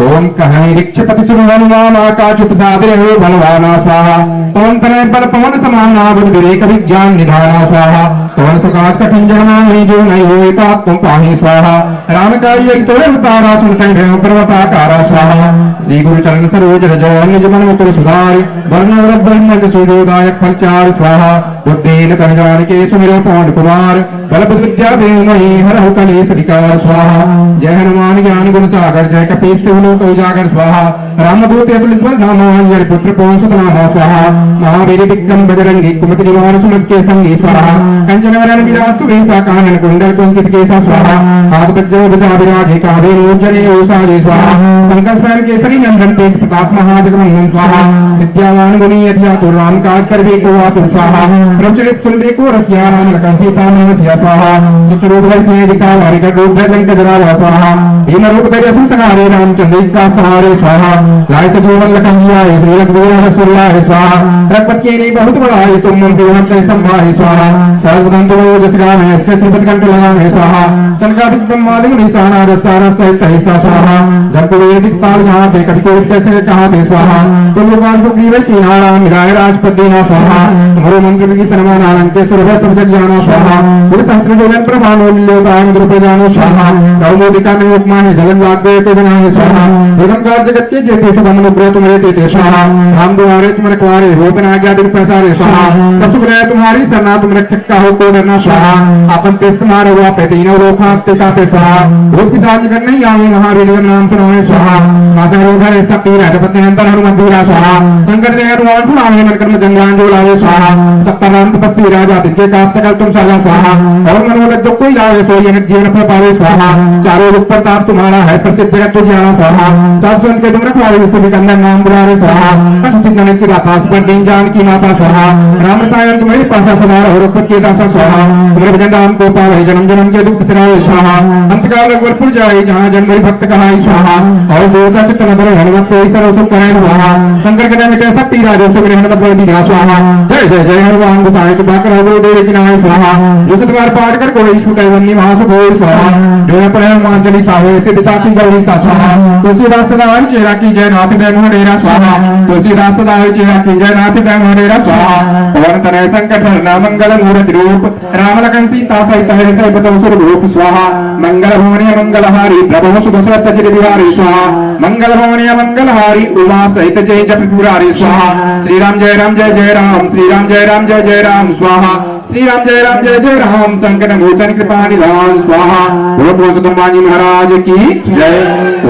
ओम कहै रिक्षपति सुरवनुमानाकाशुपसादरे बलवाना स्वाहा पवन तनय बल पवन समाना बुद्ध विवेक विज्ञान निधाना स्वाहा पवन सुकाज कठिन जन्माहि जो नहीं होई ता तुम पाहि स्वाहा राम काई एक तोरे अवतारा सुनतै भय पर्वताकारा स्वाहा श्री गुरु चरण सरोज रज निज मन मुकुर सुधारि वर्ण रब्बन सूर्योदायक फलचार स्वाहा बुद्धेन तन जानिके सुमिर पौंड कुमार बल बुद्ध विद्या देवमहि हरहु कलेश विकार स्वाहा जय हनुमान ज्ञान गुण सागर जय कपीस लोक उजागर स्वाहा रामदूत अतुलित बल नामा अंजलि पुत्र पवन सुत नामा स्वाहा महावीर विक्रम बजरंगी कुमति निवार सुमत के संगी स्वाहा कंचन वरण विरासु वेसा कानन कुंडल कुंचित केसा स्वाहा हाथ गज्जव भुजा विराजे कावे मोजने ओसाजे स्वाहा शंकर स्वयं केसरी नंदन तेज प्रताप महाजगवंदन स्वाहा विद्यावान गुणी यतियातुर राम काज करबे को आतुर स्वाहा प्रचलित सुनबे को रसिया राम लखन सीता मनसिया स्वाहा सुचरूप भय से दिखा वारिका रूप भय लंक जरावा स्वाहा भीम रूप धरि सुसंहारे रामचंद्र का सहारे स्वाहा लाय सजोवन लखन जिया श्री रघुवीर रसुल्ला स्वाहा रघुपति के नहीं बहुत बड़ा है तुम मन प्रिय मत संभारे स्वाहा सर्वदंतो जस गावे इसके श्रीपद कंठ लगावे स्वाहा संकादिक ब्रह्मादि निशाना रसारा सहित ऐसा स्वाहा जब वेद दिक्पाल जहां पे कभी कोई कैसे कहा थे स्वाहा तुम लोग सुग्रीव की नारा मिलाए राजपति ना स्वाहा तुम्हारे मंत्र की सन्मान आलंके सुरभ सब जग जाना स्वाहा गुरु सहस्र जोलन प्रभानो लीलोताय द्रुप जानो स्वाहा कौमुदिका में उपमा है जलन वाग्वे चेतना है स्वाहा दुर्गम काज जगत के जेते सुगम अनुग्रह तुम्हारे तेते स्वाहा राम द्वारे तुम रखवारे रोपन आज्ञा दिन पैसारे स्वाहा सब सुख तुम्हारी सरना तुम रक्षक का हो को डरना स्वाहा अपन पे मारे हुआ पे तीनों लोका का पे स्वाहा रोज की साथ कर नहीं आवे महावीर नाम सुनावे स्वाहा मासा रोग है सब पीरा जपत निरंतर हनुमत बीरा स्वाहा शंकर ने हनुमान सुनावे मन कर्म जंगान जो लावे स्वाहा सप्तनाम तपस्वी राजा तिनके का सकल तुम साजा स्वाहा और मनोरथ जो कोई लावे सो ये जीवन फल पावे स्वाहा चारों रूप प्रताप तुम्हारा है प्रसिद्ध जगत तुझे आना स्वाहा सब संत के तुम रखवारे विश्व निकंदन नाम बुलावे स्वाहा पश्चिम गणित की दातास पर दिन जान की माता स्वाहा राम सायन तुम्हारे पासा समार और रघुपति के दासा स्वाहा तुम्हारे भजन राम को पावे जन्म जन्म के दुख बिसरावे स्वाहा अंतकाल रघुवरपुर जाए जहाँ जन्म भक्त कहाई स्वाहा और देवता चित्त मधुर हनुमत से सर्व सुख कराए स्वाहा शंकर कटा मिटे सब पीरा जो सब हनुमत बल दीना स्वाहा जय जय जय हनुमान गोसाई कृपा करो गो देव की नाय स्वाहा जो सतवार पाठ कर कोई छूटे वन्नी महासुख होय स्वाहा जो पर हनुमान चालीसा होय सिद्ध साथी गौरी सा स्वाहा तुलसीदास सदा चेहरा की जय नाथ देव डेरा स्वाहा तुलसीदास सदा चेहरा की जय नाथ देव डेरा स्वाहा पवन तनय संकट हरना मंगल मूर्ति रूप राम लखन सीता सहित हृदय बसव स्वरूप स्वाहा मंगल भवनीय मंगलहारी प्रभु सुदशरथ जिर बिहारी स्वाहा मंगल भवनीय मंगलहारी उमा सहित जय जप पुरारी स्वाहा श्री राम जय राम जय जय राम श्री राम जय राम जय जय राम स्वाहा श्री राम जय राम संकट मोचन कृपा निधान स्वाहा बोलो सतंबाजी महाराज की जय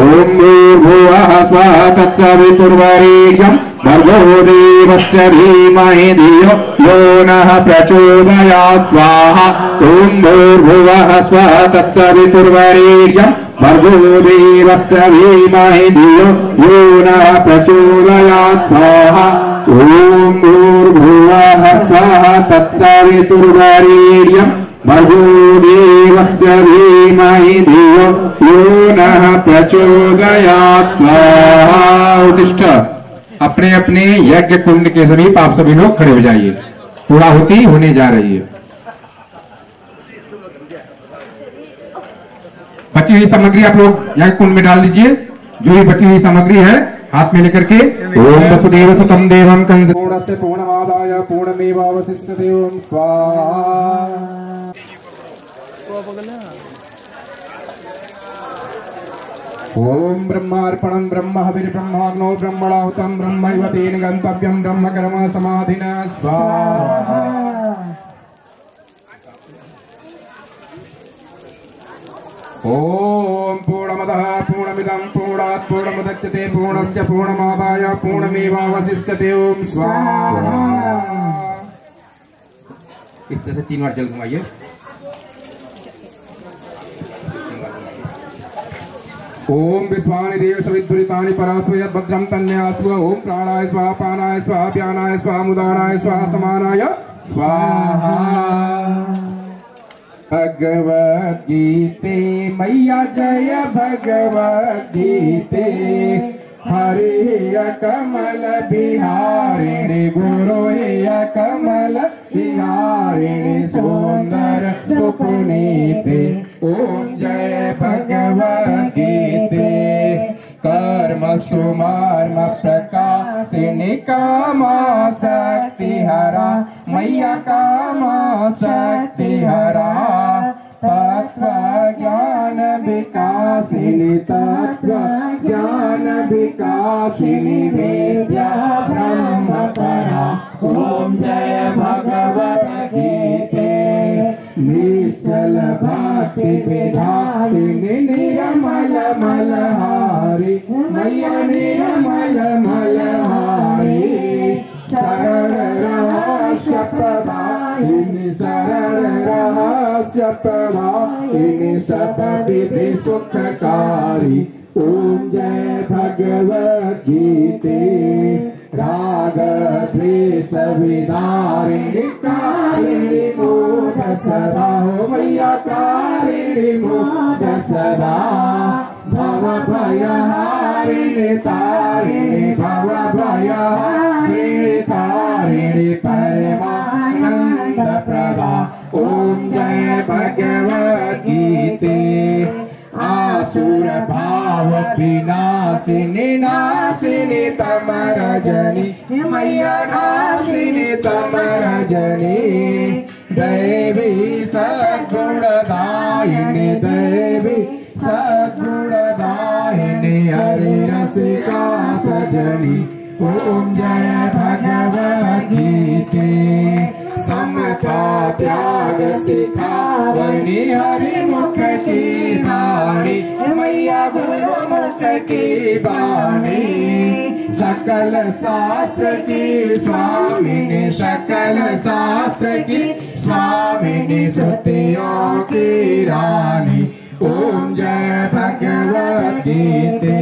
ओम भूर्भुवः स्वः तत्सवितुर्वरेण्यं भर्गो देवस्य धीमहि धियो यो नः प्रचोदयात् स्वाहा ओम भूर्भुवः स्वः तत्सवितुर्वरेण्यं भर्गो देवस्य धीमहि धियो यो नः प्रचोदयात् स्वाहा ओम भूर्भुवः स्वः तत्सवितुर्वरेण्यं भर्गो देवस्य धीमहि धियो यो नः प्रचोदयात् स्वाहा। उत्तिष्ठ। अपने अपने यज्ञ कुंड के समीप आप सभी लोग खड़े हो जाइए, पूर्णाहुति होने जा रही है। बची हुई सामग्री आप लोग यज्ञ कुंड में डाल दीजिए। जो भी बची हुई सामग्री है हाथ में लेकर के ओम वसुदेव सुतम देवम कंस पूर्णस्य पूर्णमादाय पूर्णमेवावशिष्यते ओम स्वाहा। ओम ब्रह्मार्पणं ब्रह्म हविर्ब्रह्माग्नो ब्रह्मणाहुतं ब्रह्मैव तेन गन्तव्यं ब्रह्मकर्म समाधिना स्वाहा। ओम पूर्णमदः पूर्णमिदं पूर्णात् पूर्णमुदच्यते पूर्णस्य पूर्णमादाय पूर्णमेवावशिष्यते। ओम स्वाहा। इस तरह से 3 बार जल घुमाइए। ओम विश्वानि देव सविद्भुरितानि परास्व यद्भद्रं तन्यास्व। ओम प्राणाय स्वाहा पानाय स्वाहा व्यानाय स्वाहा मुदानाय स्वाहा समानाय स्वाहा। भगवद गीते मैया जय भगवद गीते। हरे कमल बिहारिणी गुरु कमल बिहारिणी सुंदर सुपुनीते। ओम जय भगवद गीते। कर्म सुमर्म प्रकाशिनी कामा शक्ति हरा मैया कामा शक्ति हरा। तत्व ज्ञान विकासिनी तत्व ज्ञान विकासिनी विद्या ब्रह्म परा। ओम जय भगवद गीते। निश्चल भक्ति विधायिनी निर्मल मलहारी मैया निर्मल मलहारी। शरण रहस्य प्रदायिनी शरण रहस्य प्रदायिनी सब विधि सुखकारी। ओम जय भगवद गीते। राग द्वेष विदारिणी कारिणी मोद सदा। हो मैया कारिणी मोद सदा। भव भयहारिणी तारिणी भव भयहारिणी तारिणी परमानंद प्रदा। ओम जय भगवद गीते। आसुर भाव विनाशिनी नाशिनी तम रजनी मैया नाशिनी तम रजनी। दैवी सद्गुणदायिनी दैवी सद्गुणदायिनी हरि रसिका सजनी। ओम जय भगवद गीते। समता त्याग सिखावनी हरि मुख की वाणी मैया गुरु मुख की वाणी। सकल शास्त्र की स्वामिनी सकल शास्त्र की स्वामिनी श्रुतियों की रानी। ओम जय भगवद गीते।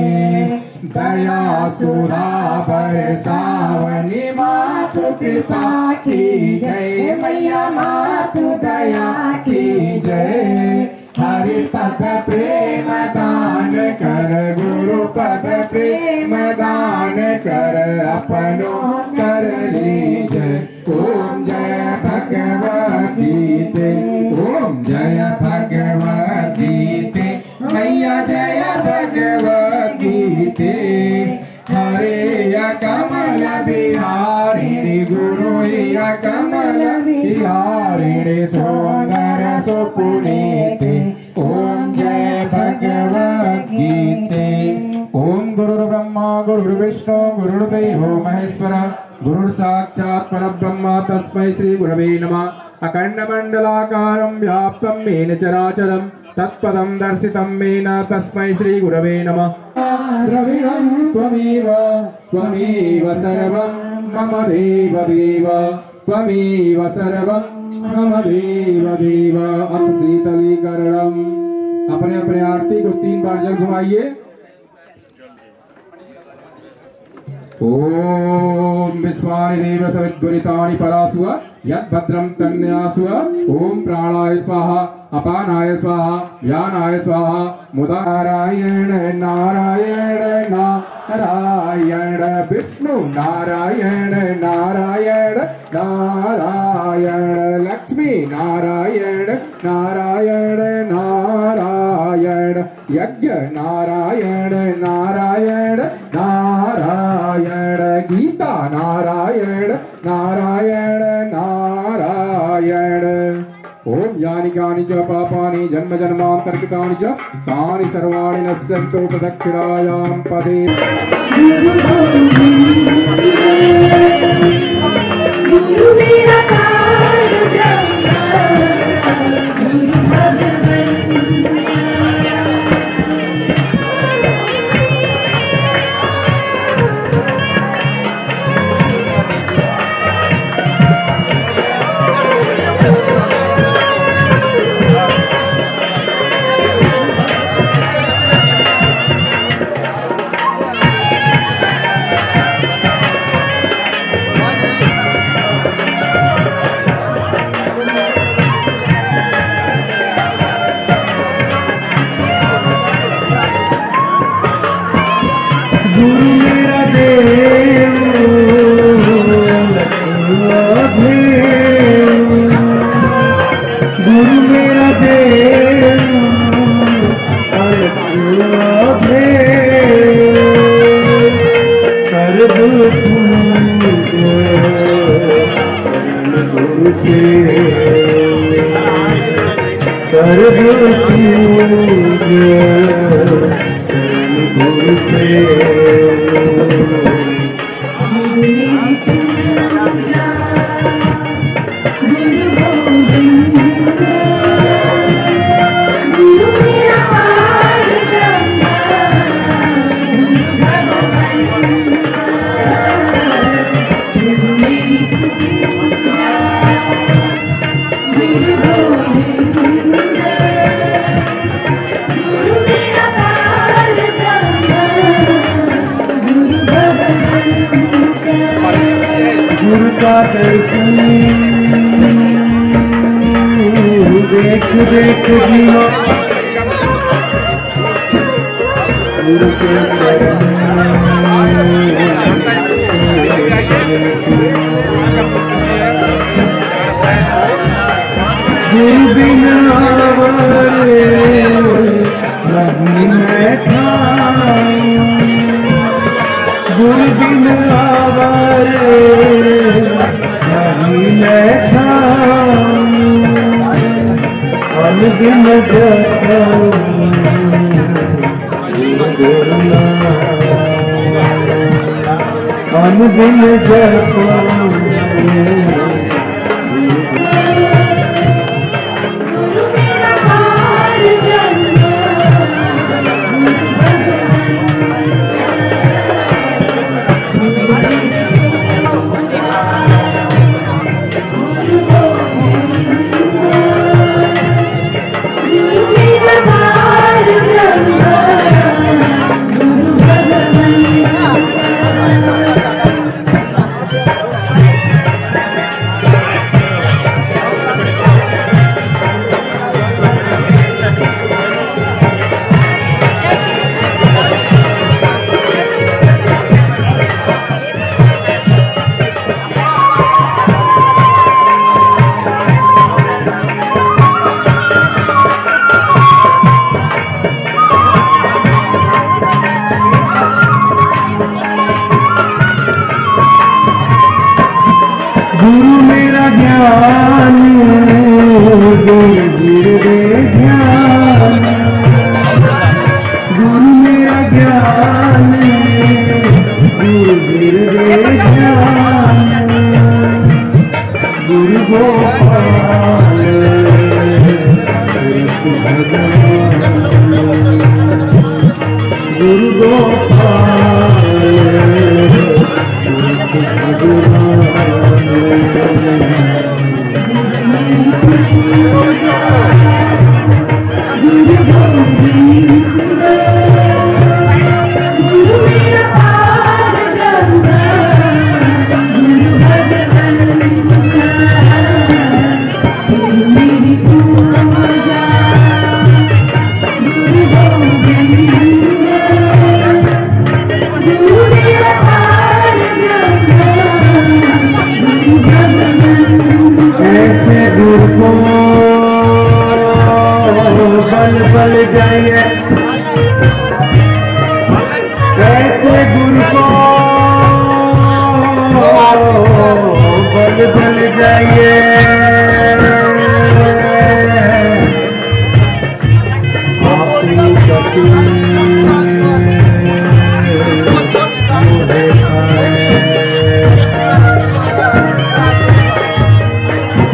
दया सुधा बरसावनी मातु कृपा की जय मैया मातु दया की जय। हरि पद प्रेम दान कर गुरु पद प्रेम दान कर अपनो कर लीजय। ओम जय भगवद गीते। ओम जय भगवद गीते मैया जय भगवद गीते। हरे कमल बिहारिणी गुरु कमल बिहारिणी सुंदर सुपुनीते। ओम जय भगवद गीते। ओम गुरुर्ब्रह्मा गुरुर्विष्णु गुरुर्देवो महेश्वर गुरुर् साक्षात् परब्रह्म तस्मै श्री गुरवे नमः। अखंडमंडलाकारं व्याप्तं येन चराचरं तत्पदं दर्शितं येन तस्मै श्री गुरवे नमः। द्रविणं त्वमेव त्वमेव सर्वं मम देव देव त्वमेव सर्वं मम देव देव। अथ शीतलीकरणम्। अपने अपने आरती को 3 बार जल घुमाइए। ओम विश्वानि देव सविद्वरितानि परासुव यद्भद्रं तन्यासुव। ओम प्राणाय स्वाहा अपानाय स्वाहा व्यानाय स्वाहा मुदा। नारायण नारायण नारायण विष्णु नारायण नारायण नारायण लक्ष्मी नारायण नारायण नारायण यज्ञ नारायण नारायण नारायण गीता नारायण नारायण नारायण। ओम यानि कानि च पापानि जन्म जन्मान्तर्गतानि च तानि सर्वाणि नश्यन्तो प्रदक्षिणायां पदे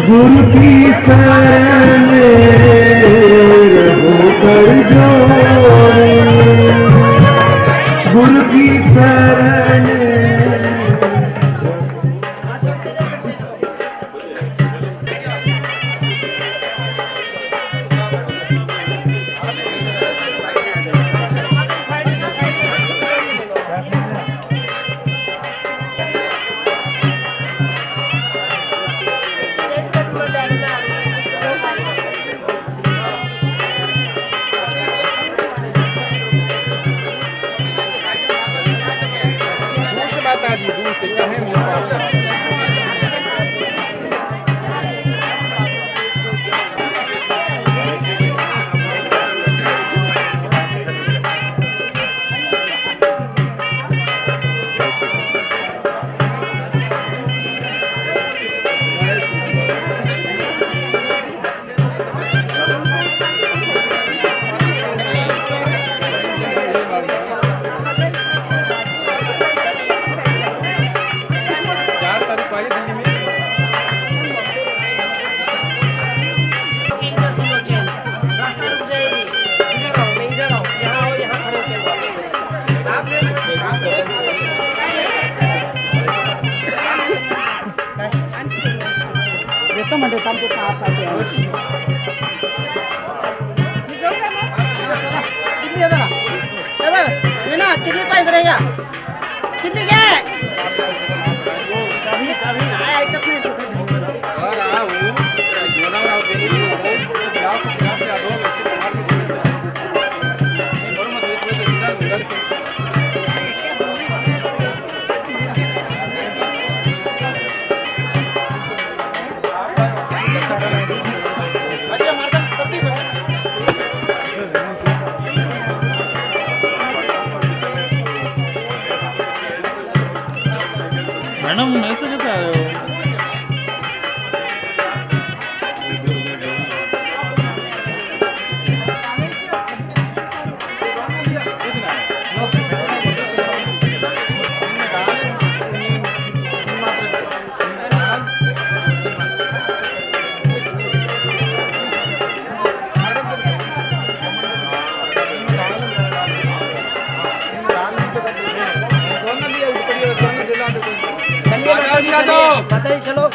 गुरु की शरण रहो कर जोड़े, गुरु की शरण। मैडम ऐसे कैसे आ रहे हो? बताइए चलो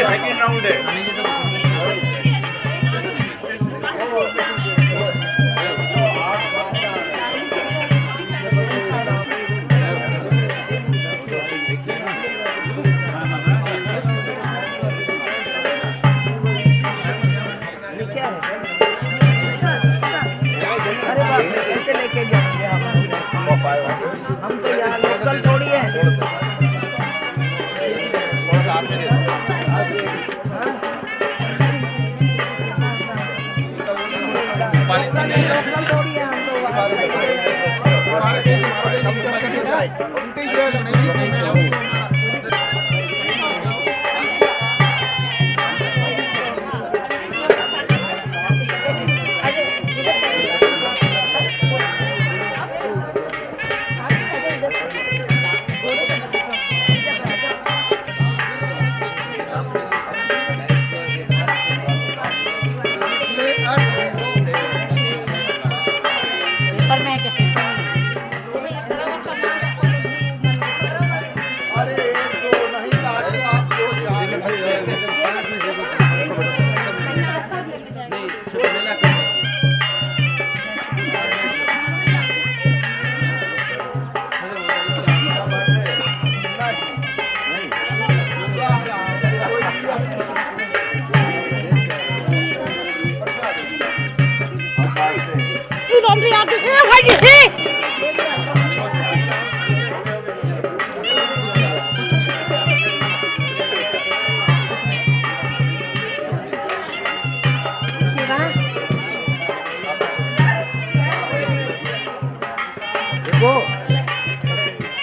सेकंड राउंड है।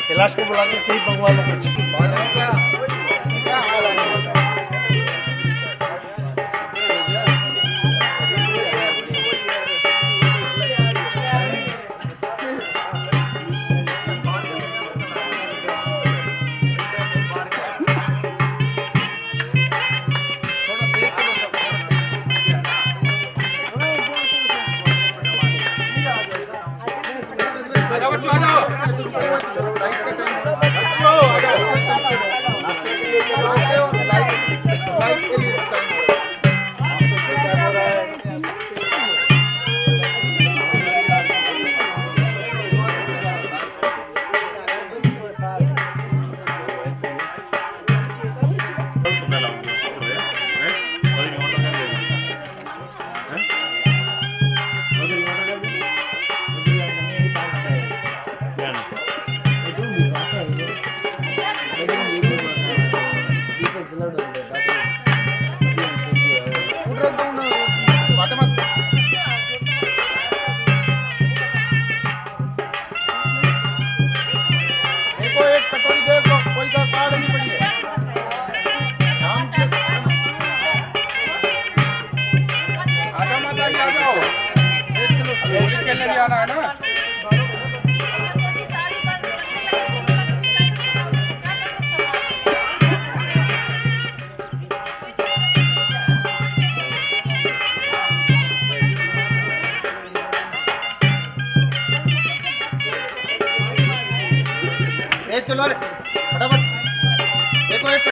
कैलाश को बुला के कई मंगवा लो कुछ। चलो रे।